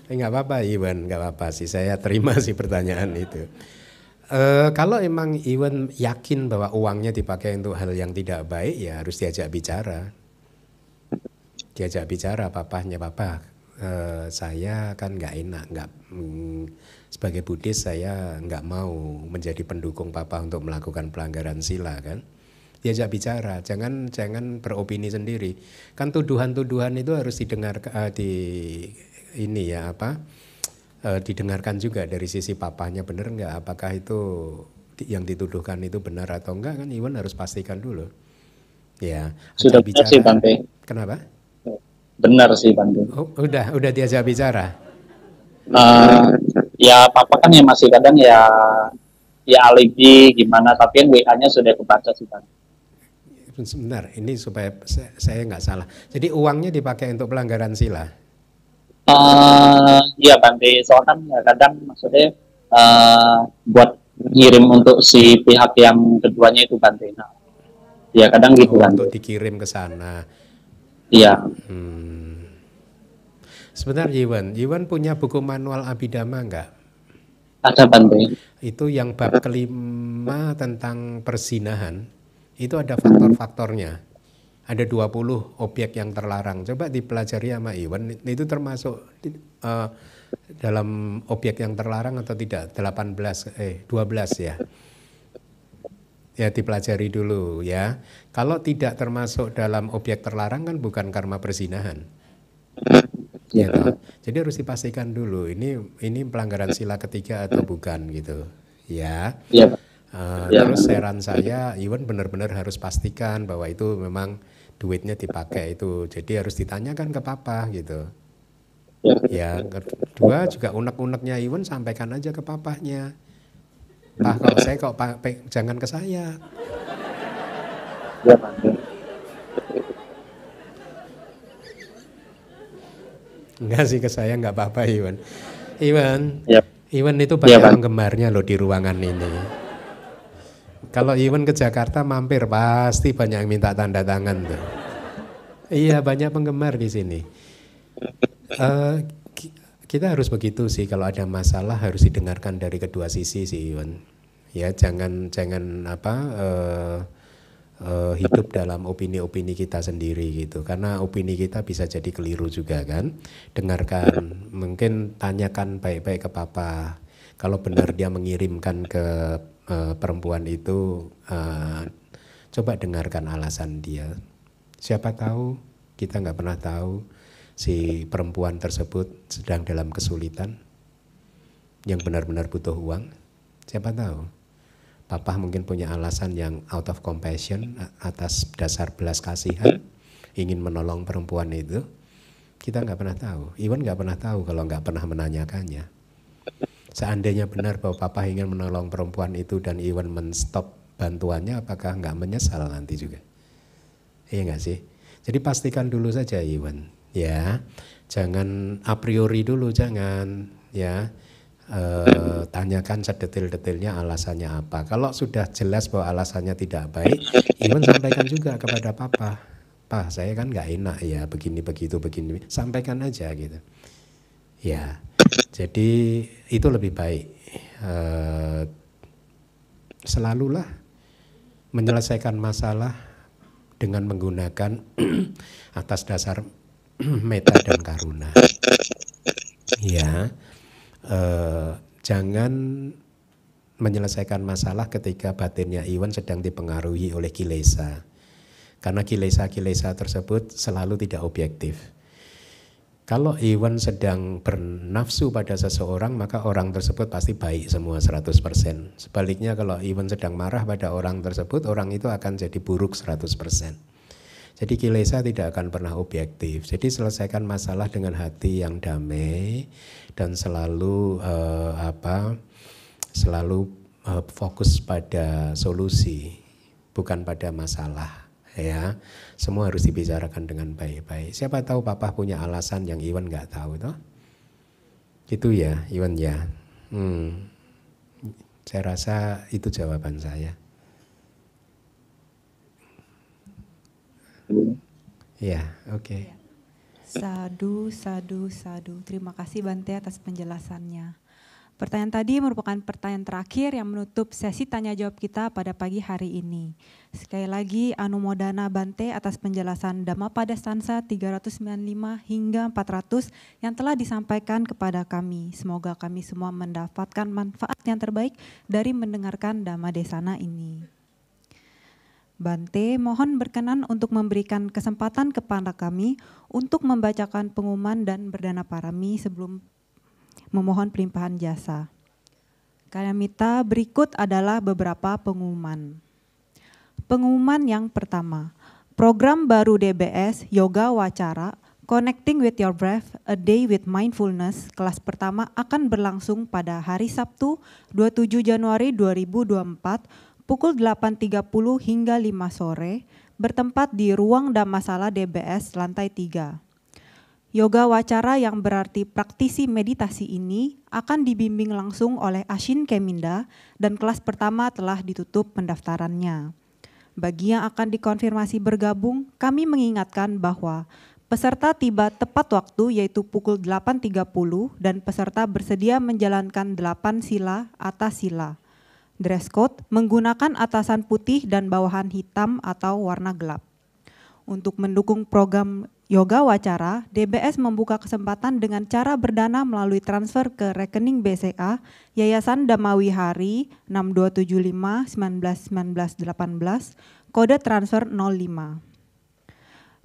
Nggak apa-apa Iwan, nggak apa-apa sih, saya terima sih pertanyaan itu. Kalau emang Iwan yakin bahwa uangnya dipakai untuk hal yang tidak baik, ya harus diajak bicara. Diajak bicara papahnya, papa. Saya kan nggak enak, sebagai Buddhis saya nggak mau menjadi pendukung papa untuk melakukan pelanggaran sila kan. Diajak bicara, jangan beropini sendiri. Kan tuduhan-tuduhan itu harus didengarkan juga dari sisi papanya, benar nggak? Apakah itu yang dituduhkan itu benar atau enggak, kan Iwan harus pastikan dulu. Ya. Sudah bicara sih Bante. Kenapa? Benar sih Bante. Oh, udah diajak bicara. Ya papa kan ya masih kadang ya alibi gimana, tapi kan WA-nya sudah kebaca sih Bante. Sebentar, ini supaya saya nggak salah. Jadi uangnya dipakai untuk pelanggaran sila? Iya Bante, soalnya kan ya kadang maksudnya buat ngirim untuk si pihak yang keduanya itu Bante. Nah, ya kadang gitu Bante. Untuk dikirim ke sana. Iya. Sebentar Yiwan punya buku manual Abhidhamma enggak? Ada Bante. Itu yang bab kelima tentang perzinahan, itu ada faktor-faktornya. Ada 20 objek yang terlarang. Coba dipelajari sama Iwan, itu termasuk dalam objek yang terlarang atau tidak? 12 ya. Ya dipelajari dulu ya. Kalau tidak termasuk dalam objek terlarang kan bukan karma perzinahan. Ya, jadi harus dipastikan dulu ini pelanggaran sila ketiga atau bukan gitu. Ya. Terus saran saya Iwan benar-benar harus pastikan bahwa itu memang duitnya dipakai itu. Jadi harus ditanyakan ke papa gitu. Ya, kedua juga unek-uneknya Iwan sampaikan aja ke papahnya. Pak, kalau saya kok jangan ke saya. Ya, Bante. Enggak sih, ke saya enggak apa-apa Iwan. Iwan, Ya. Iwan itu Ya, banyak Bante. penggemarnya loh di ruangan ini. Kalau Iwan ke Jakarta mampir pasti banyak yang minta tanda tangan tuh. Iya, banyak penggemar di sini. Kita harus begitu sih, kalau ada masalah harus didengarkan dari kedua sisi sih Iwan. Ya, jangan hidup dalam opini-opini kita sendiri gitu, karena opini kita bisa jadi keliru juga kan. Dengarkan, mungkin tanyakan baik-baik ke papa. Kalau benar dia mengirimkan ke perempuan itu, coba dengarkan alasan dia. Siapa tahu, kita nggak pernah tahu si perempuan tersebut sedang dalam kesulitan, yang benar-benar butuh uang. Siapa tahu, papa mungkin punya alasan yang out of compassion, atas dasar belas kasihan, ingin menolong perempuan itu. Kita nggak pernah tahu. Iwan nggak pernah tahu kalau nggak pernah menanyakannya. Seandainya benar bahwa papa ingin menolong perempuan itu dan Iwan men-stop bantuannya, apakah nggak menyesal nanti juga? Iya nggak sih? Jadi pastikan dulu saja Iwan, ya. Jangan a priori dulu, jangan, ya. Tanyakan sedetail-detailnya alasannya apa. Kalau sudah jelas bahwa alasannya tidak baik, Iwan sampaikan juga kepada papa. Pak, saya kan nggak enak ya, begini begitu begini. Sampaikan aja gitu. Ya, jadi itu lebih baik. Selalulah menyelesaikan masalah dengan menggunakan atas dasar meta dan karuna. Ya. Jangan menyelesaikan masalah ketika batinnya Iwan sedang dipengaruhi oleh kilesa, karena kilesa-kilesa tersebut selalu tidak objektif. Kalau Iwan sedang bernafsu pada seseorang, maka orang tersebut pasti baik semua 100%. Sebaliknya kalau Iwan sedang marah pada orang tersebut, orang itu akan jadi buruk 100%. Jadi kilesa tidak akan pernah objektif. Jadi selesaikan masalah dengan hati yang damai dan selalu fokus pada solusi, bukan pada masalah. Ya, semua harus dibicarakan dengan baik-baik. Siapa tahu papa punya alasan yang Iwan nggak tahu, toh? Itu ya, Iwan ya. Saya rasa itu jawaban saya. Ya, oke. Sadu, sadu, sadu. Terima kasih Bante atas penjelasannya. Pertanyaan tadi merupakan pertanyaan terakhir yang menutup sesi tanya jawab kita pada pagi hari ini. Sekali lagi anumodana Bante atas penjelasan Dhammapada Stansa 395 hingga 400 yang telah disampaikan kepada kami. Semoga kami semua mendapatkan manfaat yang terbaik dari mendengarkan Dhammadesana ini. Bante mohon berkenan untuk memberikan kesempatan kepada kami untuk membacakan pengumuman dan berdana parami sebelum memohon pelimpahan jasa. Kalyamita berikut adalah beberapa pengumuman. Pengumuman yang pertama, program baru DBS Yoga Wacara Connecting with Your Breath, A Day with Mindfulness, kelas pertama akan berlangsung pada hari Sabtu 27 Januari 2024 pukul 8.30 hingga 5 sore, bertempat di Ruang Dhammasala DBS lantai 3. Yoga Wacara yang berarti praktisi meditasi ini akan dibimbing langsung oleh Ashin Keminda dan kelas pertama telah ditutup pendaftarannya. Bagi yang akan dikonfirmasi bergabung, kami mengingatkan bahwa peserta tiba tepat waktu yaitu pukul 8.30 dan peserta bersedia menjalankan 8 sila atas sila. Dress code menggunakan atasan putih dan bawahan hitam atau warna gelap. Untuk mendukung program Yoga Wacara, DBS membuka kesempatan dengan cara berdana melalui transfer ke rekening BCA Yayasan Dhammawihari 6275 191918, kode transfer 05.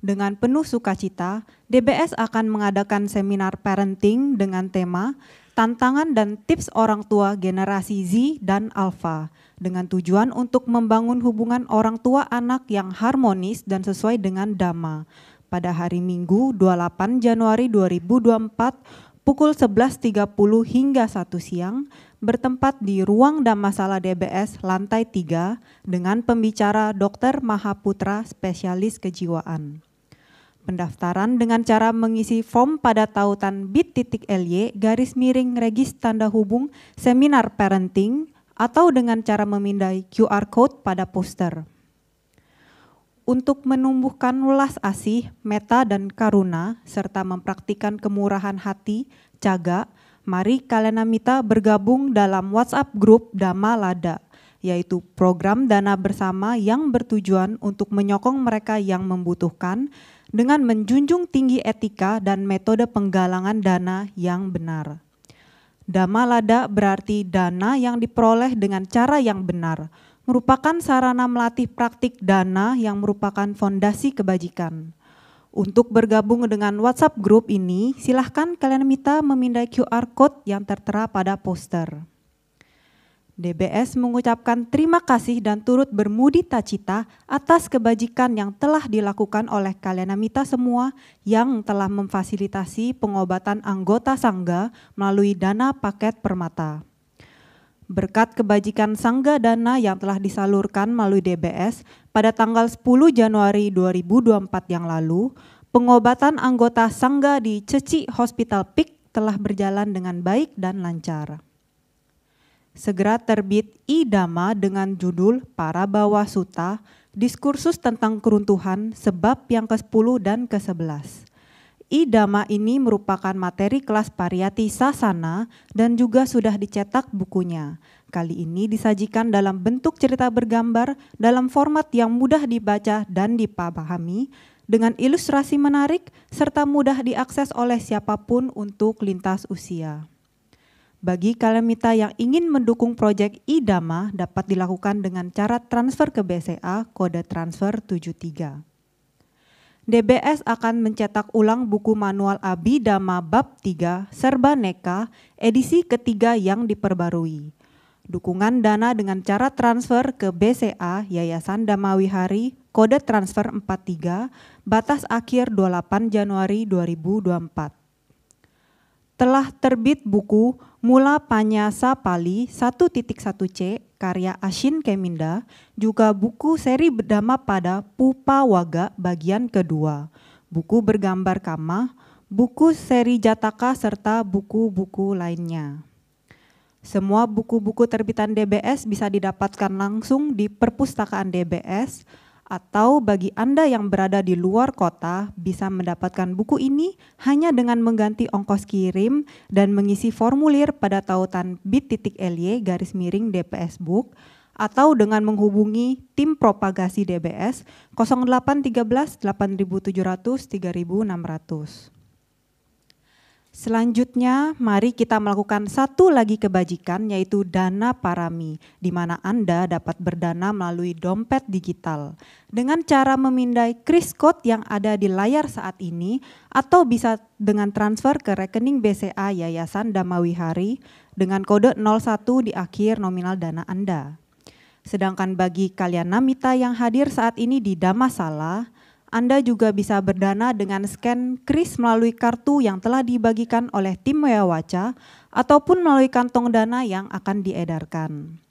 Dengan penuh sukacita, DBS akan mengadakan seminar parenting dengan tema Tantangan dan Tips Orang Tua Generasi Z dan Alpha, dengan tujuan untuk membangun hubungan orang tua anak yang harmonis dan sesuai dengan Dhamma. Pada hari Minggu 28 Januari 2024 pukul 11.30 hingga 1 siang, bertempat di Ruang Dhammasala DBS lantai 3 dengan pembicara Dr. Mahaputra, spesialis kejiwaan. Pendaftaran dengan cara mengisi form pada tautan bit.ly /regis tanda hubung seminar parenting atau dengan cara memindai QR code pada poster. Untuk menumbuhkan welas asih, meta dan karuna serta mempraktikkan kemurahan hati, caga, mari Kalyanamita bergabung dalam WhatsApp grup Dhamma Lada, yaitu program dana bersama yang bertujuan untuk menyokong mereka yang membutuhkan dengan menjunjung tinggi etika dan metode penggalangan dana yang benar. Dhamma Lada berarti dana yang diperoleh dengan cara yang benar, merupakan sarana melatih praktik dana yang merupakan fondasi kebajikan. Untuk bergabung dengan WhatsApp group ini, silahkan Kalyanamita memindai QR code yang tertera pada poster. DBS mengucapkan terima kasih dan turut bermudita cita atas kebajikan yang telah dilakukan oleh Kalyanamita semua yang telah memfasilitasi pengobatan anggota Sangga melalui dana paket permata. Berkat kebajikan Sangga Dana yang telah disalurkan melalui DBS pada tanggal 10 Januari 2024 yang lalu, pengobatan anggota Sangga di Ceci Hospital PIK telah berjalan dengan baik dan lancar. Segera terbit I-Dhamma dengan judul Para Bawa Sutta, diskursus tentang keruntuhan sebab yang ke-10 dan ke-11. I-Dhamma ini merupakan materi kelas Pariyati Sasana dan juga sudah dicetak bukunya. Kali ini disajikan dalam bentuk cerita bergambar dalam format yang mudah dibaca dan dipahami, dengan ilustrasi menarik serta mudah diakses oleh siapapun untuk lintas usia. Bagi Kalyanamita yang ingin mendukung proyek I-Dhamma dapat dilakukan dengan cara transfer ke BCA kode transfer 73. DBS akan mencetak ulang buku manual Abhidhamma Bab 3 Serba Neka edisi ketiga yang diperbarui. Dukungan dana dengan cara transfer ke BCA Yayasan Dhammawihari kode transfer 43 batas akhir 28 Januari 2024. Telah terbit buku Mula Panyasa Pali 1.1c karya Ashin Keminda, juga buku seri Dhamma pada Pupa Waga bagian kedua, buku bergambar Kama, buku seri Jataka serta buku-buku lainnya. Semua buku-buku terbitan DBS bisa didapatkan langsung di perpustakaan DBS, atau bagi Anda yang berada di luar kota bisa mendapatkan buku ini hanya dengan mengganti ongkos kirim dan mengisi formulir pada tautan bit.ly /DPS Book atau dengan menghubungi tim propagasi DBS 0813 8700 3600. Selanjutnya, mari kita melakukan satu lagi kebajikan, yaitu dana parami, di mana Anda dapat berdana melalui dompet digital dengan cara memindai kris code yang ada di layar saat ini atau bisa dengan transfer ke rekening BCA Yayasan Dhammawihari dengan kode 01 di akhir nominal dana Anda. Sedangkan bagi Kalyanamita yang hadir saat ini di Dhammasala, Anda juga bisa berdana dengan scan kris melalui kartu yang telah dibagikan oleh tim Weawaca ataupun melalui kantong dana yang akan diedarkan.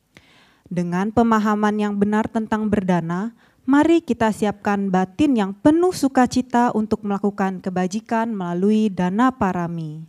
Dengan pemahaman yang benar tentang berdana, mari kita siapkan batin yang penuh sukacita untuk melakukan kebajikan melalui dana parami.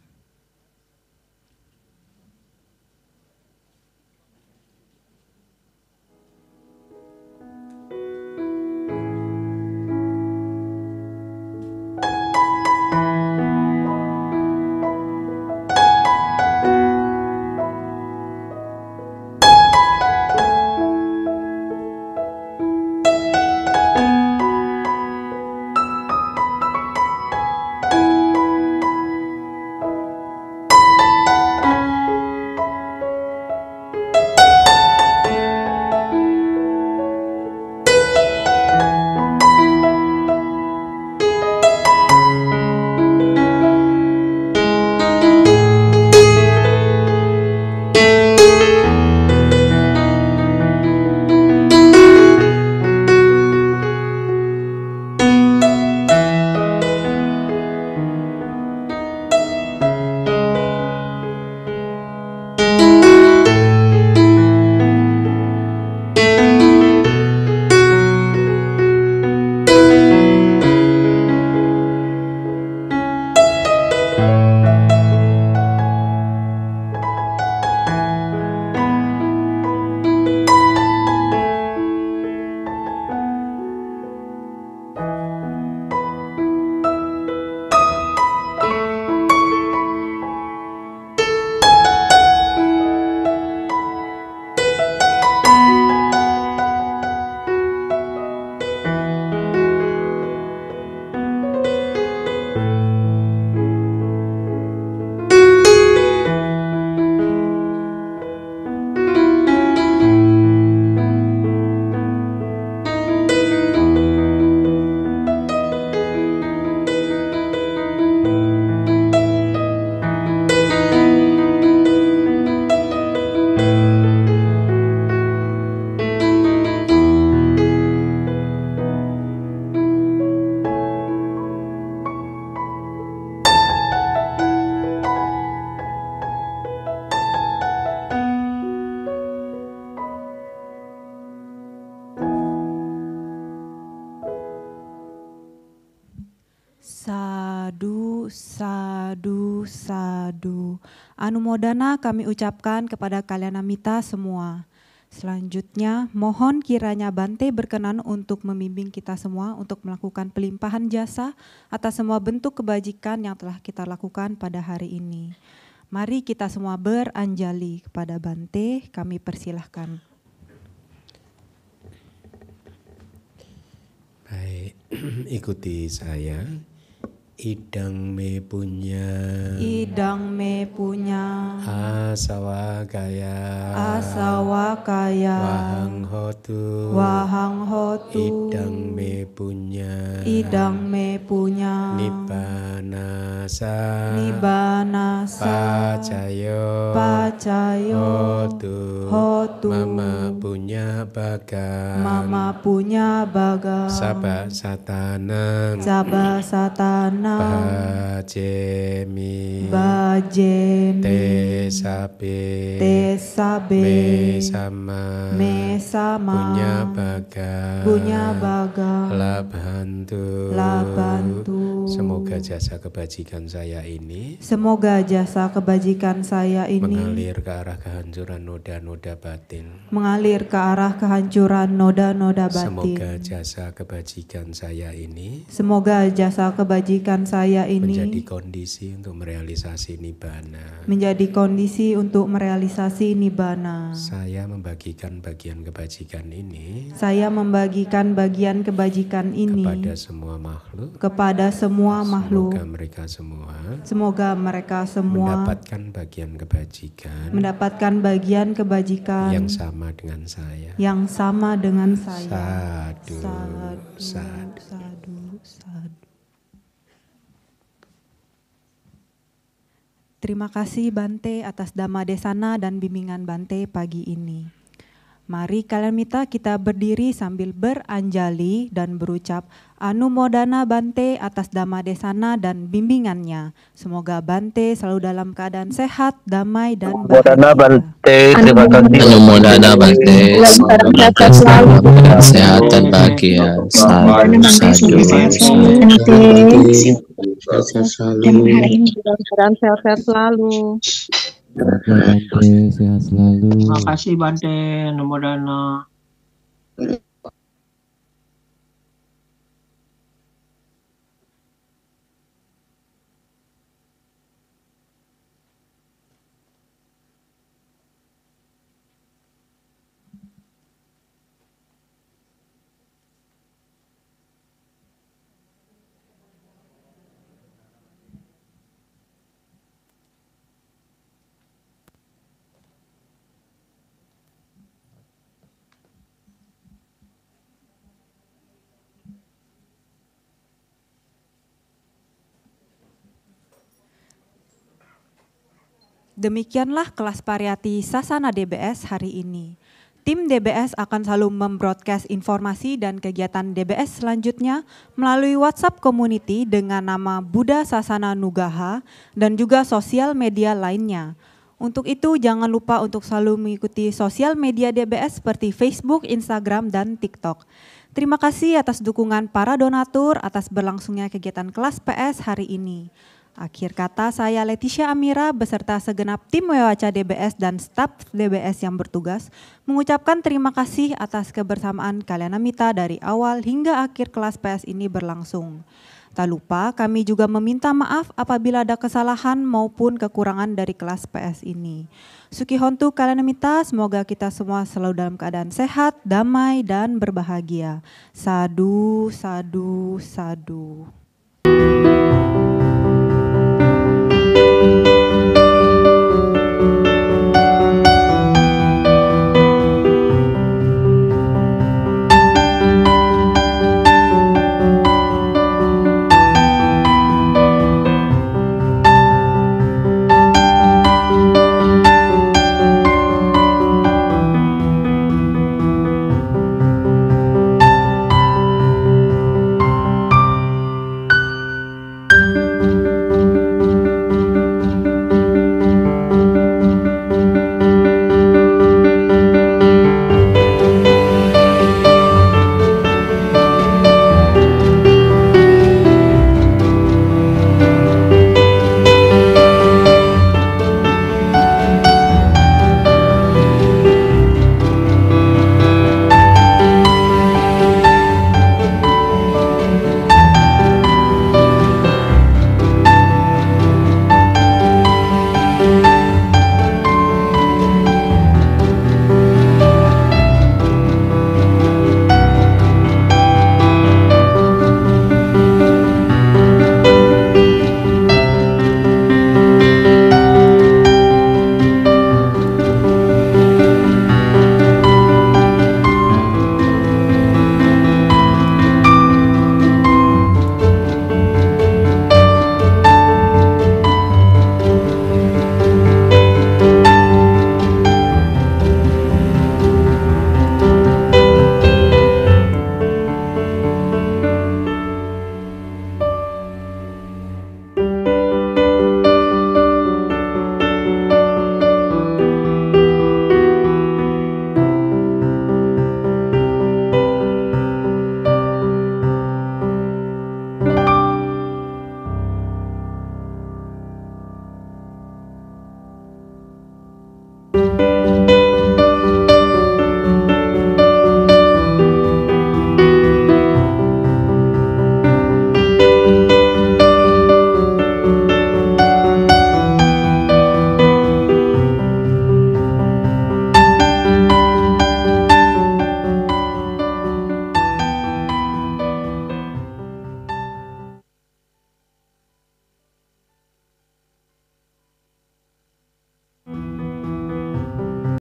sadu, sadu, sadu. Anumodana kami ucapkan kepada Kalyanamita semua. Selanjutnya, mohon kiranya Bante berkenan untuk membimbing kita semua untuk melakukan pelimpahan jasa atas semua bentuk kebajikan yang telah kita lakukan pada hari ini. Mari kita semua beranjali kepada Bante, kami persilahkan. Baik, ikuti saya. Idang me punya, idang me punya, asawakaya, asawakaya, wahang hotu, wahang hotu, idang me punya, idang me punya, nibbanasa, nibbanasa, pacayo, pacayo, hotu, hotu, mama punya baga, mama punya baga, sabak satanang, sabak satanang, bajemi, bajemi, tesabe, tesabe, mesama, mesama, punya baga, punya baga, labantu, labantu. Semoga jasa kebajikan saya ini, semoga jasa kebajikan saya ini mengalir ke arah kehancuran noda-noda batin, mengalir ke arah kehancuran noda-noda batin. Semoga jasa kebajikan saya ini, semoga jasa kebajikan saya ini menjadi kondisi untuk merealisasi nibbana. menjadi kondisi untuk merealisasi nibbana. Saya membagikan bagian kebajikan ini, saya membagikan bagian kebajikan ini kepada semua makhluk, kepada semua makhluk. Semoga mereka semua, semoga mereka semua mendapatkan bagian kebajikan, mendapatkan bagian kebajikan yang sama dengan saya. yang sama dengan saya. Sadu, Sadu, sadu. sadu, sadu. Terima kasih Bante atas Dhamma Desana dan bimbingan Bante pagi ini. Mari Kalyanamita kita berdiri sambil beranjali dan berucap Anumodana Bante atas Dhamma Desana dan bimbingannya. Semoga Bante selalu dalam keadaan sehat, damai dan Anumodana bahagia. Bante, terima kasih. Anumodana Bante, semoga selalu dalam sehat dan bahagia. Sadu, sadu, sadu. Dan hari ini dalam sehat-sehat selalu. Bante, sehat selalu. Terima kasih Bante, Anumodana. Demikianlah kelas Pariyati Sasana DBS hari ini. Tim DBS akan selalu membroadcast informasi dan kegiatan DBS selanjutnya melalui WhatsApp Community dengan nama Buddha Sasana Nugaha dan juga sosial media lainnya. Untuk itu jangan lupa untuk selalu mengikuti sosial media DBS seperti Facebook, Instagram, dan TikTok. Terima kasih atas dukungan para donatur atas berlangsungnya kegiatan kelas PS hari ini. Akhir kata saya Leticia Amira beserta segenap tim Wewaca DBS dan staf DBS yang bertugas mengucapkan terima kasih atas kebersamaan Kalyanamita dari awal hingga akhir kelas PS ini berlangsung. Tak lupa kami juga meminta maaf apabila ada kesalahan maupun kekurangan dari kelas PS ini. Sukihontu Kalyanamita, semoga kita semua selalu dalam keadaan sehat, damai, dan berbahagia. Sadu, sadu, sadu.